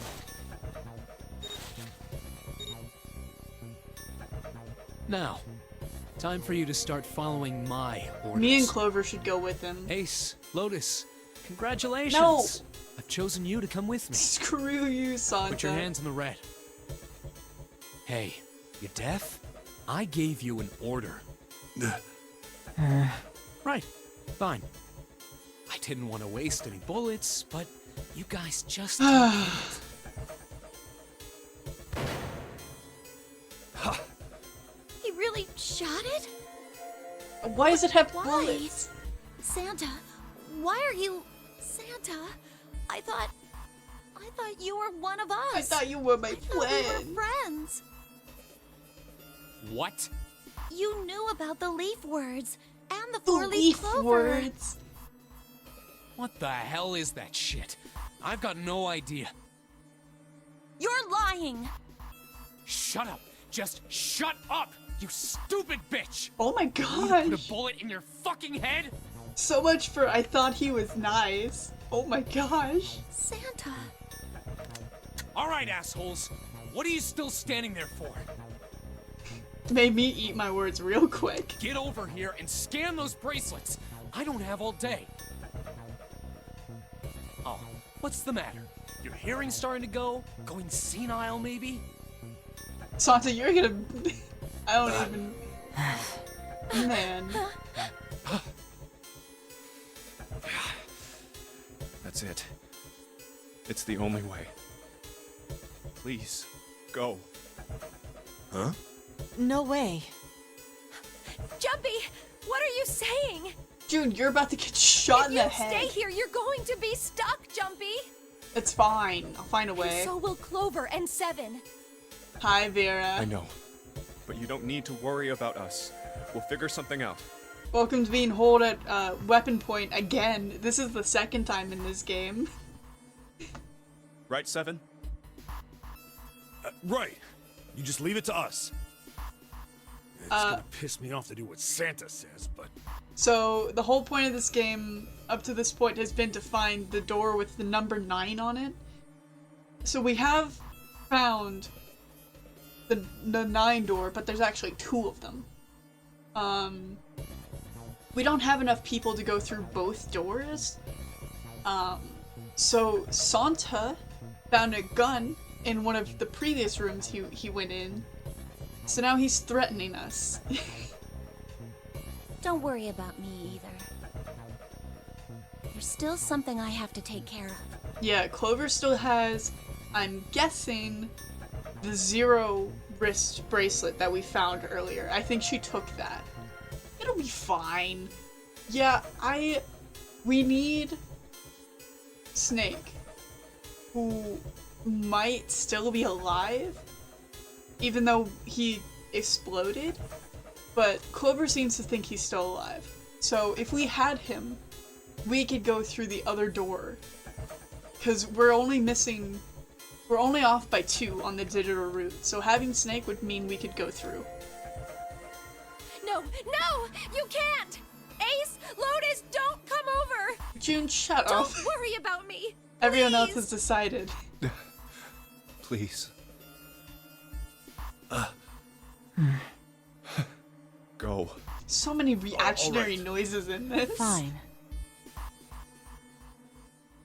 Speaker 9: Now, time for you to start following my orders.
Speaker 1: Me and Clover should go with him.
Speaker 9: Ace, Lotus, congratulations.
Speaker 1: No.
Speaker 9: I've chosen you to come with me.
Speaker 1: Screw you, Santa.
Speaker 9: Put your hands in the red. Hey, you deaf? I gave you an order. Right, fine. I didn't want to waste any bullets, but you guys just did it.
Speaker 5: He really shot it?
Speaker 1: Why does it have
Speaker 5: Why?
Speaker 1: bullets?
Speaker 5: Santa, why are you... Santa, I thought you were one of us.
Speaker 1: I thought you were my
Speaker 5: I thought we
Speaker 1: friend.
Speaker 5: were friends.
Speaker 9: What?
Speaker 5: You knew about the leaf words and the
Speaker 1: The
Speaker 5: four-leaf
Speaker 1: leaf
Speaker 5: clover.
Speaker 1: words.
Speaker 9: What the hell is that shit? I've got no idea.
Speaker 5: You're lying.
Speaker 9: Shut up. Just shut up, you stupid bitch!
Speaker 1: Oh my
Speaker 9: You put
Speaker 1: gosh.
Speaker 9: a bullet in your fucking head?
Speaker 1: So much for I thought he was nice. Oh my gosh.
Speaker 5: Santa.
Speaker 9: Alright, assholes. What are you still standing there for?
Speaker 1: Made me eat my words real quick.
Speaker 9: Get over here and scan those bracelets. I don't have all day. Oh, what's the matter? Your hearing's starting to go? Going senile, maybe?
Speaker 1: Santa, you're gonna... I don't even... Man.
Speaker 3: That's it. It's the only way. Please, go.
Speaker 2: Huh?
Speaker 10: No way. Jumpy, what are you saying?
Speaker 1: June, you're about to get shot in the
Speaker 10: If you
Speaker 1: head.
Speaker 10: stay here, you're going to be stuck, Jumpy.
Speaker 1: It's fine. I'll find a way.
Speaker 10: And so will Clover and Seven.
Speaker 1: Hi, Vera.
Speaker 3: I know. But you don't need to worry about us. We'll figure something out.
Speaker 1: Welcome to being holed at weapon point again. This is the second time in this game.
Speaker 3: Right, Seven?
Speaker 8: Right. You just leave it to us. It's gonna piss me off to do what Santa says, but...
Speaker 1: So, the whole point of this game, up to this point, has been to find the door with the number 9 on it. So we have found the 9 door, but there's actually 2 of them. We don't have enough people to go through both doors. So Santa found a gun in one of the previous rooms he went in. So now he's threatening us.
Speaker 5: Don't worry about me either. There's still something I have to take care of.
Speaker 1: Yeah, Clover still has, I'm guessing, the 0 wrist bracelet that we found earlier. I think she took that. It'll be fine. Yeah, we need Snake, who might still be alive, even though he exploded, but Clover seems to think he's still alive. So if we had him, we could go through the other door, because we're only off by 2 on the digital route, so having Snake would mean we could go through.
Speaker 10: No, no, you can't! Ace, Lotus, don't come over!
Speaker 1: June, shut
Speaker 10: Don't
Speaker 1: up.
Speaker 10: worry about me!
Speaker 1: Everyone else
Speaker 10: please.
Speaker 1: has decided.
Speaker 3: Please. Go.
Speaker 1: So many reactionary noises in this.
Speaker 10: Fine.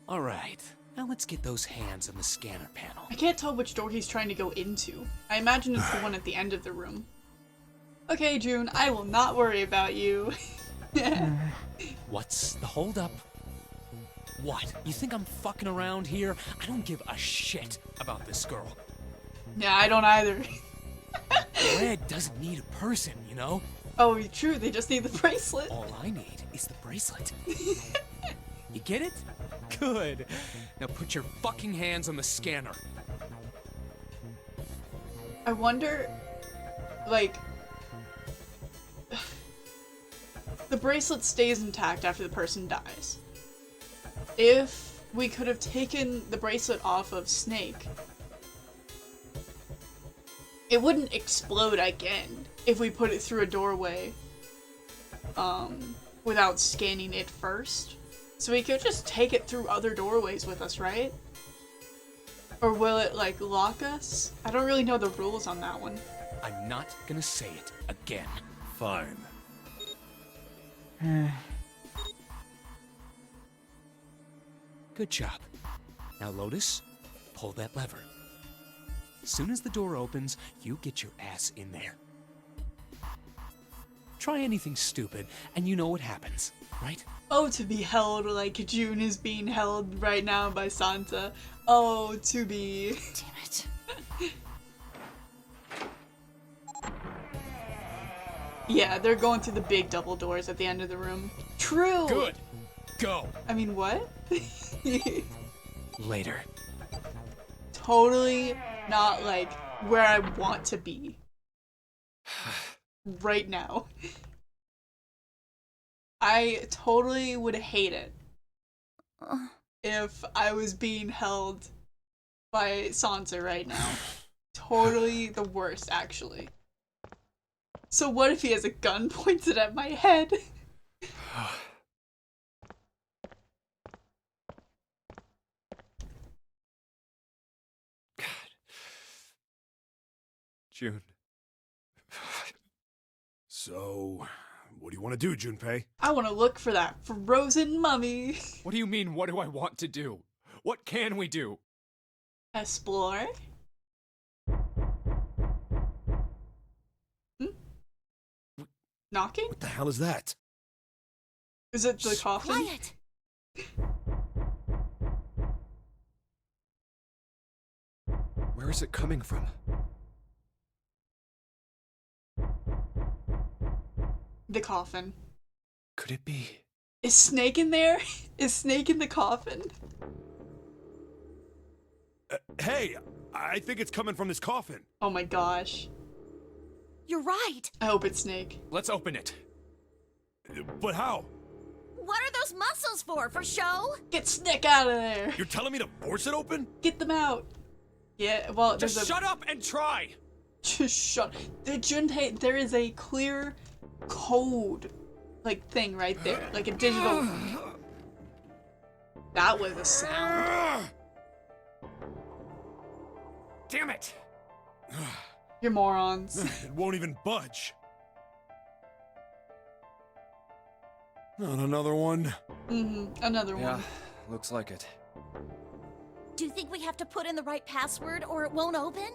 Speaker 9: Alright, now let's get those hands on the scanner panel.
Speaker 1: I can't tell which door he's trying to go into. I imagine it's the one at the end of the room. Okay, June, I will not worry about you.
Speaker 9: What's the holdup? What? You think I'm fucking around here? I don't give a shit about this girl.
Speaker 1: Yeah, I don't either.
Speaker 9: Red doesn't need a person, you know?
Speaker 1: Oh, true, they just need the bracelet.
Speaker 9: All I need is the bracelet. You get it? Good. Now put your fucking hands on the scanner.
Speaker 1: I wonder, like, the bracelet stays intact after the person dies. If we could have taken the bracelet off of Snake, it wouldn't explode again if we put it through a doorway, without scanning it first. So we could just take it through other doorways with us, right? Or will it, like, lock us? I don't really know the rules on that one.
Speaker 9: I'm not gonna say it again.
Speaker 2: Fine.
Speaker 9: Good job. Now, Lotus, pull that lever. As soon as the door opens, you get your ass in there. Try anything stupid, and you know what happens, right?
Speaker 1: Oh, to be held like June is being held right now by Santa. Oh, to be...
Speaker 7: Damn it.
Speaker 1: Yeah, they're going through the big double doors at the end of the room. True!
Speaker 9: Good. Go.
Speaker 1: I mean, what?
Speaker 9: Later.
Speaker 1: Totally not, like, where I want to be. Right now. I totally would hate it if I was being held by Sansa right now. Totally the worst, actually. So what if he has a gun pointed at my head?
Speaker 3: June.
Speaker 8: So, what do you want to do, Junpei?
Speaker 1: I want to look for that frozen mummy.
Speaker 3: What do you mean, what do I want to do? What can we do?
Speaker 1: Explore? Knocking?
Speaker 8: What the hell is that?
Speaker 1: Is it the coffin?
Speaker 5: Quiet!
Speaker 3: Where is it coming from?
Speaker 1: The coffin.
Speaker 3: Could it be?
Speaker 1: Is Snake in there? Is Snake in the coffin?
Speaker 8: Hey, I think it's coming from this coffin.
Speaker 1: Oh my gosh.
Speaker 5: You're right!
Speaker 1: I hope it's Snake.
Speaker 3: Let's open it.
Speaker 8: But how?
Speaker 5: What are those muscles for? For show?
Speaker 1: Get Snake out of there!
Speaker 8: You're telling me to force it open?
Speaker 1: Get them out! Yeah, well,
Speaker 3: Just
Speaker 1: there's
Speaker 3: shut up and try!
Speaker 1: Just shut. The Junpei, there is a clear code, like, thing right there. Like a digital... That was a sound.
Speaker 3: Damn it!
Speaker 1: You're morons.
Speaker 8: It won't even budge. Not another one.
Speaker 1: Another
Speaker 3: Yeah,
Speaker 1: one.
Speaker 3: looks like it.
Speaker 5: Do you think we have to put in the right password or it won't open?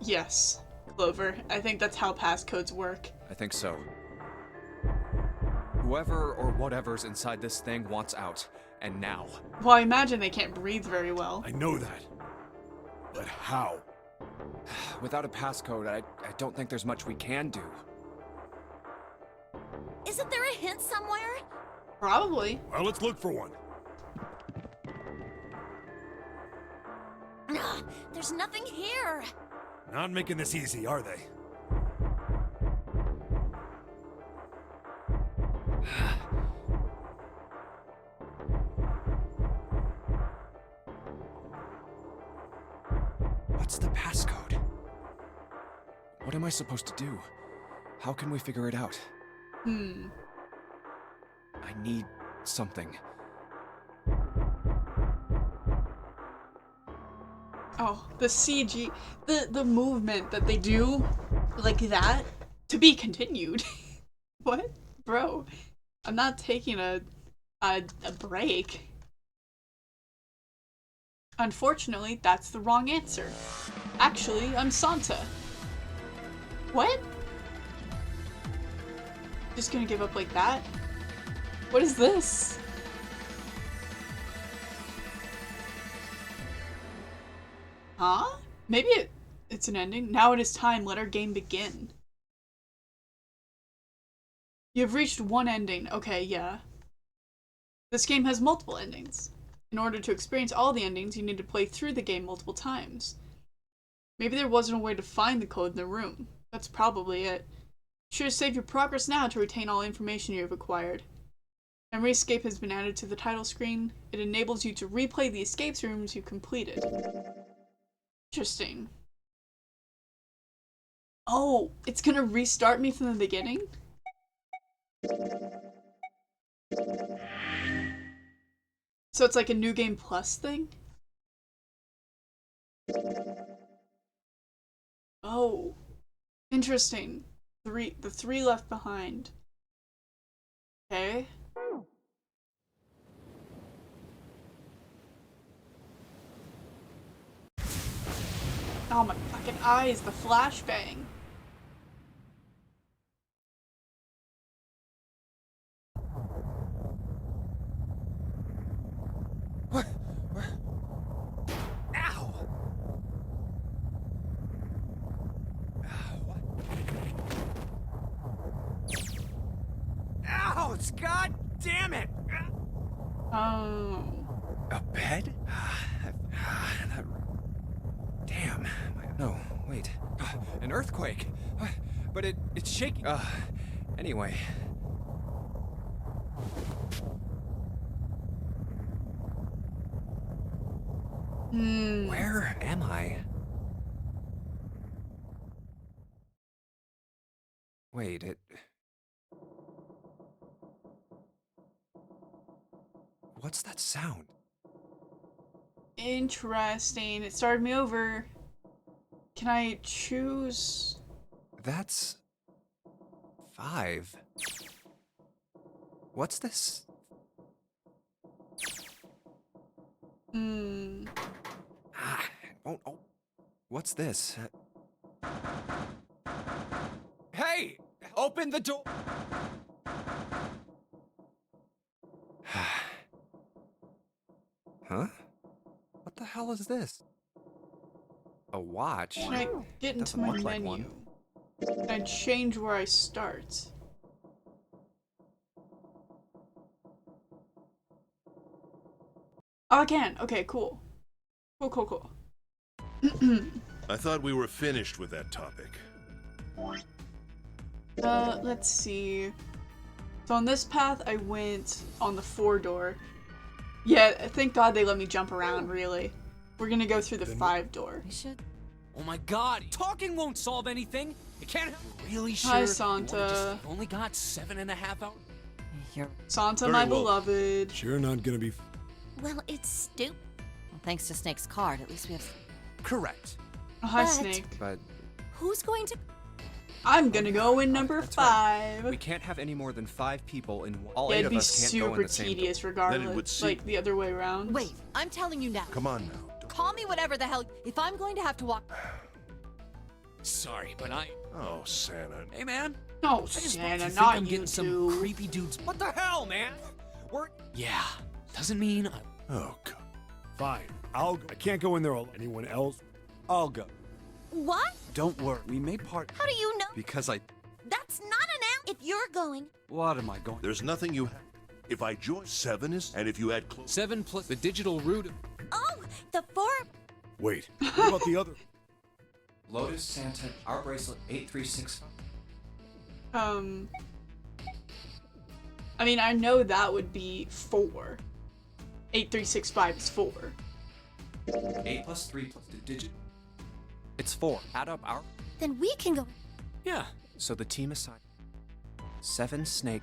Speaker 1: Yes, Clover. I think that's how passcodes work.
Speaker 3: I think so. Whoever or whatever's inside this thing wants out, and now.
Speaker 1: Well, I imagine they can't breathe very well.
Speaker 8: I know that. But how?
Speaker 3: Without a passcode, I don't think there's much we can do.
Speaker 5: Isn't there a hint somewhere?
Speaker 1: Probably.
Speaker 8: Well, let's look for one.
Speaker 5: There's nothing here.
Speaker 8: Not making this easy, are they?
Speaker 3: What's the passcode? What am I supposed to do? How can we figure it out? I need something.
Speaker 1: Oh, the CG, the movement that they do, like that, to be continued. What? Bro, I'm not taking a break. Unfortunately, that's the wrong answer. Actually, I'm Santa. What? Just gonna give up like that? What is this? Huh? Maybe it's an ending. Now it is time. Let our game begin. You have reached one ending. Okay, yeah. This game has multiple endings. In order to experience all the endings, you need to play through the game multiple times. Maybe there wasn't a way to find the code in the room. That's probably it. You should save your progress now to retain all information you have acquired. Memory escape has been added to the title screen. It enables you to replay the escapes rooms you completed. Interesting. Oh, it's gonna restart me from the beginning? So it's like a New Game Plus thing? Oh, interesting. The three left behind. Okay. Oh my fucking eyes, the flashbang.
Speaker 3: What? Ow! Ouch! God damn it!
Speaker 1: Oh.
Speaker 3: A bed? Damn. No, wait. An earthquake. But it's shaking. Anyway. Where am I? Wait, what's that sound?
Speaker 1: Interesting. It started me over. Can I choose?
Speaker 3: That's 5. What's this? It won't. Oh, what's this? Hey! Open the door! Huh? What the hell is this? A watch?
Speaker 1: Can I get into my menu? Can I change where I start? Oh, I can. Okay, cool. Cool.
Speaker 2: I thought we were finished with that topic.
Speaker 1: Let's see. So on this path, I went on the 4-door. Yeah, thank God they let me jump around, really. We're gonna go through the 5-door.
Speaker 7: We should.
Speaker 9: Oh my god, talking won't solve anything. It can't help. Really sure?
Speaker 1: Hi,
Speaker 9: You
Speaker 1: Santa.
Speaker 9: only got 7.5 hours.
Speaker 7: You're.
Speaker 1: Santa,
Speaker 2: Very
Speaker 1: my
Speaker 2: well.
Speaker 1: beloved.
Speaker 8: Sure not gonna be.
Speaker 5: Well, it's stupid.
Speaker 7: Well, thanks to Snake's card, at least we have.
Speaker 9: Correct.
Speaker 1: Oh, hi,
Speaker 5: But-
Speaker 1: Snake.
Speaker 3: But
Speaker 5: Who's going to...
Speaker 1: I'm gonna go in number
Speaker 3: that's right.
Speaker 1: 5.
Speaker 3: We can't have any more than 5 people in one. All
Speaker 1: Yeah,
Speaker 3: 8
Speaker 1: it'd
Speaker 3: of
Speaker 1: be
Speaker 3: us can't go in
Speaker 1: super
Speaker 3: the same
Speaker 1: tedious
Speaker 2: Then
Speaker 1: regardless.
Speaker 2: it would seem-
Speaker 1: Like the other way around.
Speaker 7: Wait, I'm telling you now.
Speaker 2: Come on now.
Speaker 7: Call me whatever the hell. If I'm going to have to walk.
Speaker 9: Sorry, but I.
Speaker 2: Oh, Santa.
Speaker 9: Hey, man.
Speaker 1: No,
Speaker 9: I just
Speaker 1: Santa,
Speaker 9: think
Speaker 1: not
Speaker 9: I'm
Speaker 1: you
Speaker 9: getting some
Speaker 1: two.
Speaker 9: creepy dudes.
Speaker 3: What the hell, man? We're.
Speaker 9: Yeah, doesn't mean
Speaker 2: Oh, God.
Speaker 8: Fine. I can't go in there alone. Anyone else? I'll go.
Speaker 5: What?
Speaker 8: Don't worry. We may part.
Speaker 5: How do you know?
Speaker 3: Because I.
Speaker 5: That's not an out. If you're going...
Speaker 8: What am I going?
Speaker 2: There's nothing you have. If I join 7 is, and if you add close.
Speaker 9: 7 plus the digital root.
Speaker 5: Oh, the 4...
Speaker 8: Wait. What about the other?
Speaker 4: Lotus Santa, our bracelet 8365.
Speaker 1: I mean, I know that would be 4. 8365 is 4.
Speaker 4: 8 plus 3 plus the digit.
Speaker 3: It's 4. Add up our.
Speaker 5: Then we can go...
Speaker 9: Yeah.
Speaker 3: So the team aside. 7 Snake.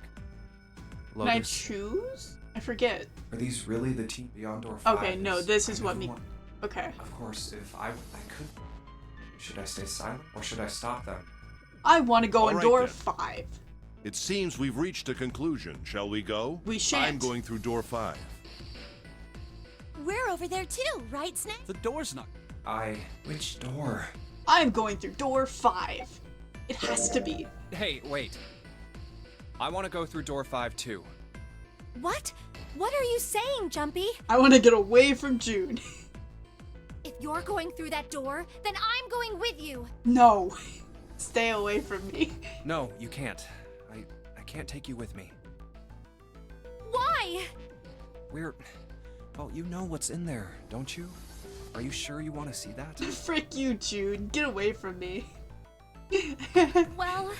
Speaker 1: Can I
Speaker 3: Lotus.
Speaker 1: choose? I forget.
Speaker 4: Are these really the team beyond door 5?
Speaker 1: Okay, no, this is what me...
Speaker 4: One.
Speaker 1: Okay.
Speaker 4: Of course, if I could. Should I stay silent or should I stop them?
Speaker 1: I want to go in
Speaker 2: All right,
Speaker 1: door
Speaker 2: then.
Speaker 1: 5.
Speaker 2: It seems we've reached a conclusion. Shall we go?
Speaker 1: We shan't.
Speaker 2: I'm going through door 5.
Speaker 5: We're over there too, right, Snake?
Speaker 9: The door's not.
Speaker 4: Which door?
Speaker 1: I'm going through door 5. It has to be.
Speaker 3: Hey, wait. I want to go through door 5 too.
Speaker 10: What? What are you saying, Jumpy?
Speaker 1: I want to get away from June.
Speaker 10: If you're going through that door, then I'm going with you.
Speaker 1: No. Stay away from me.
Speaker 3: No, you can't. I can't take you with me.
Speaker 10: Why?
Speaker 3: Well, you know what's in there, don't you? Are you sure you want to see that?
Speaker 1: Frick you, June. Get away from me.
Speaker 10: Well...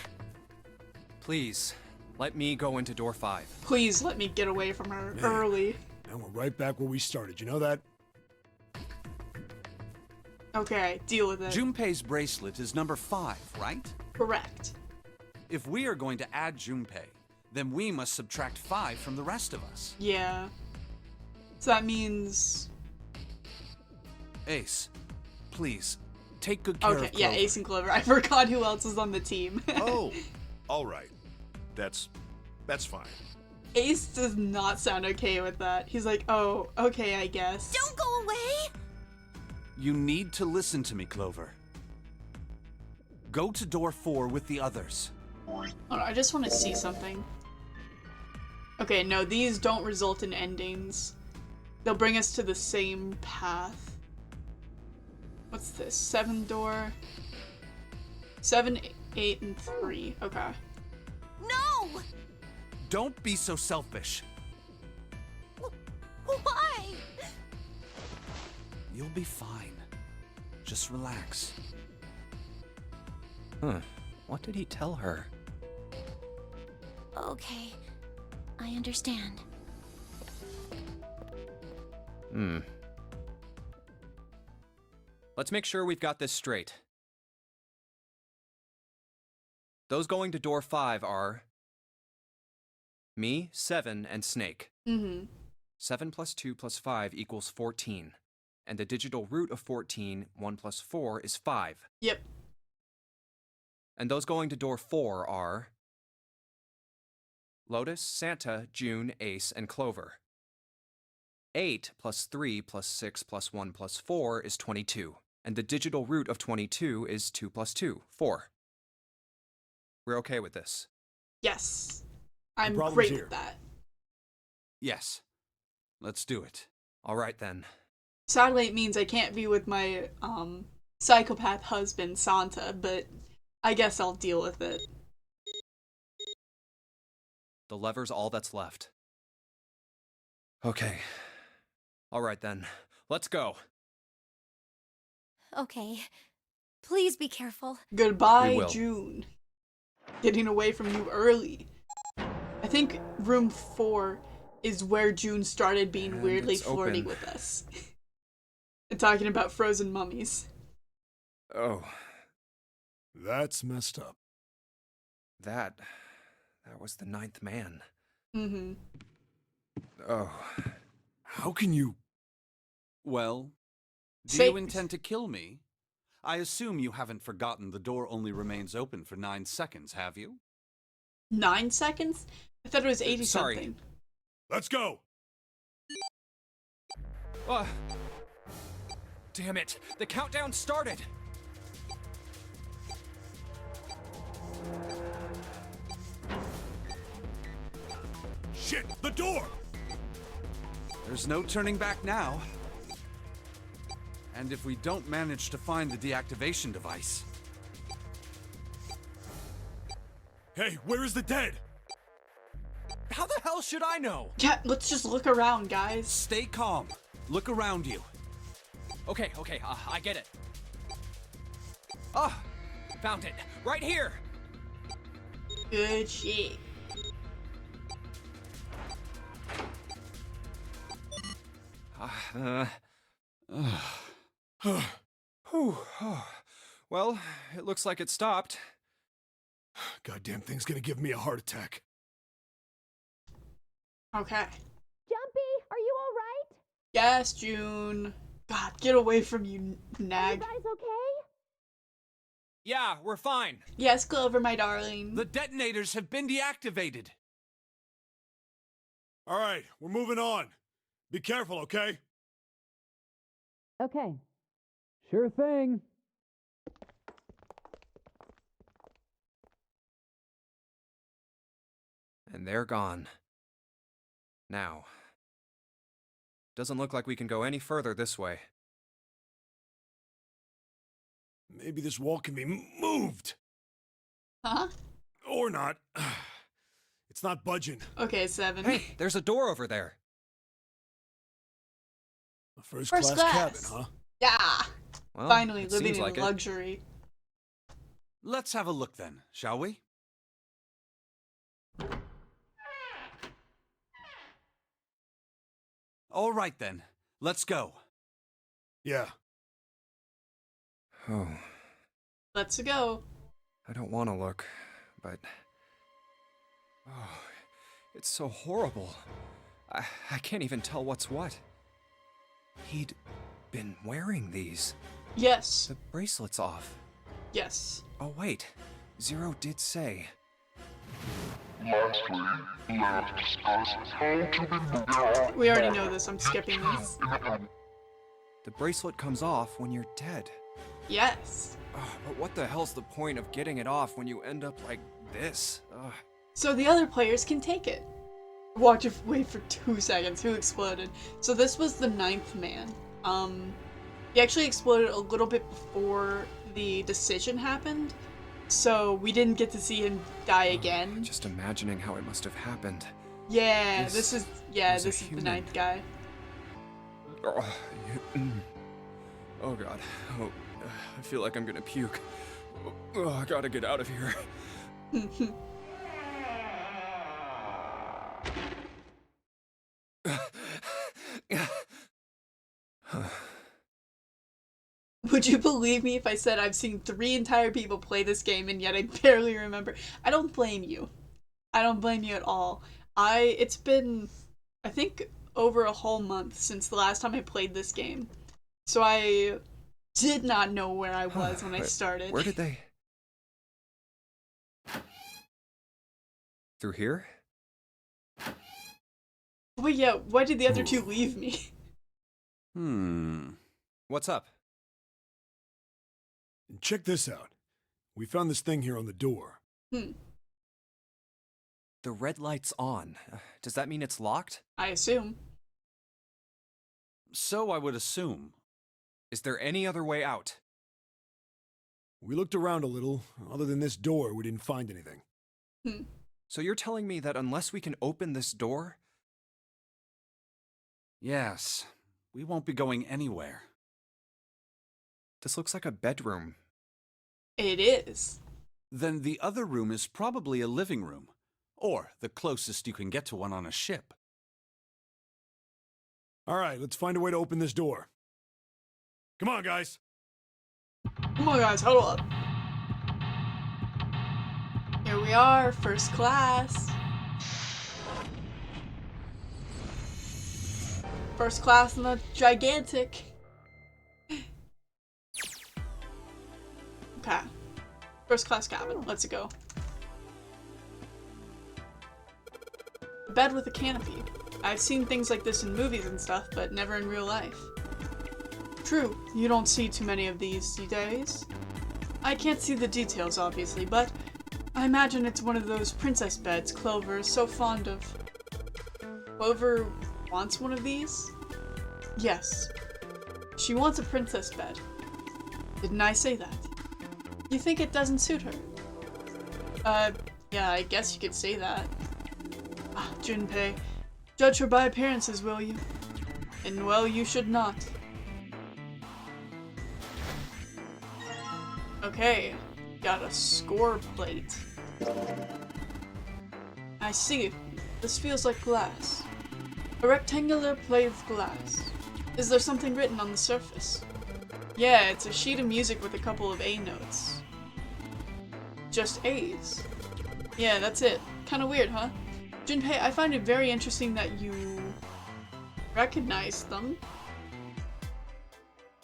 Speaker 3: Please, let me go into door 5.
Speaker 1: Please let me get away from her early.
Speaker 8: And we're right back where we started, you know that?
Speaker 1: Okay, deal with it.
Speaker 11: Junpei's bracelet is number 5, right?
Speaker 1: Correct.
Speaker 11: If we are going to add Junpei, then we must subtract 5 from the rest of us.
Speaker 1: Yeah. So that means...
Speaker 11: Ace, please, take good care of
Speaker 1: Okay,
Speaker 11: Clover.
Speaker 1: yeah, Ace and Clover. I forgot who else is on the team.
Speaker 2: Oh, all right. That's fine.
Speaker 1: Ace does not sound okay with that. He's like, oh, okay, I guess.
Speaker 10: Don't go away!
Speaker 11: You need to listen to me, Clover. Go to door 4 with the others.
Speaker 1: Hold on, I just want to see something. Okay, no, these don't result in endings. They'll bring us to the same path. What's this? 7 door? 7, 8, and 3. Okay.
Speaker 10: No!
Speaker 11: Don't be so selfish.
Speaker 10: Why?
Speaker 11: You'll be fine. Just relax.
Speaker 3: What did he tell her?
Speaker 5: Okay, I understand.
Speaker 3: Let's make sure we've got this straight. Those going to door 5 are... me, 7, and Snake. 7 plus 2 plus 5 equals 14. And the digital root of 14, 1 plus 4, is 5.
Speaker 1: Yep.
Speaker 3: And those going to door 4 are... Lotus, Santa, June, Ace, and Clover. 8 plus 3 plus 6 plus 1 plus 4 is 22. And the digital root of 22 is 2 plus 2, 4. We're okay with this?
Speaker 1: Yes. I'm
Speaker 8: problem's
Speaker 1: great
Speaker 8: here.
Speaker 1: with that.
Speaker 11: Yes. Let's do it.
Speaker 3: All right then.
Speaker 1: Sadly, it means I can't be with my, psychopath husband, Santa, but I guess I'll deal with it.
Speaker 3: The lever's all that's left. Okay. All right then. Let's go.
Speaker 10: Okay. Please be careful.
Speaker 1: Goodbye,
Speaker 3: We will.
Speaker 1: June. Getting away from you early. I think room 4 is where June started being
Speaker 3: And
Speaker 1: weirdly
Speaker 3: it's
Speaker 1: flirty
Speaker 3: open.
Speaker 1: with us. And talking about frozen mummies.
Speaker 3: Oh,
Speaker 8: That's messed up.
Speaker 3: that was the 9th man.
Speaker 1: Mm-hmm.
Speaker 3: Oh.
Speaker 8: How can you...
Speaker 11: Well, do
Speaker 1: Say-
Speaker 11: you intend to kill me? I assume you haven't forgotten the door only remains open for 9 seconds, have you?
Speaker 1: 9 seconds? I thought it was 80
Speaker 3: sorry.
Speaker 1: something.
Speaker 8: Let's go!
Speaker 3: Damn it! The countdown started!
Speaker 8: Shit, the door!
Speaker 11: There's no turning back now. And if we don't manage to find the deactivation device...
Speaker 8: Hey, where is the dead?
Speaker 11: How the hell should I know?
Speaker 1: Yeah, let's just look around, guys.
Speaker 11: Stay calm. Look around you.
Speaker 3: Okay, I get it. Found it. Right here!
Speaker 1: Good shit.
Speaker 3: Whew. Well, it looks like it stopped.
Speaker 8: Goddamn thing's gonna give me a heart attack.
Speaker 1: Okay.
Speaker 10: Jumpy, are you alright?
Speaker 1: Yes, June. God, get away from you, nag.
Speaker 10: Guys okay?
Speaker 3: Yeah, we're fine.
Speaker 1: Yes, Clover, my darling.
Speaker 11: The detonators have been deactivated.
Speaker 8: All right, we're moving on. Be careful, okay?
Speaker 7: Okay.
Speaker 9: Sure thing.
Speaker 3: And they're gone. Now. Doesn't look like we can go any further this way.
Speaker 8: Maybe this wall can be moved.
Speaker 1: Huh?
Speaker 8: Or not. It's not budging.
Speaker 1: Okay, 7.
Speaker 3: Hey, there's a door over there.
Speaker 8: A first
Speaker 1: First
Speaker 8: class
Speaker 1: class.
Speaker 8: cabin, huh?
Speaker 1: Yeah.
Speaker 3: Well,
Speaker 1: Finally
Speaker 3: it
Speaker 1: living
Speaker 3: seems
Speaker 1: in
Speaker 3: like it.
Speaker 1: luxury.
Speaker 11: Let's have a look then, shall we? All right then, let's go.
Speaker 8: Yeah.
Speaker 3: Oh,
Speaker 1: Let's go.
Speaker 3: I don't want to look, but... Oh, it's so horrible. I can't even tell what's what. He'd been wearing these.
Speaker 1: Yes.
Speaker 3: The bracelet's off.
Speaker 1: Yes.
Speaker 3: Oh, wait. Zero did say.
Speaker 6: Lastly, let us discuss how to remove
Speaker 1: We already know this. I'm skipping this.
Speaker 3: The bracelet comes off when you're dead.
Speaker 1: Yes.
Speaker 3: Oh, but what the hell's the point of getting it off when you end up like this? Ugh.
Speaker 1: So the other players can take it. Watch it. Wait for 2 seconds. Who exploded? So this was the 9th man. He actually exploded a little bit before the decision happened, so we didn't get to see him die again.
Speaker 3: Just imagining how it must have happened.
Speaker 1: Yeah,
Speaker 3: This
Speaker 1: this is
Speaker 3: was a
Speaker 1: the
Speaker 3: human.
Speaker 1: 9th guy.
Speaker 3: Oh god. Oh, I feel like I'm gonna puke. Oh, I gotta get out of here.
Speaker 1: Would you believe me if I said I've seen 3 entire people play this game and yet I barely remember? I don't blame you. I don't blame you at all. It's been, I think, over a whole month since the last time I played this game. So I did not know where I was when I started.
Speaker 3: Where did they... Through here?
Speaker 1: But yeah, why did the other 2 leave me?
Speaker 3: What's up?
Speaker 8: Check this out. We found this thing here on the door.
Speaker 3: The red light's on. Does that mean it's locked?
Speaker 1: I assume.
Speaker 11: So I would assume.
Speaker 3: Is there any other way out?
Speaker 8: We looked around a little. Other than this door, we didn't find anything.
Speaker 3: So you're telling me that unless we can open this door...
Speaker 11: Yes, we won't be going anywhere.
Speaker 3: This looks like a bedroom.
Speaker 1: It is.
Speaker 11: Then the other room is probably a living room, or the closest you can get to one on a ship.
Speaker 8: All right, let's find a way to open this door. Come on, guys.
Speaker 1: Come on, guys, hold up. Here we are, first class. First class in the gigantic. Okay. First class cabin. Let's go. A bed with a canopy. I've seen things like this in movies and stuff, but never in real life. True, you don't see too many of these days. I can't see the details, obviously, but I imagine it's one of those princess beds Clover is so fond of. Clover wants one of these? Yes. She wants a princess bed. Didn't I say that? You think it doesn't suit her? Yeah, I guess you could say that. Ah, Junpei. Judge her by appearances, will you? And well, you should not. Okay, got a score plate. I see. This feels like glass. A rectangular plate of glass. Is there something written on the surface? Yeah, it's a sheet of music with a couple of A notes. Just A's. Yeah, that's it. Kinda weird, huh? Junpei, I find it very interesting that you recognize them.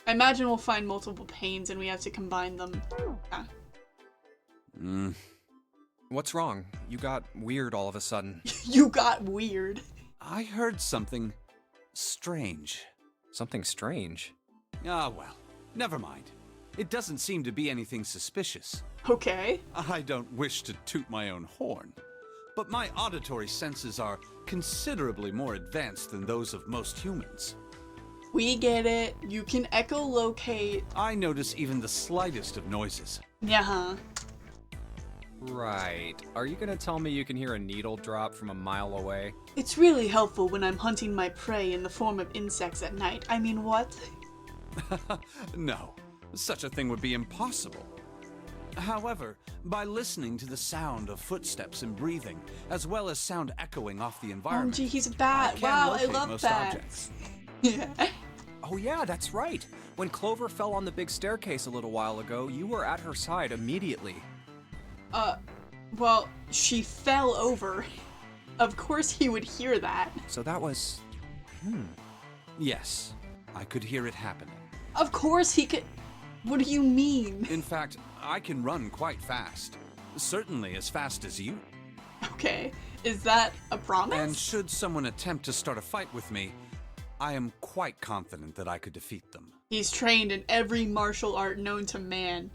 Speaker 1: I imagine we'll find multiple panes and we have to combine them. Yeah.
Speaker 3: What's wrong? You got weird all of a sudden.
Speaker 1: You got weird.
Speaker 11: I heard something strange.
Speaker 3: Something strange?
Speaker 11: Ah, well, never mind. It doesn't seem to be anything suspicious.
Speaker 1: Okay.
Speaker 11: I don't wish to toot my own horn, but my auditory senses are considerably more advanced than those of most humans.
Speaker 1: We get it. You can echolocate.
Speaker 11: I notice even the slightest of noises.
Speaker 1: Yeah.
Speaker 3: Right. Are you gonna tell me you can hear a needle drop from a mile away?
Speaker 1: It's really helpful when I'm hunting my prey in the form of insects at night. I mean, what?
Speaker 11: No, such a thing would be impossible. However, by listening to the sound of footsteps and breathing, as well as sound echoing off the environment,
Speaker 1: Oh, gee, he's a bat. Wow, I love
Speaker 11: most
Speaker 1: bats.
Speaker 11: objects.
Speaker 1: Yeah.
Speaker 3: Oh yeah, that's right. When Clover fell on the big staircase a little while ago, you were at her side immediately.
Speaker 1: Well, she fell over. Of course he would hear that.
Speaker 3: So that was...
Speaker 11: Yes, I could hear it happening.
Speaker 1: Of course he could... What do you mean?
Speaker 11: In fact, I can run quite fast. Certainly as fast as you.
Speaker 1: Okay, is that a promise?
Speaker 11: And should someone attempt to start a fight with me, I am quite confident that I could defeat them.
Speaker 1: He's trained in every martial art known to man.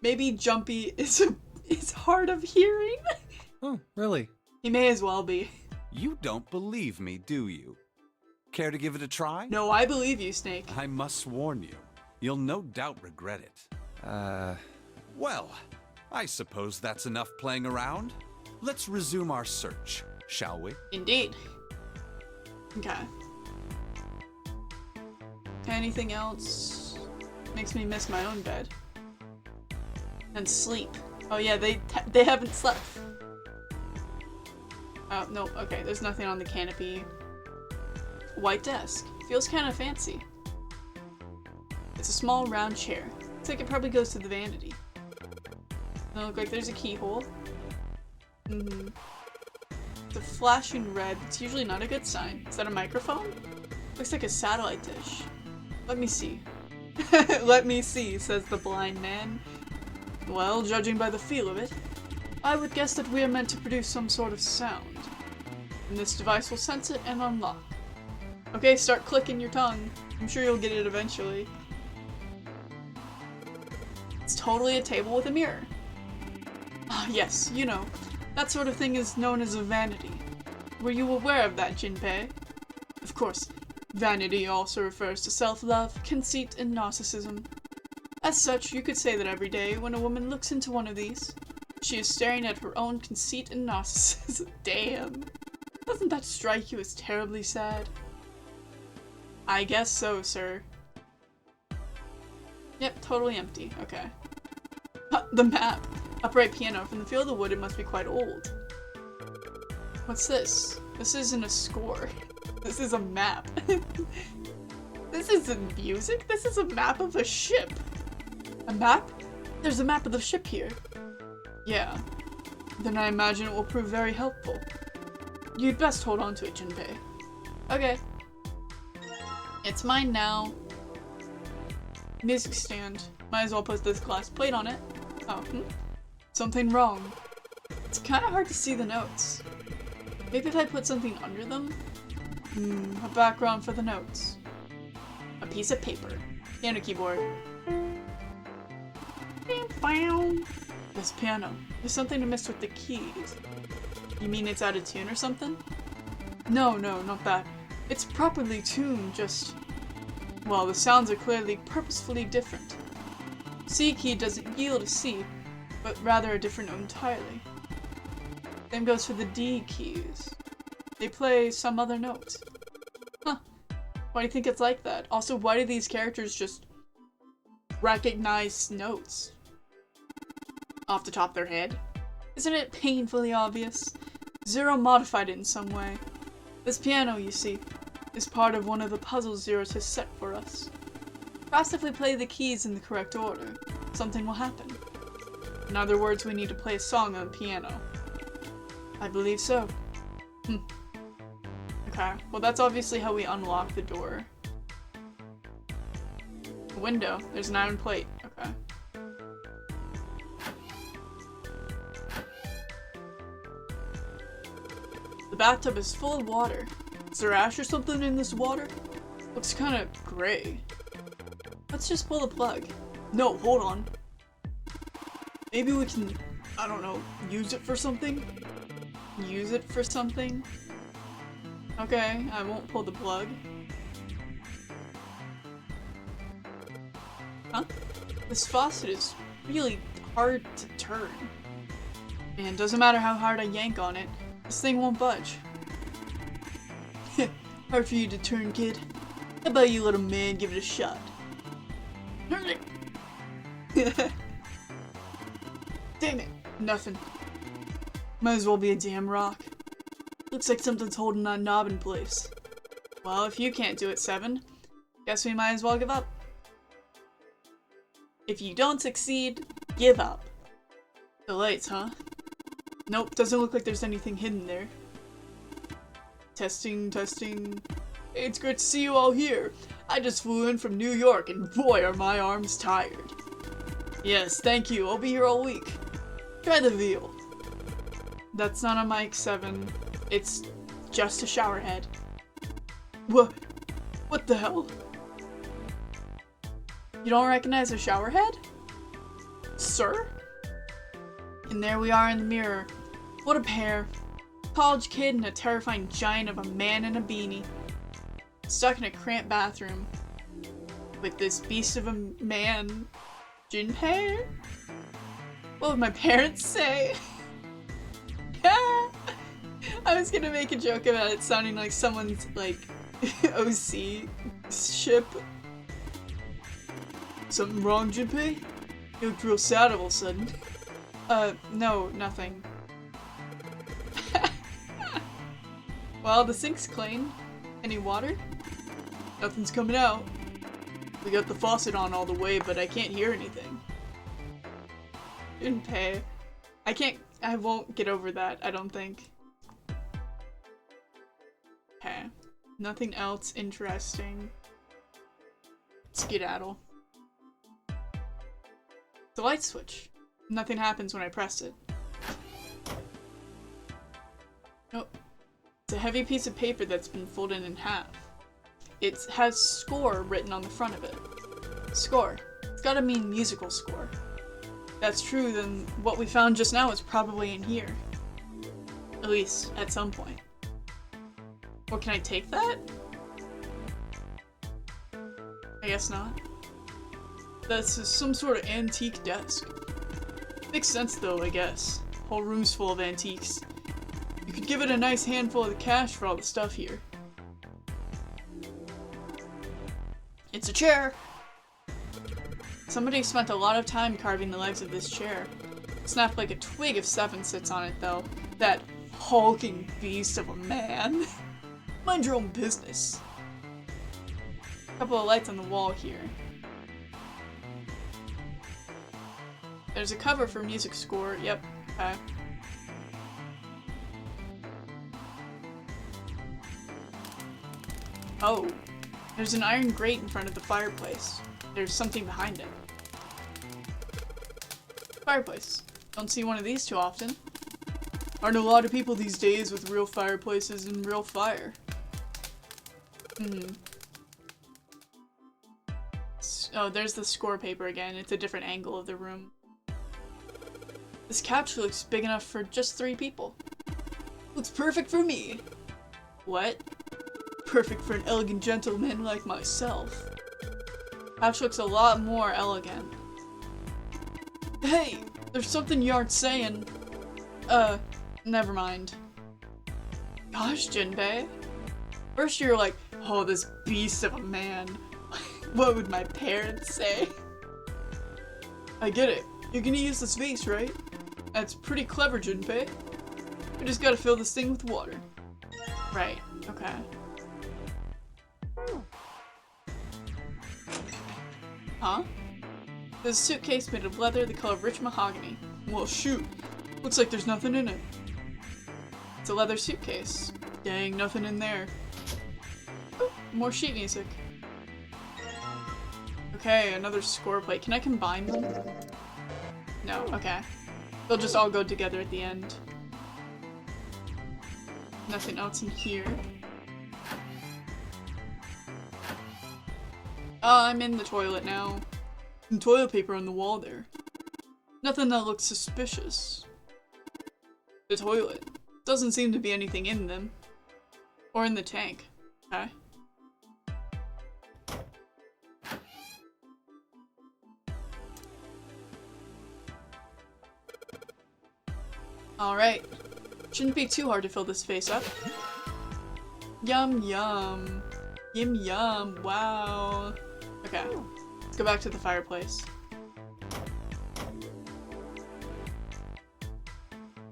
Speaker 1: Maybe Jumpy is hard of hearing?
Speaker 3: Oh, really?
Speaker 1: He may as well be.
Speaker 11: You don't believe me, do you? Care to give it a try?
Speaker 1: No, I believe you, Snake.
Speaker 11: I must warn you, you'll no doubt regret it. Well, I suppose that's enough playing around. Let's resume our search, shall we?
Speaker 1: Indeed. Okay. Anything else makes me miss my own bed. And sleep. Oh yeah, they haven't slept. Oh, no, okay, there's nothing on the canopy. White desk. Feels kind of fancy. It's a small round chair. Looks like it probably goes to the vanity. Doesn't look like there's a keyhole. The flashing red. It's usually not a good sign. Is that a microphone? Looks like a satellite dish. Let me see. Let me see, says the blind man. Well, judging by the feel of it, I would guess that we are meant to produce some sort of sound. And this device will sense it and unlock. Okay, start clicking your tongue. I'm sure you'll get it eventually. It's totally a table with a mirror. Ah, yes, you know. That sort of thing is known as a vanity. Were you aware of that, Jinpei? Of course, vanity also refers to self-love, conceit, and narcissism. As such, you could say that every day when a woman looks into one of these, she is staring at her own conceit and narcissism. Damn. Doesn't that strike you as terribly sad? I guess so, sir. Yep, totally empty. Okay. The map. Upright piano. From the feel of the wood, it must be quite old. What's this? This isn't a score. This is a map. This isn't music. This is a map of a ship. A map? There's a map of the ship here. Yeah. Then I imagine it will prove very helpful. You'd best hold on to it, Junpei. Okay. It's mine now. Music stand. Might as well put this glass plate on it. Oh, something wrong. It's kind of hard to see the notes. Maybe if I put something under them? A background for the notes. A piece of paper. Piano keyboard. This piano. There's something amiss with the keys. You mean it's out of tune or something? No, not that. It's properly tuned, just... Well, the sounds are clearly purposefully different. C key doesn't yield a C, but rather a different note entirely. Same goes for the D keys. They play some other note. Huh. Why do you think it's like that? Also, why do these characters just recognize notes off the top of their head? Isn't it painfully obvious? Zero modified it in some way. This piano, you see, is part of one of the puzzles Zero has set for us. Perhaps if we play the keys in the correct order, something will happen. In other words, we need to play a song on the piano. I believe so. Okay, well that's obviously how we unlock the door. A window. There's an iron plate. Okay. The bathtub is full of water. Is there ash or something in this water? Looks kind of gray. Let's just pull the plug. No, hold on. Maybe we can, I don't know, use it for something? use it for something. Okay, I won't pull the plug. Huh? This faucet is really hard to turn. And doesn't matter how hard I yank on it, this thing won't budge. Hard for you to turn, kid. How about you, little man, give it a shot? Damn it, nothing. Might as well be a damn rock. Looks like something's holding that knob in place. Well, if you can't do it, Seven, guess we might as well give up. If you don't succeed, give up. The lights, huh? Nope, doesn't look like there's anything hidden there. Testing, testing. Hey, it's great to see you all here. I just flew in from New York and boy are my arms tired. Yes, thank you, I'll be here all week. Try the veal. That's not a mic, Seven. It's just a shower head. What the hell? You don't recognize a shower head? Sir? And there we are in the mirror. What a pair. College kid and a terrifying giant of a man in a beanie. Stuck in a cramped bathroom. With this beast of a man. Junpei? What would my parents say? I was gonna make a joke about it sounding like someone's, like, OC ship. Something wrong, Junpei? You looked real sad all of a sudden. No, nothing. Well, the sink's clean. Any water? Nothing's coming out. We got the faucet on all the way, but I can't hear anything. Junpei. I won't get over that, I don't think. Okay. Nothing else interesting. Skedaddle. The light switch. Nothing happens when I press it. Oh. It's a heavy piece of paper that's been folded in half. It has score written on the front of it. Score. It's gotta mean musical score. That's true, then what we found just now is probably in here. At least, at some point. Or can I take that? I guess not. This is some sort of antique desk. Makes sense though, I guess. Whole room's full of antiques. You could give it a nice handful of the cash for all the stuff here. It's a chair! Somebody spent a lot of time carving the legs of this chair. Snapped like a twig if Seven sits on it though. That hulking beast of a man. Mind your own business. Couple of lights on the wall here. There's a cover for music score. Yep. Okay. Oh. There's an iron grate in front of the fireplace. There's something behind it. Fireplace. Don't see one of these too often. Aren't a lot of people these days with real fireplaces and real fire. Oh, there's the score paper again. It's a different angle of the room. This couch looks big enough for just 3 people. Looks perfect for me. What? Perfect for an elegant gentleman like myself. Couch looks a lot more elegant. Hey, there's something you aren't saying. Never mind. Gosh, Junpei. First you're like, oh, this beast of a man. What would my parents say? I get it. You're gonna use this vase, right? That's pretty clever, Junpei. We just gotta fill this thing with water. Right, okay. Huh? There's a suitcase made of leather the color of rich mahogany. Well, shoot. Looks like there's nothing in it. It's a leather suitcase. Dang, nothing in there. Oh, more sheet music. Okay, another score plate. Can I combine them? No, okay. They'll just all go together at the end. Nothing else in here. Oh, I'm in the toilet now. Some toilet paper on the wall there. Nothing that looks suspicious. The toilet. Doesn't seem to be anything in them. Or in the tank. Okay. Alright. Shouldn't be too hard to fill this face up. Yum yum. Yum yum. Wow. Okay. Let's go back to the fireplace.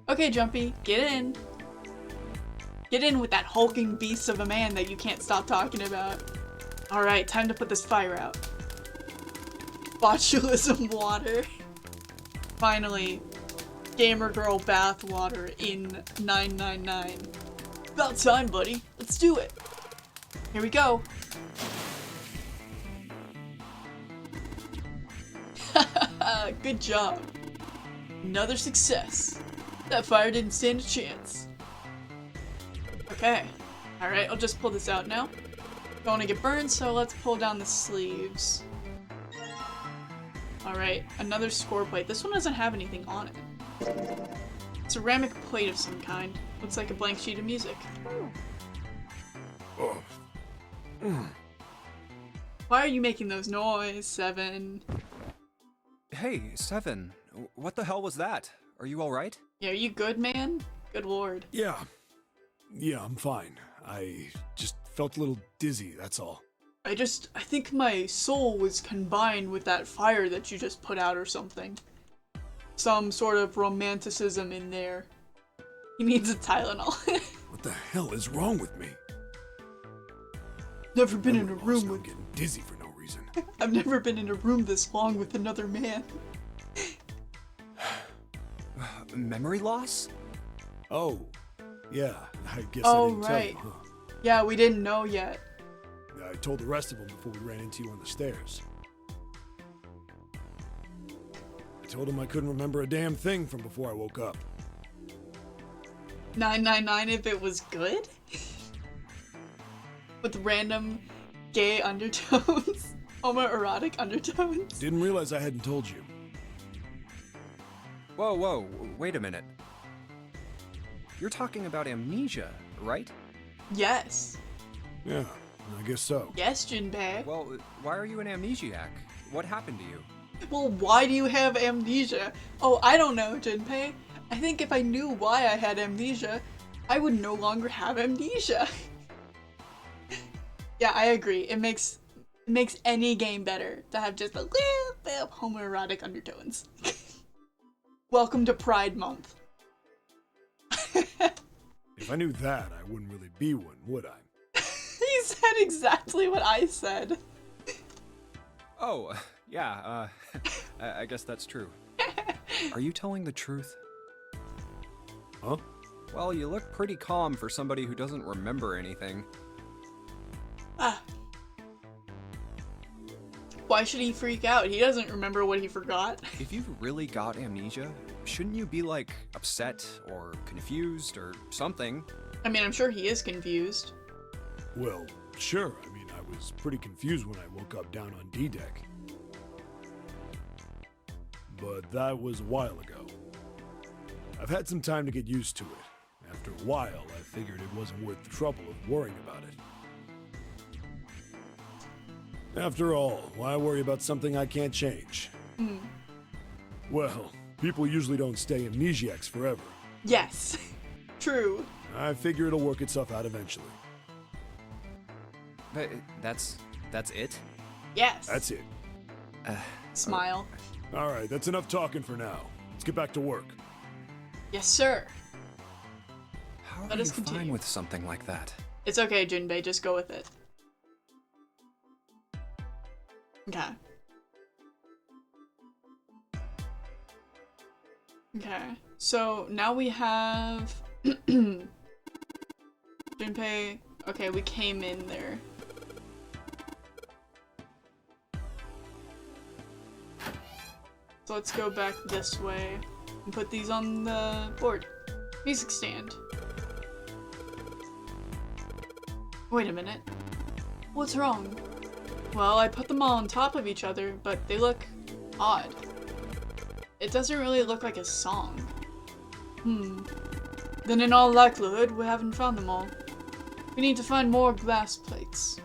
Speaker 1: Okay, Jumpy. Get in. Get in with that hulking beast of a man that you can't stop talking about. Alright, time to put this fire out. Botulism water. Finally. Gamer girl bath water in 999. About time, buddy. Let's do it. Here we go. Good job. Another success. That fire didn't stand a chance. Okay. Alright, I'll just pull this out now. Don't want to get burned, so let's pull down the sleeves. Alright, another score plate. This one doesn't have anything on it. Ceramic plate of some kind. Looks like a blank sheet of music.
Speaker 8: Oh.
Speaker 1: Why are you making those noise, Seven?
Speaker 3: Hey, Seven. What the hell was that? Are you alright?
Speaker 1: Yeah, are you good, man? Good lord.
Speaker 8: Yeah. Yeah, I'm fine. I just felt a little dizzy, that's all.
Speaker 1: I think my soul was combined with that fire that you just put out or something. Some sort of romanticism in there. He needs a Tylenol.
Speaker 8: What the hell is wrong with me?
Speaker 1: Never been in a room with...
Speaker 8: I'm getting dizzy for no reason.
Speaker 1: I've never been in a room this long with another man.
Speaker 3: Memory loss?
Speaker 8: Oh, yeah, I guess
Speaker 1: Oh,
Speaker 8: I didn't
Speaker 1: right.
Speaker 8: tell you, huh?
Speaker 1: Yeah, we didn't know yet.
Speaker 8: I told the rest of them before we ran into you on the stairs. I told them I couldn't remember a damn thing from before I woke up.
Speaker 1: 999 if it was good? With random gay undertones. Homoerotic undertones.
Speaker 8: Didn't realize I hadn't told you.
Speaker 3: Whoa, wait a minute. You're talking about amnesia, right?
Speaker 1: Yes.
Speaker 8: Yeah, I guess so.
Speaker 1: Yes, Jinbei.
Speaker 3: Well, why are you an amnesiac? What happened to you?
Speaker 1: Well, why do you have amnesia? Oh, I don't know, Jinpei. I think if I knew why I had amnesia, I would no longer have amnesia. Yeah, I agree. It makes any game better to have just a little bit of homoerotic undertones. Welcome to Pride Month.
Speaker 8: If I knew that, I wouldn't really be one, would I?
Speaker 1: He said exactly what I said.
Speaker 3: Oh, yeah, I guess that's true. Are you telling the truth?
Speaker 8: Huh?
Speaker 3: Well, you look pretty calm for somebody who doesn't remember anything.
Speaker 1: Ah. Why should he freak out? He doesn't remember what he forgot.
Speaker 3: If you've really got amnesia, shouldn't you be, like, upset or confused or something?
Speaker 1: I mean, I'm sure he is confused.
Speaker 8: Well, sure. I mean, I was pretty confused when I woke up down on D-Deck. But that was a while ago. I've had some time to get used to it. After a while, I figured it wasn't worth the trouble of worrying about it. After all, why worry about something I can't change? Well, people usually don't stay amnesiacs forever.
Speaker 1: Yes. True.
Speaker 8: I figure it'll work itself out eventually.
Speaker 3: But that's it?
Speaker 1: Yes.
Speaker 8: That's it.
Speaker 1: Smile.
Speaker 8: Alright, that's enough talking for now. Let's get back to work.
Speaker 1: Yes, sir.
Speaker 3: How
Speaker 1: Let
Speaker 3: are
Speaker 1: us
Speaker 3: you
Speaker 1: continue.
Speaker 3: fine with something like that?
Speaker 1: It's okay, Jinbei. Just go with it. Okay. Okay. So now we have Jinpei. Okay, we came in there. So let's go back this way and put these on the board. Music stand. Wait a minute. What's wrong? Well, I put them all on top of each other, but they look odd. It doesn't really look like a song. Then in all likelihood, we haven't found them all. We need to find more glass plates.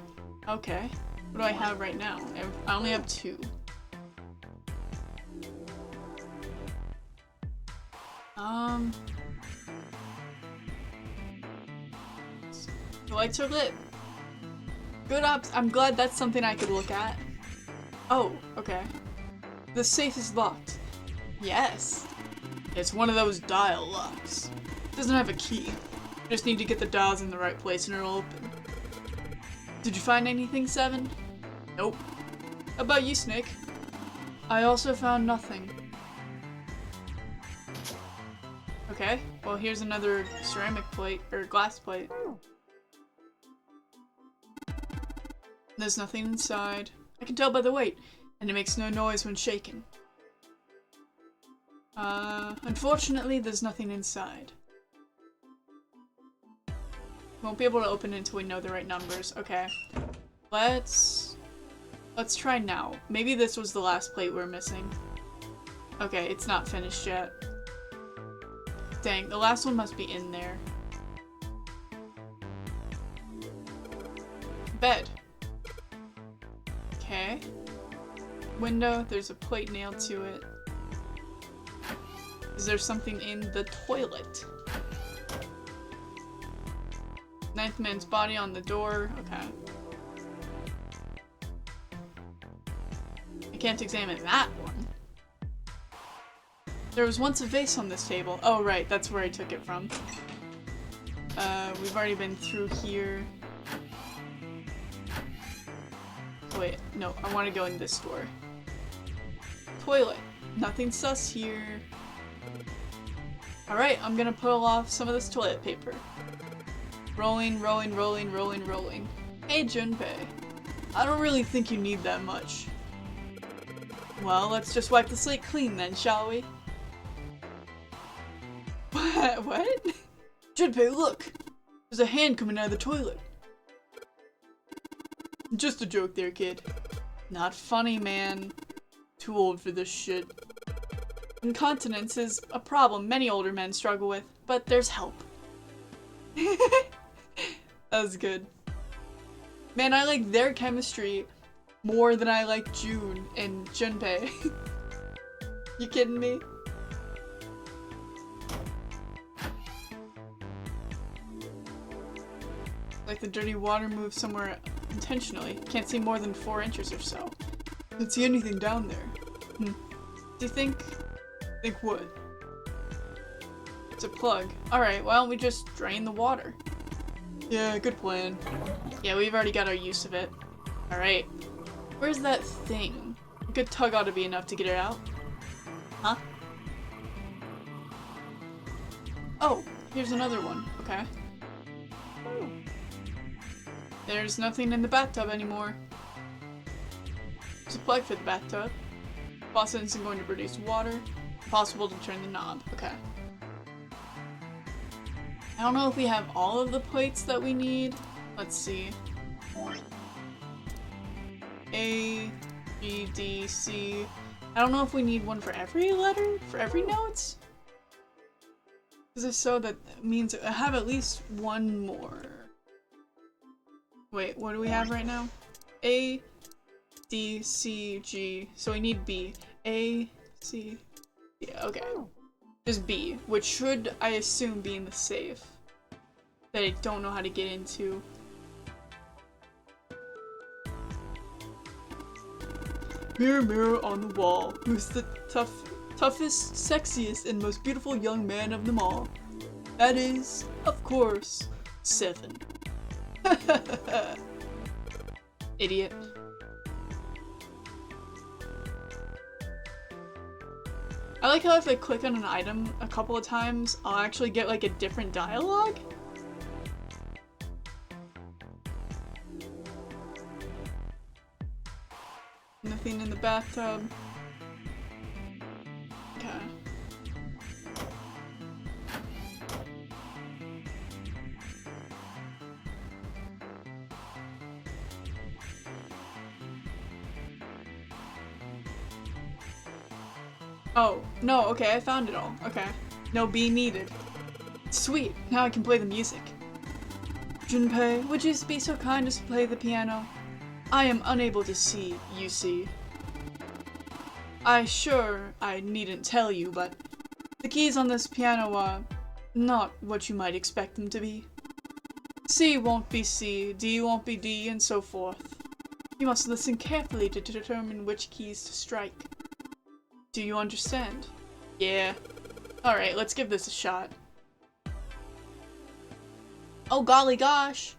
Speaker 1: Okay. What do I have right now? I only have 2. The lights are lit. Good ops. I'm glad that's something I could look at. Oh, okay. The safe is locked. Yes. It's one of those dial locks. It doesn't have a key. You just need to get the dials in the right place and it'll open. Did you find anything, 7? Nope. How about you, Snake? I also found nothing. Okay, well here's another ceramic plate, or glass plate. There's nothing inside. I can tell by the weight, and it makes no noise when shaken. Unfortunately, there's nothing inside. Won't be able to open it until we know the right numbers. Okay. Let's try now. Maybe this was the last plate we're missing. Okay, it's not finished yet. Dang, the last one must be in there. Bed. Okay. Window, there's a plate nailed to it. Is there something in the toilet? 9th man's body on the door. Okay. I can't examine that one. There was once a vase on this table. Oh, right, that's where I took it from. We've already been through here. Wait, no, I want to go in this door. Toilet. Nothing sus here. Alright, I'm gonna pull off some of this toilet paper. Rolling, rolling, rolling, rolling, rolling. Hey, Junpei. I don't really think you need that much. Well, let's just wipe the slate clean then, shall we? What? Junpei, look! There's a hand coming out of the toilet. Just a joke there, kid. Not funny, man. Too old for this shit. Incontinence is a problem many older men struggle with, but there's help. That was good. Man, I like their chemistry more than I like June and Junpei. You kidding me? Like the dirty water moves somewhere intentionally. Can't see more than 4 inches or so. Can't see anything down there. Do you think what? It's a plug. Alright, why don't we just drain the water? Yeah, good plan. Yeah, we've already got our use of it. Alright. Where's that thing? A good tug ought to be enough to get it out. Huh? Oh, here's another one. Okay. There's nothing in the bathtub anymore. There's a plug for the bathtub. Faucet isn't going to produce water. Possible to turn the knob. Okay. I don't know if we have all of the plates that we need. Let's see. A, B, D, C. I don't know if we need one for every letter? For every note? Because if so, that means I have at least one more. Wait, what do we have right now? A, D, C, G. So we need B. A, C. Yeah, okay. Just B, which should, I assume, be in the safe. That I don't know how to get into. Mirror, mirror on the wall, who's the toughest, sexiest, and most beautiful young man of them all? That is, of course, 7. Idiot. I like how if I click on an item a couple of times, I'll actually get like a different dialogue. Nothing in the bathtub. Okay. Oh, no, okay, I found it all. Okay. No B needed. Sweet, now I can play the music. Junpei, would you be so kind as to play the piano? I am unable to see, you see. I needn't tell you, but the keys on this piano are not what you might expect them to be. C won't be C, D won't be D, and so forth. You must listen carefully to determine which keys to strike. Do you understand? Yeah. Alright, let's give this a shot. Oh golly gosh!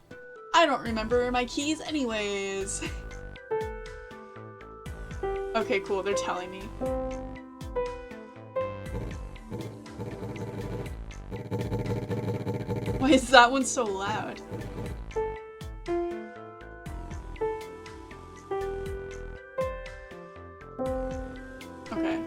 Speaker 1: I don't remember my keys anyways! Okay, cool, they're telling me. Why is that one so loud? Okay.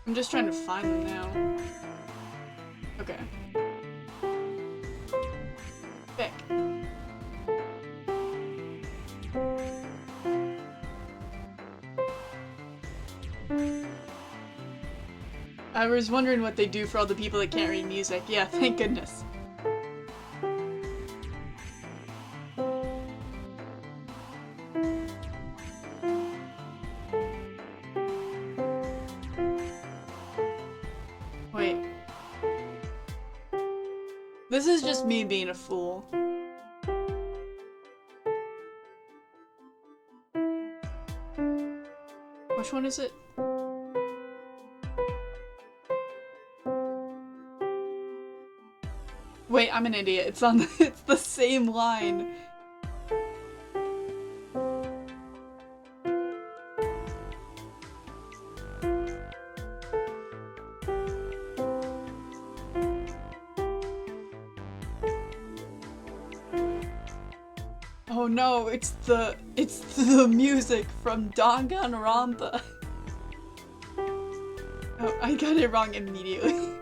Speaker 1: I'm just trying to find them now. Okay. Pick. I was wondering what they do for all the people that can't read music. Yeah, thank goodness. Wait. This is just me being a fool. Which one is it? Wait, I'm an idiot. It's on it's the same line. Oh no, it's the music from Danganronpa. Oh, I got it wrong immediately.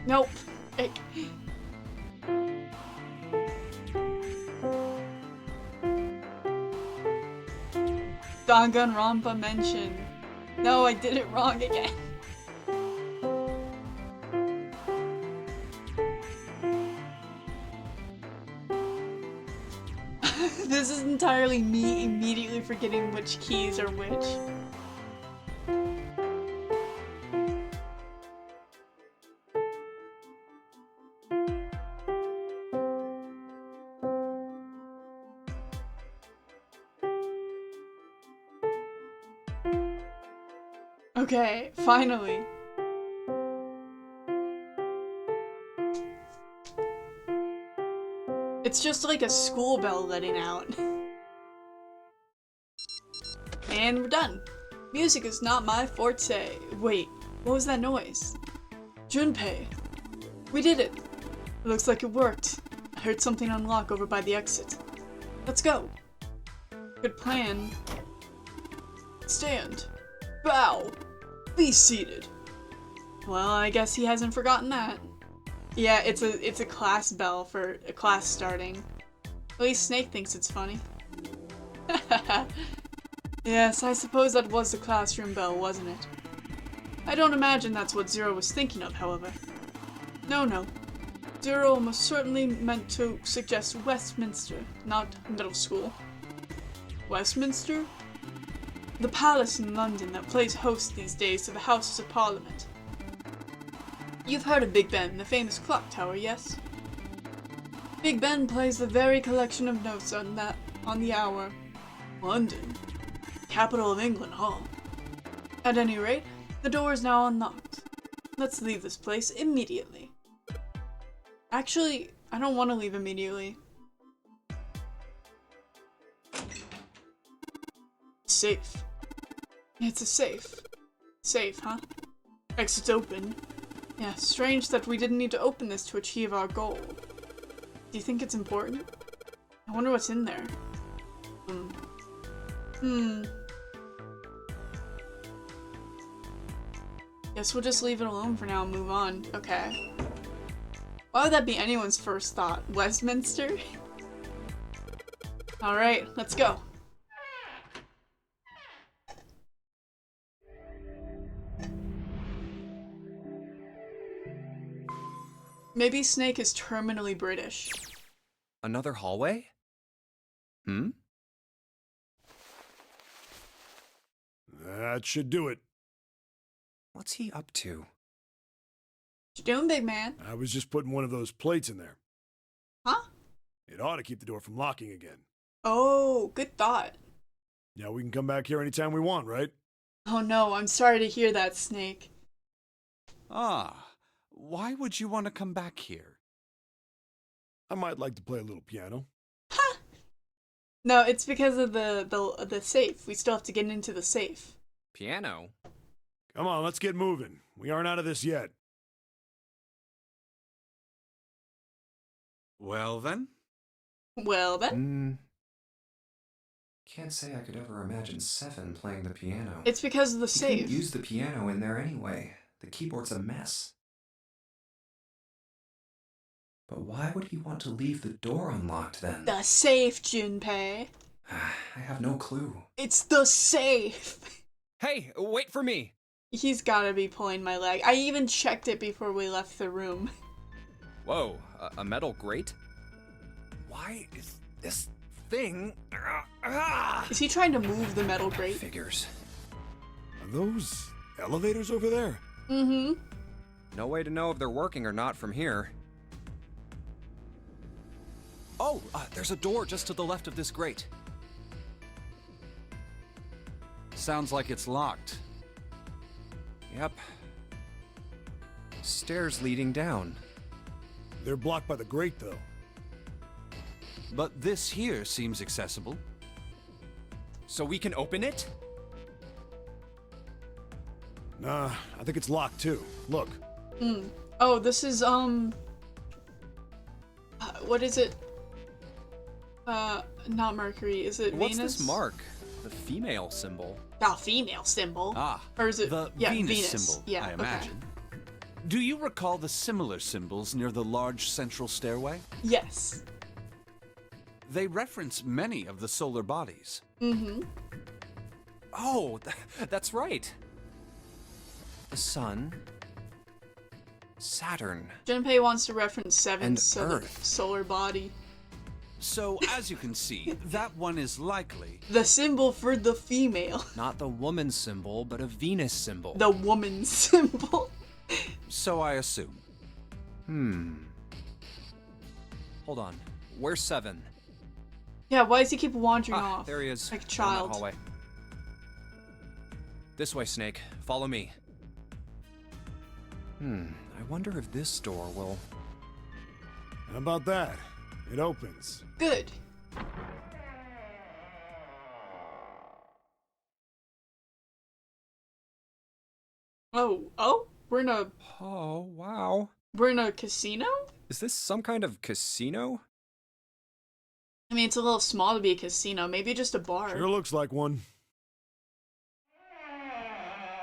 Speaker 1: Nope. Danganronpa mention. No, I did it wrong again. This is entirely me immediately forgetting which keys are which. Okay, finally. It's just like a school bell letting out. And we're done. Music is not my forte. Wait, what was that noise? Junpei. We did it. It looks like it worked. I heard something unlock over by the exit. Let's go. Good plan. Stand. Bow. Be seated. Well, I guess he hasn't forgotten that. Yeah, it's a class bell for a class starting. At least Snake thinks it's funny. Yes, I suppose that was the classroom bell, wasn't it? I don't imagine that's what Zero was thinking of, however. No. Zero most certainly meant to suggest Westminster, not middle school. Westminster? The palace in London that plays host these days to the Houses of Parliament. You've heard of Big Ben, the famous clock tower, yes? Big Ben plays the very collection of notes on the hour. London. Capital of England, huh? At any rate, the door is now unlocked. Let's leave this place immediately. Actually, I don't want to leave immediately. Safe. It's a safe. Safe, huh? Exit's open. Yeah, strange that we didn't need to open this to achieve our goal. Do you think it's important? I wonder what's in there. Guess we'll just leave it alone for now and move on. Okay. Why would that be anyone's first thought? Westminster? Alright, let's go. Maybe Snake is terminally British.
Speaker 3: Another hallway?
Speaker 8: That should do it.
Speaker 3: What's he up to?
Speaker 1: What you doing, big man?
Speaker 8: I was just putting one of those plates in there.
Speaker 1: Huh?
Speaker 8: It ought to keep the door from locking again.
Speaker 1: Oh, good thought.
Speaker 8: Now we can come back here anytime we want, right?
Speaker 1: Oh no, I'm sorry to hear that, Snake.
Speaker 11: Ah, why would you want to come back here?
Speaker 8: I might like to play a little piano.
Speaker 1: Ha! No, it's because of the safe. We still have to get into the safe.
Speaker 3: Piano?
Speaker 8: Come on, let's get moving. We aren't out of this yet.
Speaker 11: Well then?
Speaker 1: Well then?
Speaker 4: Can't say I could ever imagine Seven playing the piano.
Speaker 1: It's because of the
Speaker 4: He
Speaker 1: safe.
Speaker 4: couldn't use the piano in there anyway. The keyboard's a mess. But why would he want to leave the door unlocked then?
Speaker 1: The safe, Junpei.
Speaker 4: I have no clue.
Speaker 1: It's the safe.
Speaker 3: Hey, wait for me!
Speaker 1: He's gotta be pulling my leg. I even checked it before we left the room.
Speaker 3: Whoa, a metal grate? Why is this thing...
Speaker 1: Is he trying to move the metal grate?
Speaker 3: Figures.
Speaker 8: Are those elevators over there?
Speaker 1: Mm-hmm.
Speaker 3: No way to know if they're working or not from here. Oh, there's a door just to the left of this grate.
Speaker 11: Sounds like it's locked.
Speaker 3: Yep. Stairs leading down.
Speaker 8: They're blocked by the grate, though.
Speaker 11: But this here seems accessible.
Speaker 3: So we can open it?
Speaker 8: Nah, I think it's locked too. Look.
Speaker 1: Oh, this is, what is it? Not Mercury. Is it
Speaker 3: What's
Speaker 1: Venus?
Speaker 3: this mark? The female symbol.
Speaker 1: The female symbol.
Speaker 11: Ah,
Speaker 1: Or is it?
Speaker 11: the
Speaker 1: Yeah,
Speaker 11: Venus symbol,
Speaker 1: Yeah,
Speaker 11: I imagine. Do you recall the similar symbols near the large central stairway?
Speaker 1: Okay. Yes.
Speaker 11: They reference many of the solar bodies.
Speaker 1: Mm-hmm.
Speaker 3: Oh, that's right. The sun. Saturn.
Speaker 1: Junpei wants to reference Seven,
Speaker 3: And
Speaker 1: so the
Speaker 3: Earth.
Speaker 1: solar body.
Speaker 11: So, as you can see, that one is likely.
Speaker 1: The symbol for the female.
Speaker 3: Not the woman symbol, but a Venus symbol.
Speaker 1: The woman symbol.
Speaker 11: So I assume.
Speaker 3: Hold on. Where's Seven?
Speaker 1: Yeah, why does he keep wandering off?
Speaker 3: There he is.
Speaker 1: Like a
Speaker 3: down that
Speaker 1: child.
Speaker 3: hallway. This way, Snake. Follow me. I wonder if this door will...
Speaker 8: How about that? It opens.
Speaker 1: Good. Oh, we're in a
Speaker 3: Oh, wow.
Speaker 1: casino?
Speaker 3: Is this some kind of casino?
Speaker 1: I mean, it's a little small to be a casino. Maybe just a bar.
Speaker 8: Sure looks like one.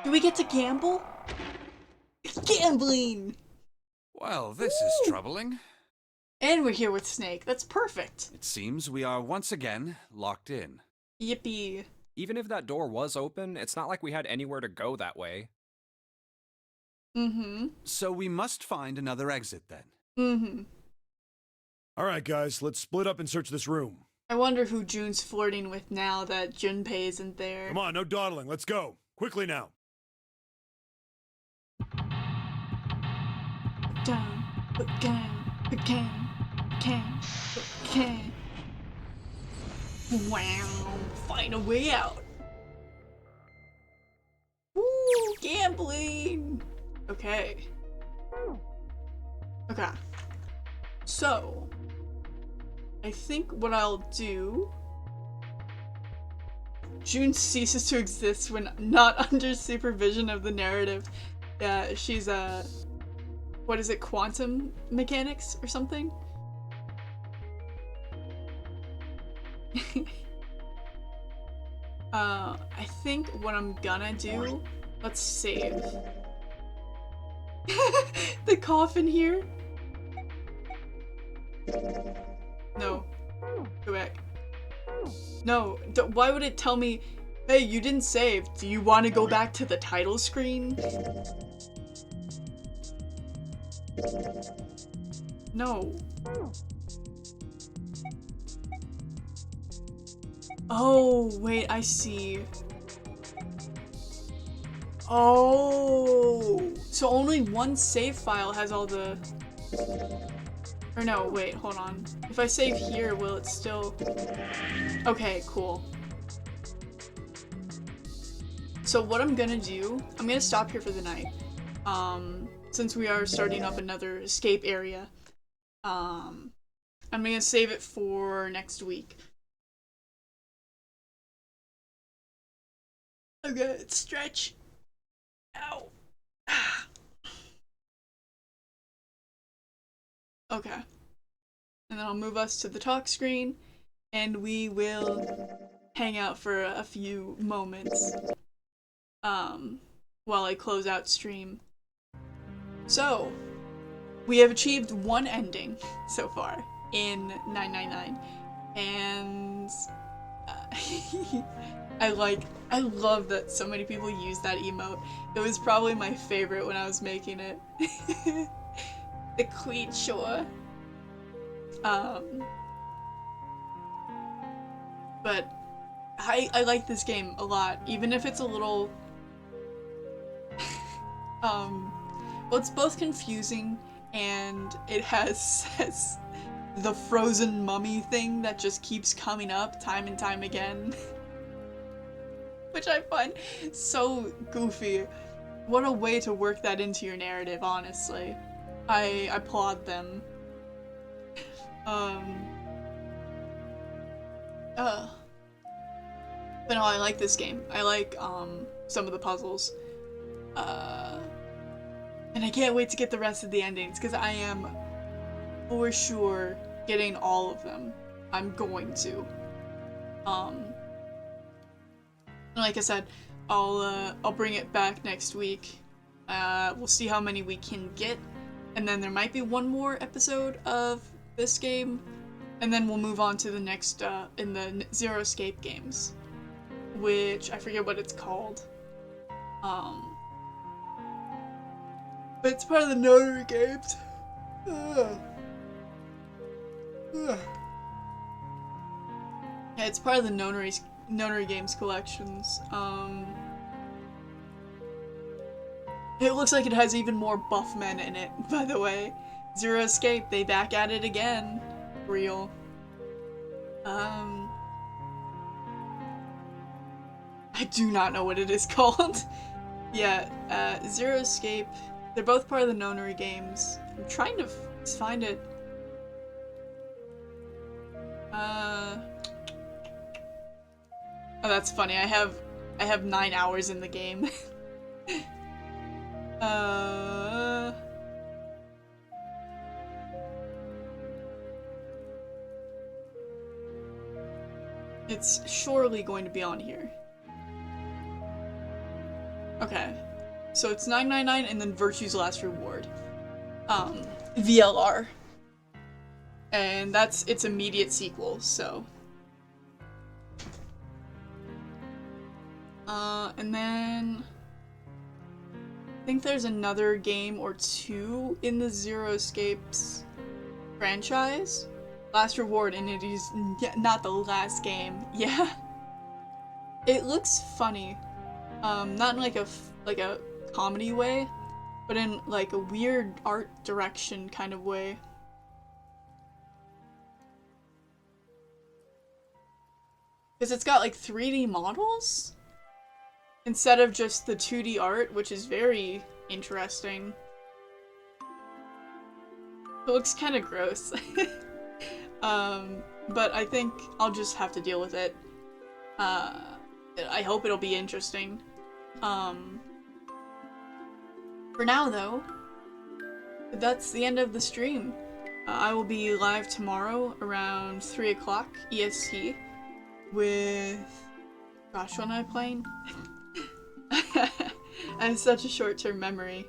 Speaker 1: Do we get to gamble? Gambling!
Speaker 11: Well, this is troubling.
Speaker 1: And we're here with Snake. That's perfect.
Speaker 11: It seems we are once again locked in.
Speaker 1: Yippee.
Speaker 3: Even if that door was open, it's not like we had anywhere to go that way.
Speaker 1: Mm-hmm.
Speaker 11: So we must find another exit then.
Speaker 1: Mm-hmm.
Speaker 8: All right, guys, let's split up and search this room.
Speaker 1: I wonder who June's flirting with now that Junpei isn't there.
Speaker 8: Come on, no dawdling. Let's go. Quickly now.
Speaker 1: Down, can. Wow, find a way out. Woo, gambling. Okay. So, I think what I'll do... June ceases to exist when not under supervision of the narrative. She's what is it, quantum mechanics or something? I think what I'm gonna do, let's save. The coffin here? No. Go back. No, why would it tell me, hey, you didn't save. Do you want to go back to the title screen? No. Oh, wait, I see. Oh, so only one save file has all the... Or no, wait, hold on. If I save here, will it still... Okay, cool. So what I'm gonna do, I'm gonna stop here for the night. Since we are starting up another escape area. I'm gonna save it for next week. Okay, stretch. Ow. Okay. And then I'll move us to the talk screen, and we will hang out for a few moments, while I close out stream. So, we have achieved one ending so far in 999, and I love that so many people use that emote. It was probably my favorite when I was making it. The Queen Shore. But I like this game a lot, even if it's a little well, it's both confusing and it has the frozen mummy thing that just keeps coming up time and time again. Which I find so goofy. What a way to work that into your narrative, honestly. I applaud them. But no, I like this game. I like, some of the puzzles. And I can't wait to get the rest of the endings, because I am for sure getting all of them. I'm going to. Like I said, I'll bring it back next week. We'll see how many we can get, and then there might be one more episode of this game, and then we'll move on to the next, in the Zero Escape games, which I forget what it's called. But it's part of the Notary games. Yeah, it's part of the Notary games collections. It looks like it has even more buff men in it, by the way. Zero Escape, they back at it again. Real. I do not know what it is called. Yeah, Zero Escape. They're both part of the Notary games. I'm trying to find it. Oh, that's funny. I have 9 hours in the game. It's surely going to be on here. Okay. So it's 999 and then Virtue's Last Reward. VLR. And that's its immediate sequel, so. And then I think there's another game or two in the Zero Escapes franchise. Last Reward, and it is not the last game. Yeah. It looks funny. Not in like a comedy way, but in like a weird art direction kind of way. Because it's got like 3D models instead of just the 2D art, which is very interesting. It looks kind of gross. But I think I'll just have to deal with it. I hope it'll be interesting. For now, though, that's the end of the stream. I will be live tomorrow around 3 o'clock EST with Gosh, when am I playing? I have such a short-term memory.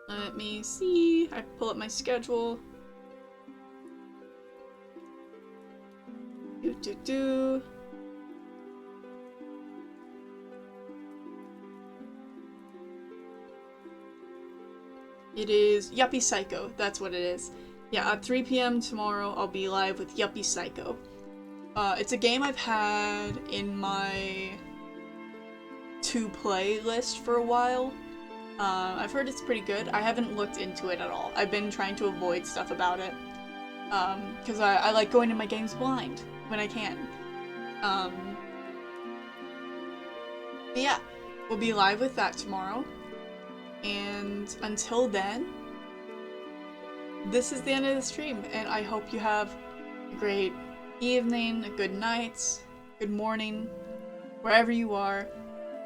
Speaker 1: Let me see. I pull up my schedule. Do. It is Yuppie Psycho. That's what it is. Yeah, at 3 p.m. tomorrow, I'll be live with Yuppie Psycho. It's a game I've had in my to-play list for a while. I've heard it's pretty good. I haven't looked into it at all. I've been trying to avoid stuff about it. Because I like going to my games blind when I can. But yeah, we'll be live with that tomorrow. And until then, this is the end of the stream, and I hope you have a great evening, a good night, good morning, wherever you are,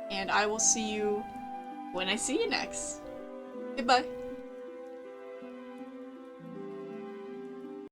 Speaker 1: and I will see you when I see you next. Goodbye.